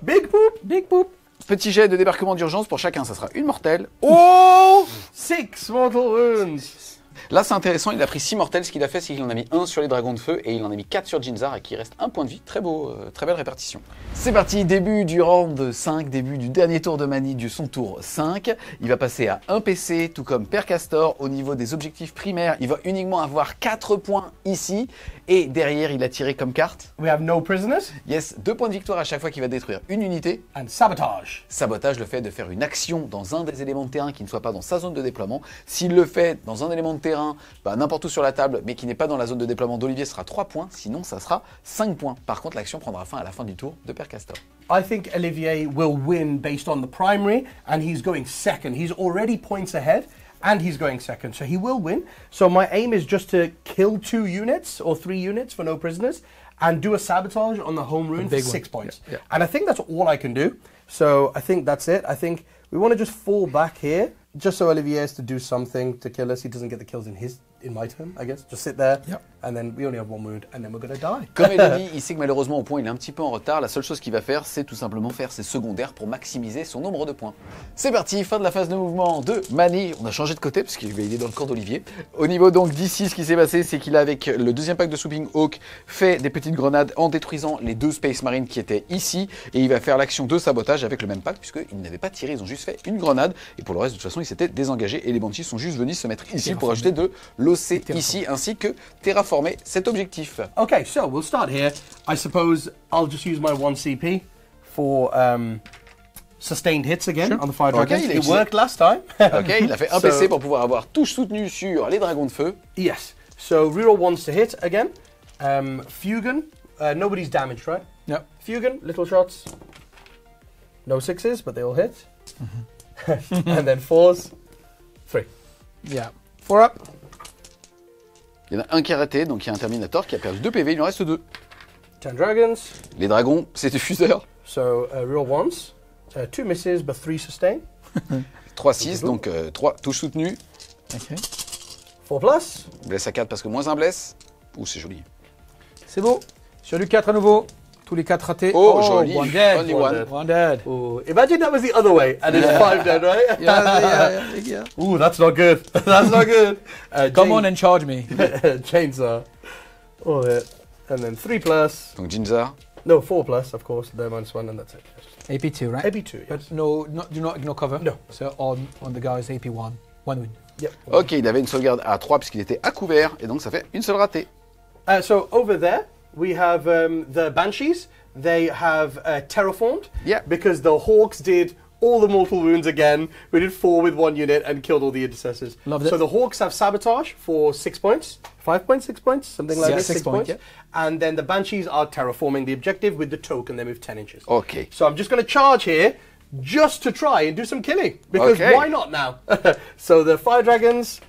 Big boop. big boop. Petit jet de débarquement d'urgence pour chacun, ça sera une mortelle. Oh! 6 mortal wounds. Là, c'est intéressant, il a pris 6 mortels. Ce qu'il a fait, c'est qu'il en a mis 1 sur les dragons de feu et il en a mis 4 sur Jinzar et qu'il reste 1 point de vie. Très beau, très belle répartition. C'est parti, début du round 5, début du dernier tour de Mani de son tour 5. Il va passer à 1 PC, tout comme Père Castor. Au niveau des objectifs primaires, il va uniquement avoir 4 points ici. Et derrière, il a tiré comme carte. We have no prisoners. Yes, 2 points de victoire à chaque fois qu'il va détruire une unité. And sabotage. Sabotage, le fait de faire une action dans un des éléments de terrain qui ne soit pas dans sa zone de déploiement. S'il le fait dans un élément de terrain, n'importe où sur la table, mais qui n'est pas dans la zone de déploiement d'Olivier, ce sera 3 points. Sinon, ça sera 5 points. Par contre, l'action prendra fin à la fin du tour de Père Castor. I think Olivier will win based on the primary, and he's going second. He's already points ahead, and he's going second, so he will win. So my aim is just to kill 2 units or 3 units for no prisoners, and do a sabotage on the home rune for big one. 6 points. Yeah, yeah. And I think that's all I can do. So I think that's it. I think we want to just fall back here, just so Olivier has to do something to kill us. He doesn't get the kills in my turn, I guess. Just sit there, Yep. and then we only have 1 wound, and then we're going to die. Comme il a dit, il sait que malheureusement au point il est un petit peu en retard. La seule chose qu'il va faire, c'est tout simplement faire ses secondaires pour maximiser son nombre de points. C'est parti, fin de la phase de mouvement de Mani. On a changé de côté parce qu'il est dans le camp d'Olivier. Au niveau donc d'ici, ce qui s'est passé, c'est qu'il a avec le deuxième pack de Swooping Hawk fait des petites grenades en détruisant les 2 Space Marines qui étaient ici. Et il va faire l'action de sabotage avec le même pack puisqu'ils n'avaient pas tiré, ils ont juste fait une grenade. Et pour le reste, de toute façon, ils s'étaient désengagés et les Banshees sont juste venus se mettre ici pour ajouter de l'OC ici ainsi que terraformer cet objectif. Okay, so we'll start here. I suppose I'll just use my 1 CP for sustained hits again on the fire Okay, dragons. il a It utilisé- worked last time. Ok, il a fait un So- PC pour pouvoir avoir touche soutenue sur les dragons de feu. Yes. So reroll 1s to hit again. Fugan. Nobody's damaged, right? No. Fugan, little shots. No 6s, but they all hit. And then 4s. 3. Yeah. 4 up. Il y en a un qui a raté, donc il y a un Terminator qui a perdu 2 PV, il en reste 2. 10 dragons. Les dragons, c'est des fuseurs. So reroll 1s. 2 misses, but 3 sustain. 3-6, donc 3 touches soutenues. Ok. 4 plus. Blesse à 4 parce que moins un blesse. Ouh, c'est joli. C'est beau. Sur du 4 à nouveau. Tous les 4 ratés. Oh, joli. One dead. Only one. One dead. Ooh, imagine that was the other way, and it's 5 dead, right? Yeah. Ooh, that's not good. That's not good. Come on and charge me. Chainsaw. All hit. And then 3 plus. Donc Jinzar. No, 4 plus, of course. They're -1, and that's it. AP2, right? AP2, yes. But no, do not ignore cover. No. So on the guys AP1, 1 win. Yep. Ok, il avait une sauvegarde à 3 puisqu'il était à couvert, et donc ça fait une seule ratée. So over there, we have the Banshees. They have terraformed. Yeah. Because the Hawks did all the mortal wounds again. We did 4 with 1 unit and killed all the intercessors. Loved it. So the Hawks have sabotage for 6 points. 5 points, 6 points, something like Yeah, this. 6 points, yeah. And then the Banshees are terraforming the objective with the token. They move 10 inches. Ok. So I'm just going to charge here just to try and do some killing. Because Okay. why not now? So the Fire Dragons,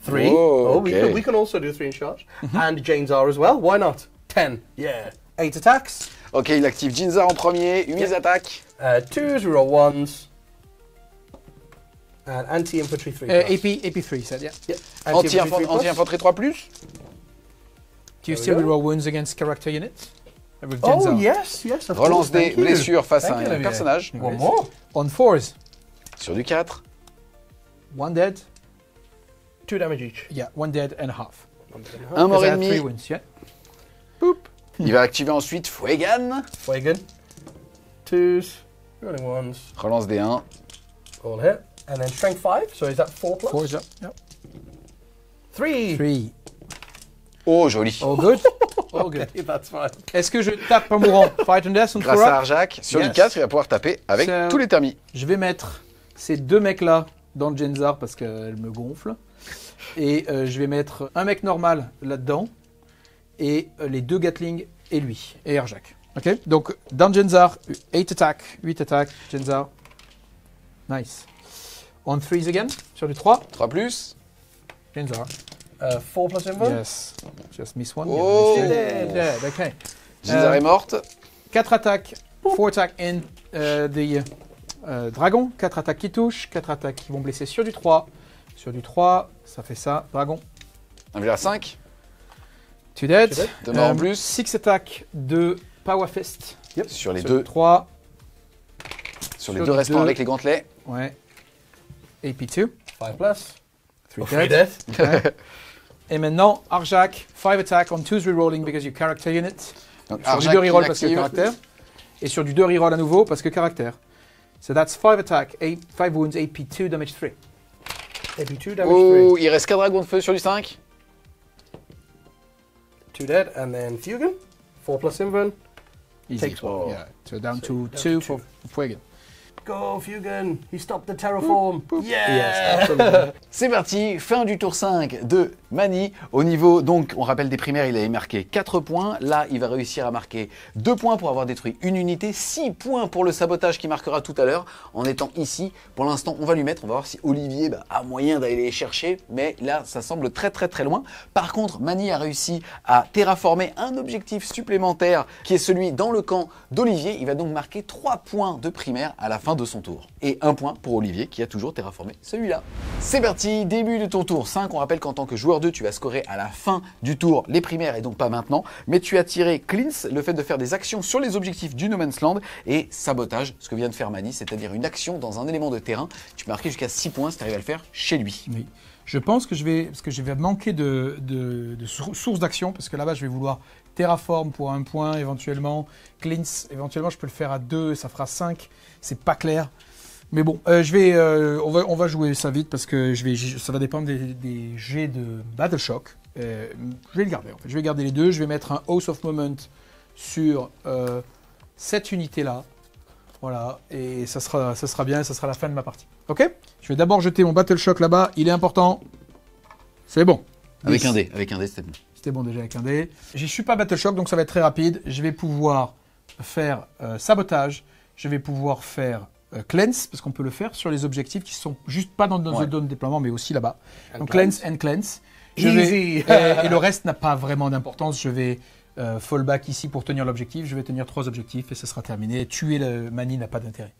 3. Oh, we okay. can also do 3 in charge. And Janes are as well. Why not? 10. Yeah. 8 attacks. Ok, il active Jinzar en premier, 8 attaques. 2s, reroll 1s. And anti-infantry 3. AP3 said, yeah. Yeah. Anti-infantry 3 plus. Anti-infanterie 3+. Do you There we still go. reroll wounds against character units? With Oh, Genza. yes, yes. Of Relance course. des Thank you. blessures face Thank à you, un Olivier. personnage. One more. On 4s, Sur du 4. 1 dead. 2 damage each. Yeah, 1 dead and a half. Un mort Because I et had 3 demi. wins, yeah. Il va activer ensuite Fuegan. Fuegan. 2s, rolling 1s. Relance des 1. All hit. And then strength 5. So is that 4 plus? 4s up, yep. 3. 3. Oh, joli. All good? All good. Okay, that's fine. Est-ce que je tape un mourant? Fight and death on Grâce 4 à up? Arjak, sur du Yes. 4, il va pouvoir taper avec So- tous les thermis. Je vais mettre ces 2 mecs-là dans le Genzar parce qu'elle me gonfle. Et je vais mettre un mec normal là-dedans. Et les 2 Gatling et lui. Et Erjak. Ok? Donc, dans Genzar, 8 attack. 8 attack, Genzar. Nice. On 3s again. Sur du 3. 3+. Genzar. 4 plus invuln. Yes. Just miss one. Oh. Yeah, dead. Ok. Jinzar est morte. 4 attaques. 4 attack in the Dragon, 4 attaques qui touchent, 4 attaques qui vont blesser sur du 3. Sur du 3, ça fait ça. Dragon. 1,5. 2 dead. 2 morts en plus. 6 attaques de Power Fist. Sur les Sur deux. du 3. Sur les sur deux les restants deux. avec les gantelets. Ouais. AP2. 5 plus. 3 3 dead. death. Ouais. Et maintenant, Arjak, 5 attack on 2 rerolling because you character unit. Donc, Sur du Arjak 2 qui reroll parce que l'active. caractère. Et sur du 2 reroll à nouveau parce que caractère. So that's 5 attack, 5 wounds, AP2, damage 3. AP2 damage Oh, il reste 4 dragons de feu sur du 5. 3. 2 dead, and then Fugan. 4 plus Inven. Easy. Takes one. Yeah. So down to down 2 to for Fuegan. Go, Fugan. He stopped the terraform. Yes, Yeah. absolutely. C'est parti, fin du tour 5 de Mani. Au niveau, donc, on rappelle des primaires, il avait marqué 4 points. Là, il va réussir à marquer 2 points pour avoir détruit une unité, 6 points pour le sabotage qui marquera tout à l'heure en étant ici. Pour l'instant, on va lui mettre, on va voir si Olivier a moyen d'aller les chercher. Mais là, ça semble très très très loin. Par contre, Mani a réussi à terraformer un objectif supplémentaire qui est celui dans le camp d'Olivier. Il va donc marquer 3 points de primaire à la fin de son tour. Et 1 point pour Olivier qui a toujours terraformé celui-là. C'est parti, début de ton tour 5. On rappelle qu'en tant que joueur 2, tu vas scorer à la fin du tour les primaires et donc pas maintenant. Mais tu as tiré Cleanse, le fait de faire des actions sur les objectifs du No Man's Land, et Sabotage, ce que vient de faire Mani, c'est-à-dire une action dans un élément de terrain. Tu peux marquer jusqu'à 6 points si tu arrives à le faire chez lui. Oui. Je pense que je vais manquer de sources d'action parce que là-bas, je vais vouloir Terraform pour 1 point éventuellement. Cleanse, éventuellement, je peux le faire à 2, ça fera 5. C'est pas clair. Mais bon, on va jouer ça vite parce que ça va dépendre des jets de Battle Shock. Je vais le garder en fait. Je vais garder les deux. Je vais mettre un House of Moment sur cette unité-là. Voilà, et ça sera bien, ça sera la fin de ma partie. Ok? Je vais d'abord jeter mon Battle Shock là-bas. Il est important. C'est bon. Avec 10. un dé, c'était bon. C'était bon déjà avec un dé. J'y suis pas Battle Shock, donc ça va être très rapide. Je vais pouvoir faire Sabotage. Je vais pouvoir faire Cleanse, parce qu'on peut le faire sur les objectifs qui sont juste pas dans notre zone de déploiement, mais aussi là-bas. Donc Cleanse and Cleanse. Easy. Et le reste n'a pas vraiment d'importance. Je vais fallback ici pour tenir l'objectif. Je vais tenir 3 objectifs et ce sera terminé. Tuer le Mani n'a pas d'intérêt.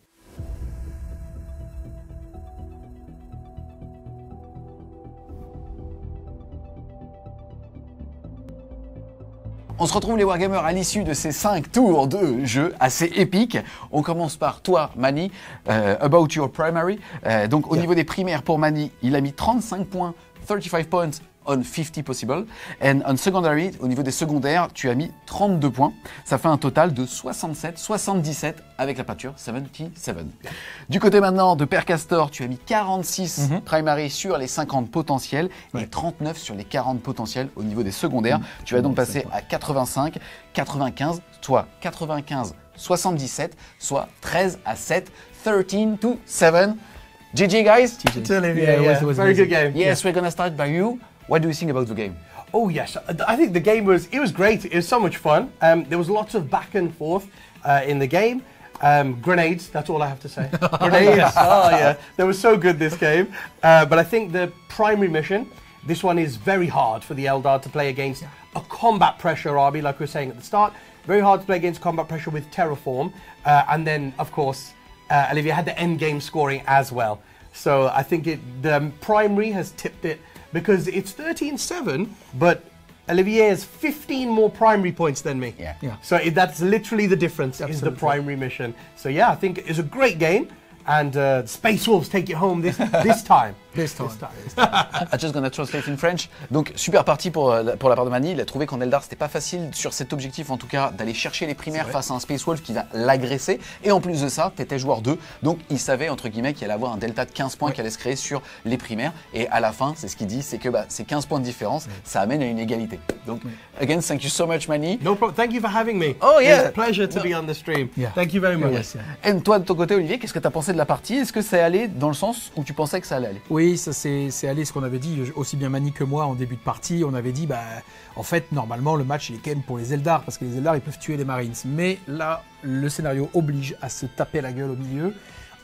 On se retrouve les Wargamers à l'issue de ces 5 tours de jeu assez épiques. On commence par toi, Mani, about your primary. Donc au niveau des primaires pour Mani, il a mis 35 points, 35 points on 50 possible. And on secondary, au niveau des secondaires, tu as mis 32 points. Ça fait un total de 67, 77 avec la peinture, 77. Du côté maintenant de Père Castor, tu as mis 46 primary sur les 50 potentiels et 39 sur les 40 potentiels au niveau des secondaires. Tu vas donc passer à 85, 95, soit 95, 77, soit 13 à 7, 13 to 7. GG guys. It's Olivia, yeah. It was Very amazing. good game. Yes, we're gonna start by you. What do you think about the game? Oh yes, I think the game was great. It was so much fun. There was lots of back and forth in the game. Grenades, that's all I have to say. Grenades, oh yeah, they were so good this game. But I think the primary mission, this one is very hard for the Eldar to play against a combat pressure army, like we were saying at the start. Very hard to play against combat pressure with Terraform. And then, of course, Olivia had the end game scoring as well. So I think the primary has tipped it because it's 13-7, but Olivier has 15 more primary points than me. Yeah. Yeah. So that's literally the difference, is the Absolutely. primary mission. So yeah, I think it's a great game, and Space Wolves take it home this time. This time. I'm just gonna translate in French. Donc super partie pour la part de Mani. Il a trouvé qu'en Eldar c'était pas facile sur cet objectif en tout cas d'aller chercher les primaires face à un Space Wolf qui va l'agresser. Et en plus de ça, t'étais joueur 2, donc il savait entre guillemets qu'il allait avoir un delta de 15 points qui allait se créer sur les primaires. Et à la fin, c'est ce qu'il dit, c'est que ces 15 points de différence, ça amène à une égalité. Donc again, thank you so much Mani. No problem. Thank you for having me. Oh, yeah. It's a pleasure to be on the stream. Yeah. Thank you very much. Yes, yeah. Et toi de ton côté Olivier, qu'est-ce que t'as pensé de la partie? Est-ce que c'est allé dans le sens où tu pensais que ça allait aller? Oui, ça c'est allé ce qu'on avait dit, aussi bien Mani que moi en début de partie. On avait dit, en fait, normalement, le match il est quand même pour les Eldar, parce que les Eldar ils peuvent tuer les Marines. Mais là, le scénario oblige à se taper la gueule au milieu.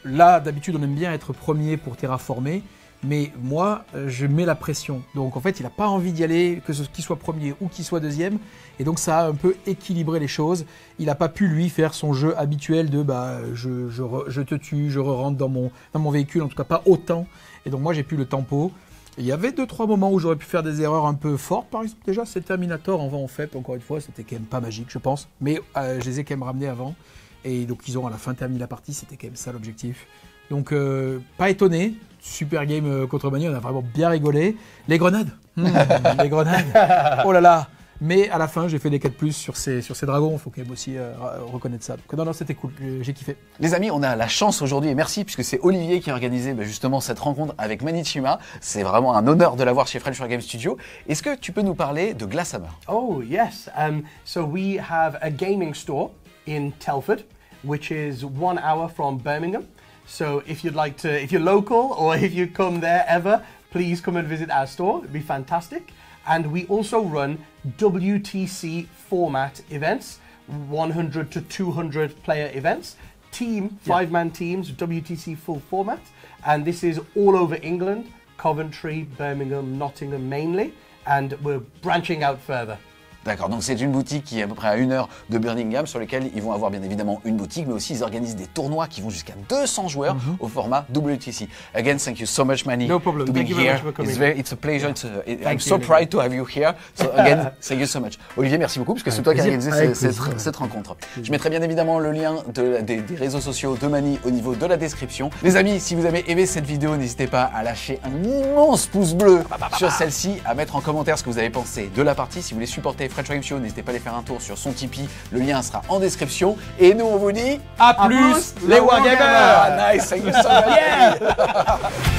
Là, d'habitude, on aime bien être premier pour terraformer. Mais moi, je mets la pression. Donc en fait, il n'a pas envie d'y aller, qu'il soit premier ou qu'il soit deuxième. Et donc ça a un peu équilibré les choses. Il n'a pas pu, lui, faire son jeu habituel de je te tue, je re-rentre dans mon véhicule, en tout cas pas autant. Et donc moi, j'ai pu le tempo. Il y avait 2-3 moments où j'aurais pu faire des erreurs un peu fortes. Par exemple, déjà, c'est Terminator en vent en fait. Encore une fois, c'était quand même pas magique, je pense. Mais je les ai quand même ramenés avant. Et donc ils ont à la fin terminé la partie. C'était quand même ça l'objectif. Donc pas étonné. Super game contre Mani, on a vraiment bien rigolé. Les grenades, les grenades, oh là là. Mais à la fin, j'ai fait des 4+ sur ces dragons, il faut quand même aussi reconnaître ça. Donc non, c'était cool, j'ai kiffé. Les amis, on a la chance aujourd'hui, et merci, puisque c'est Olivier qui a organisé justement cette rencontre avec Manichima. C'est vraiment un honneur de l'avoir chez French Wargame Studio. Est-ce que tu peux nous parler de Glasshammer? Oh, yes. So we have a gaming store in Telford, which is 1 hour from Birmingham. So if you'd like to, if you're local or if you come there ever, please come and visit our store. It'd be fantastic. And we also run WTC format events, 100 to 200 player events, five-man teams, WTC full format. And this is all over England, Coventry, Birmingham, Nottingham mainly. And we're branching out further. D'accord, donc c'est une boutique qui est à peu près à 1 heure de Birmingham, sur lesquelles ils vont avoir bien évidemment une boutique, mais aussi ils organisent des tournois qui vont jusqu'à 200 joueurs au format WTC. Again, thank you so much, Manny. No problem. To be Thank you very here. much for coming. It's a pleasure. I'm so proud to have you here. So again, thank you so much. Olivier, merci beaucoup, parce que c'est toi qui as organisé cette rencontre. Je mettrai bien évidemment le lien des réseaux sociaux de Manny au niveau de la description. Les amis, si vous avez aimé cette vidéo, n'hésitez pas à lâcher un immense pouce bleu sur celle-ci, à mettre en commentaire ce que vous avez pensé de la partie. Si vous voulez supporter French Wargame Show, n'hésitez pas à aller faire un tour sur son Tipeee, le lien sera en description. Et nous, on vous dit à plus les Wargamers. Nice, thank you so much.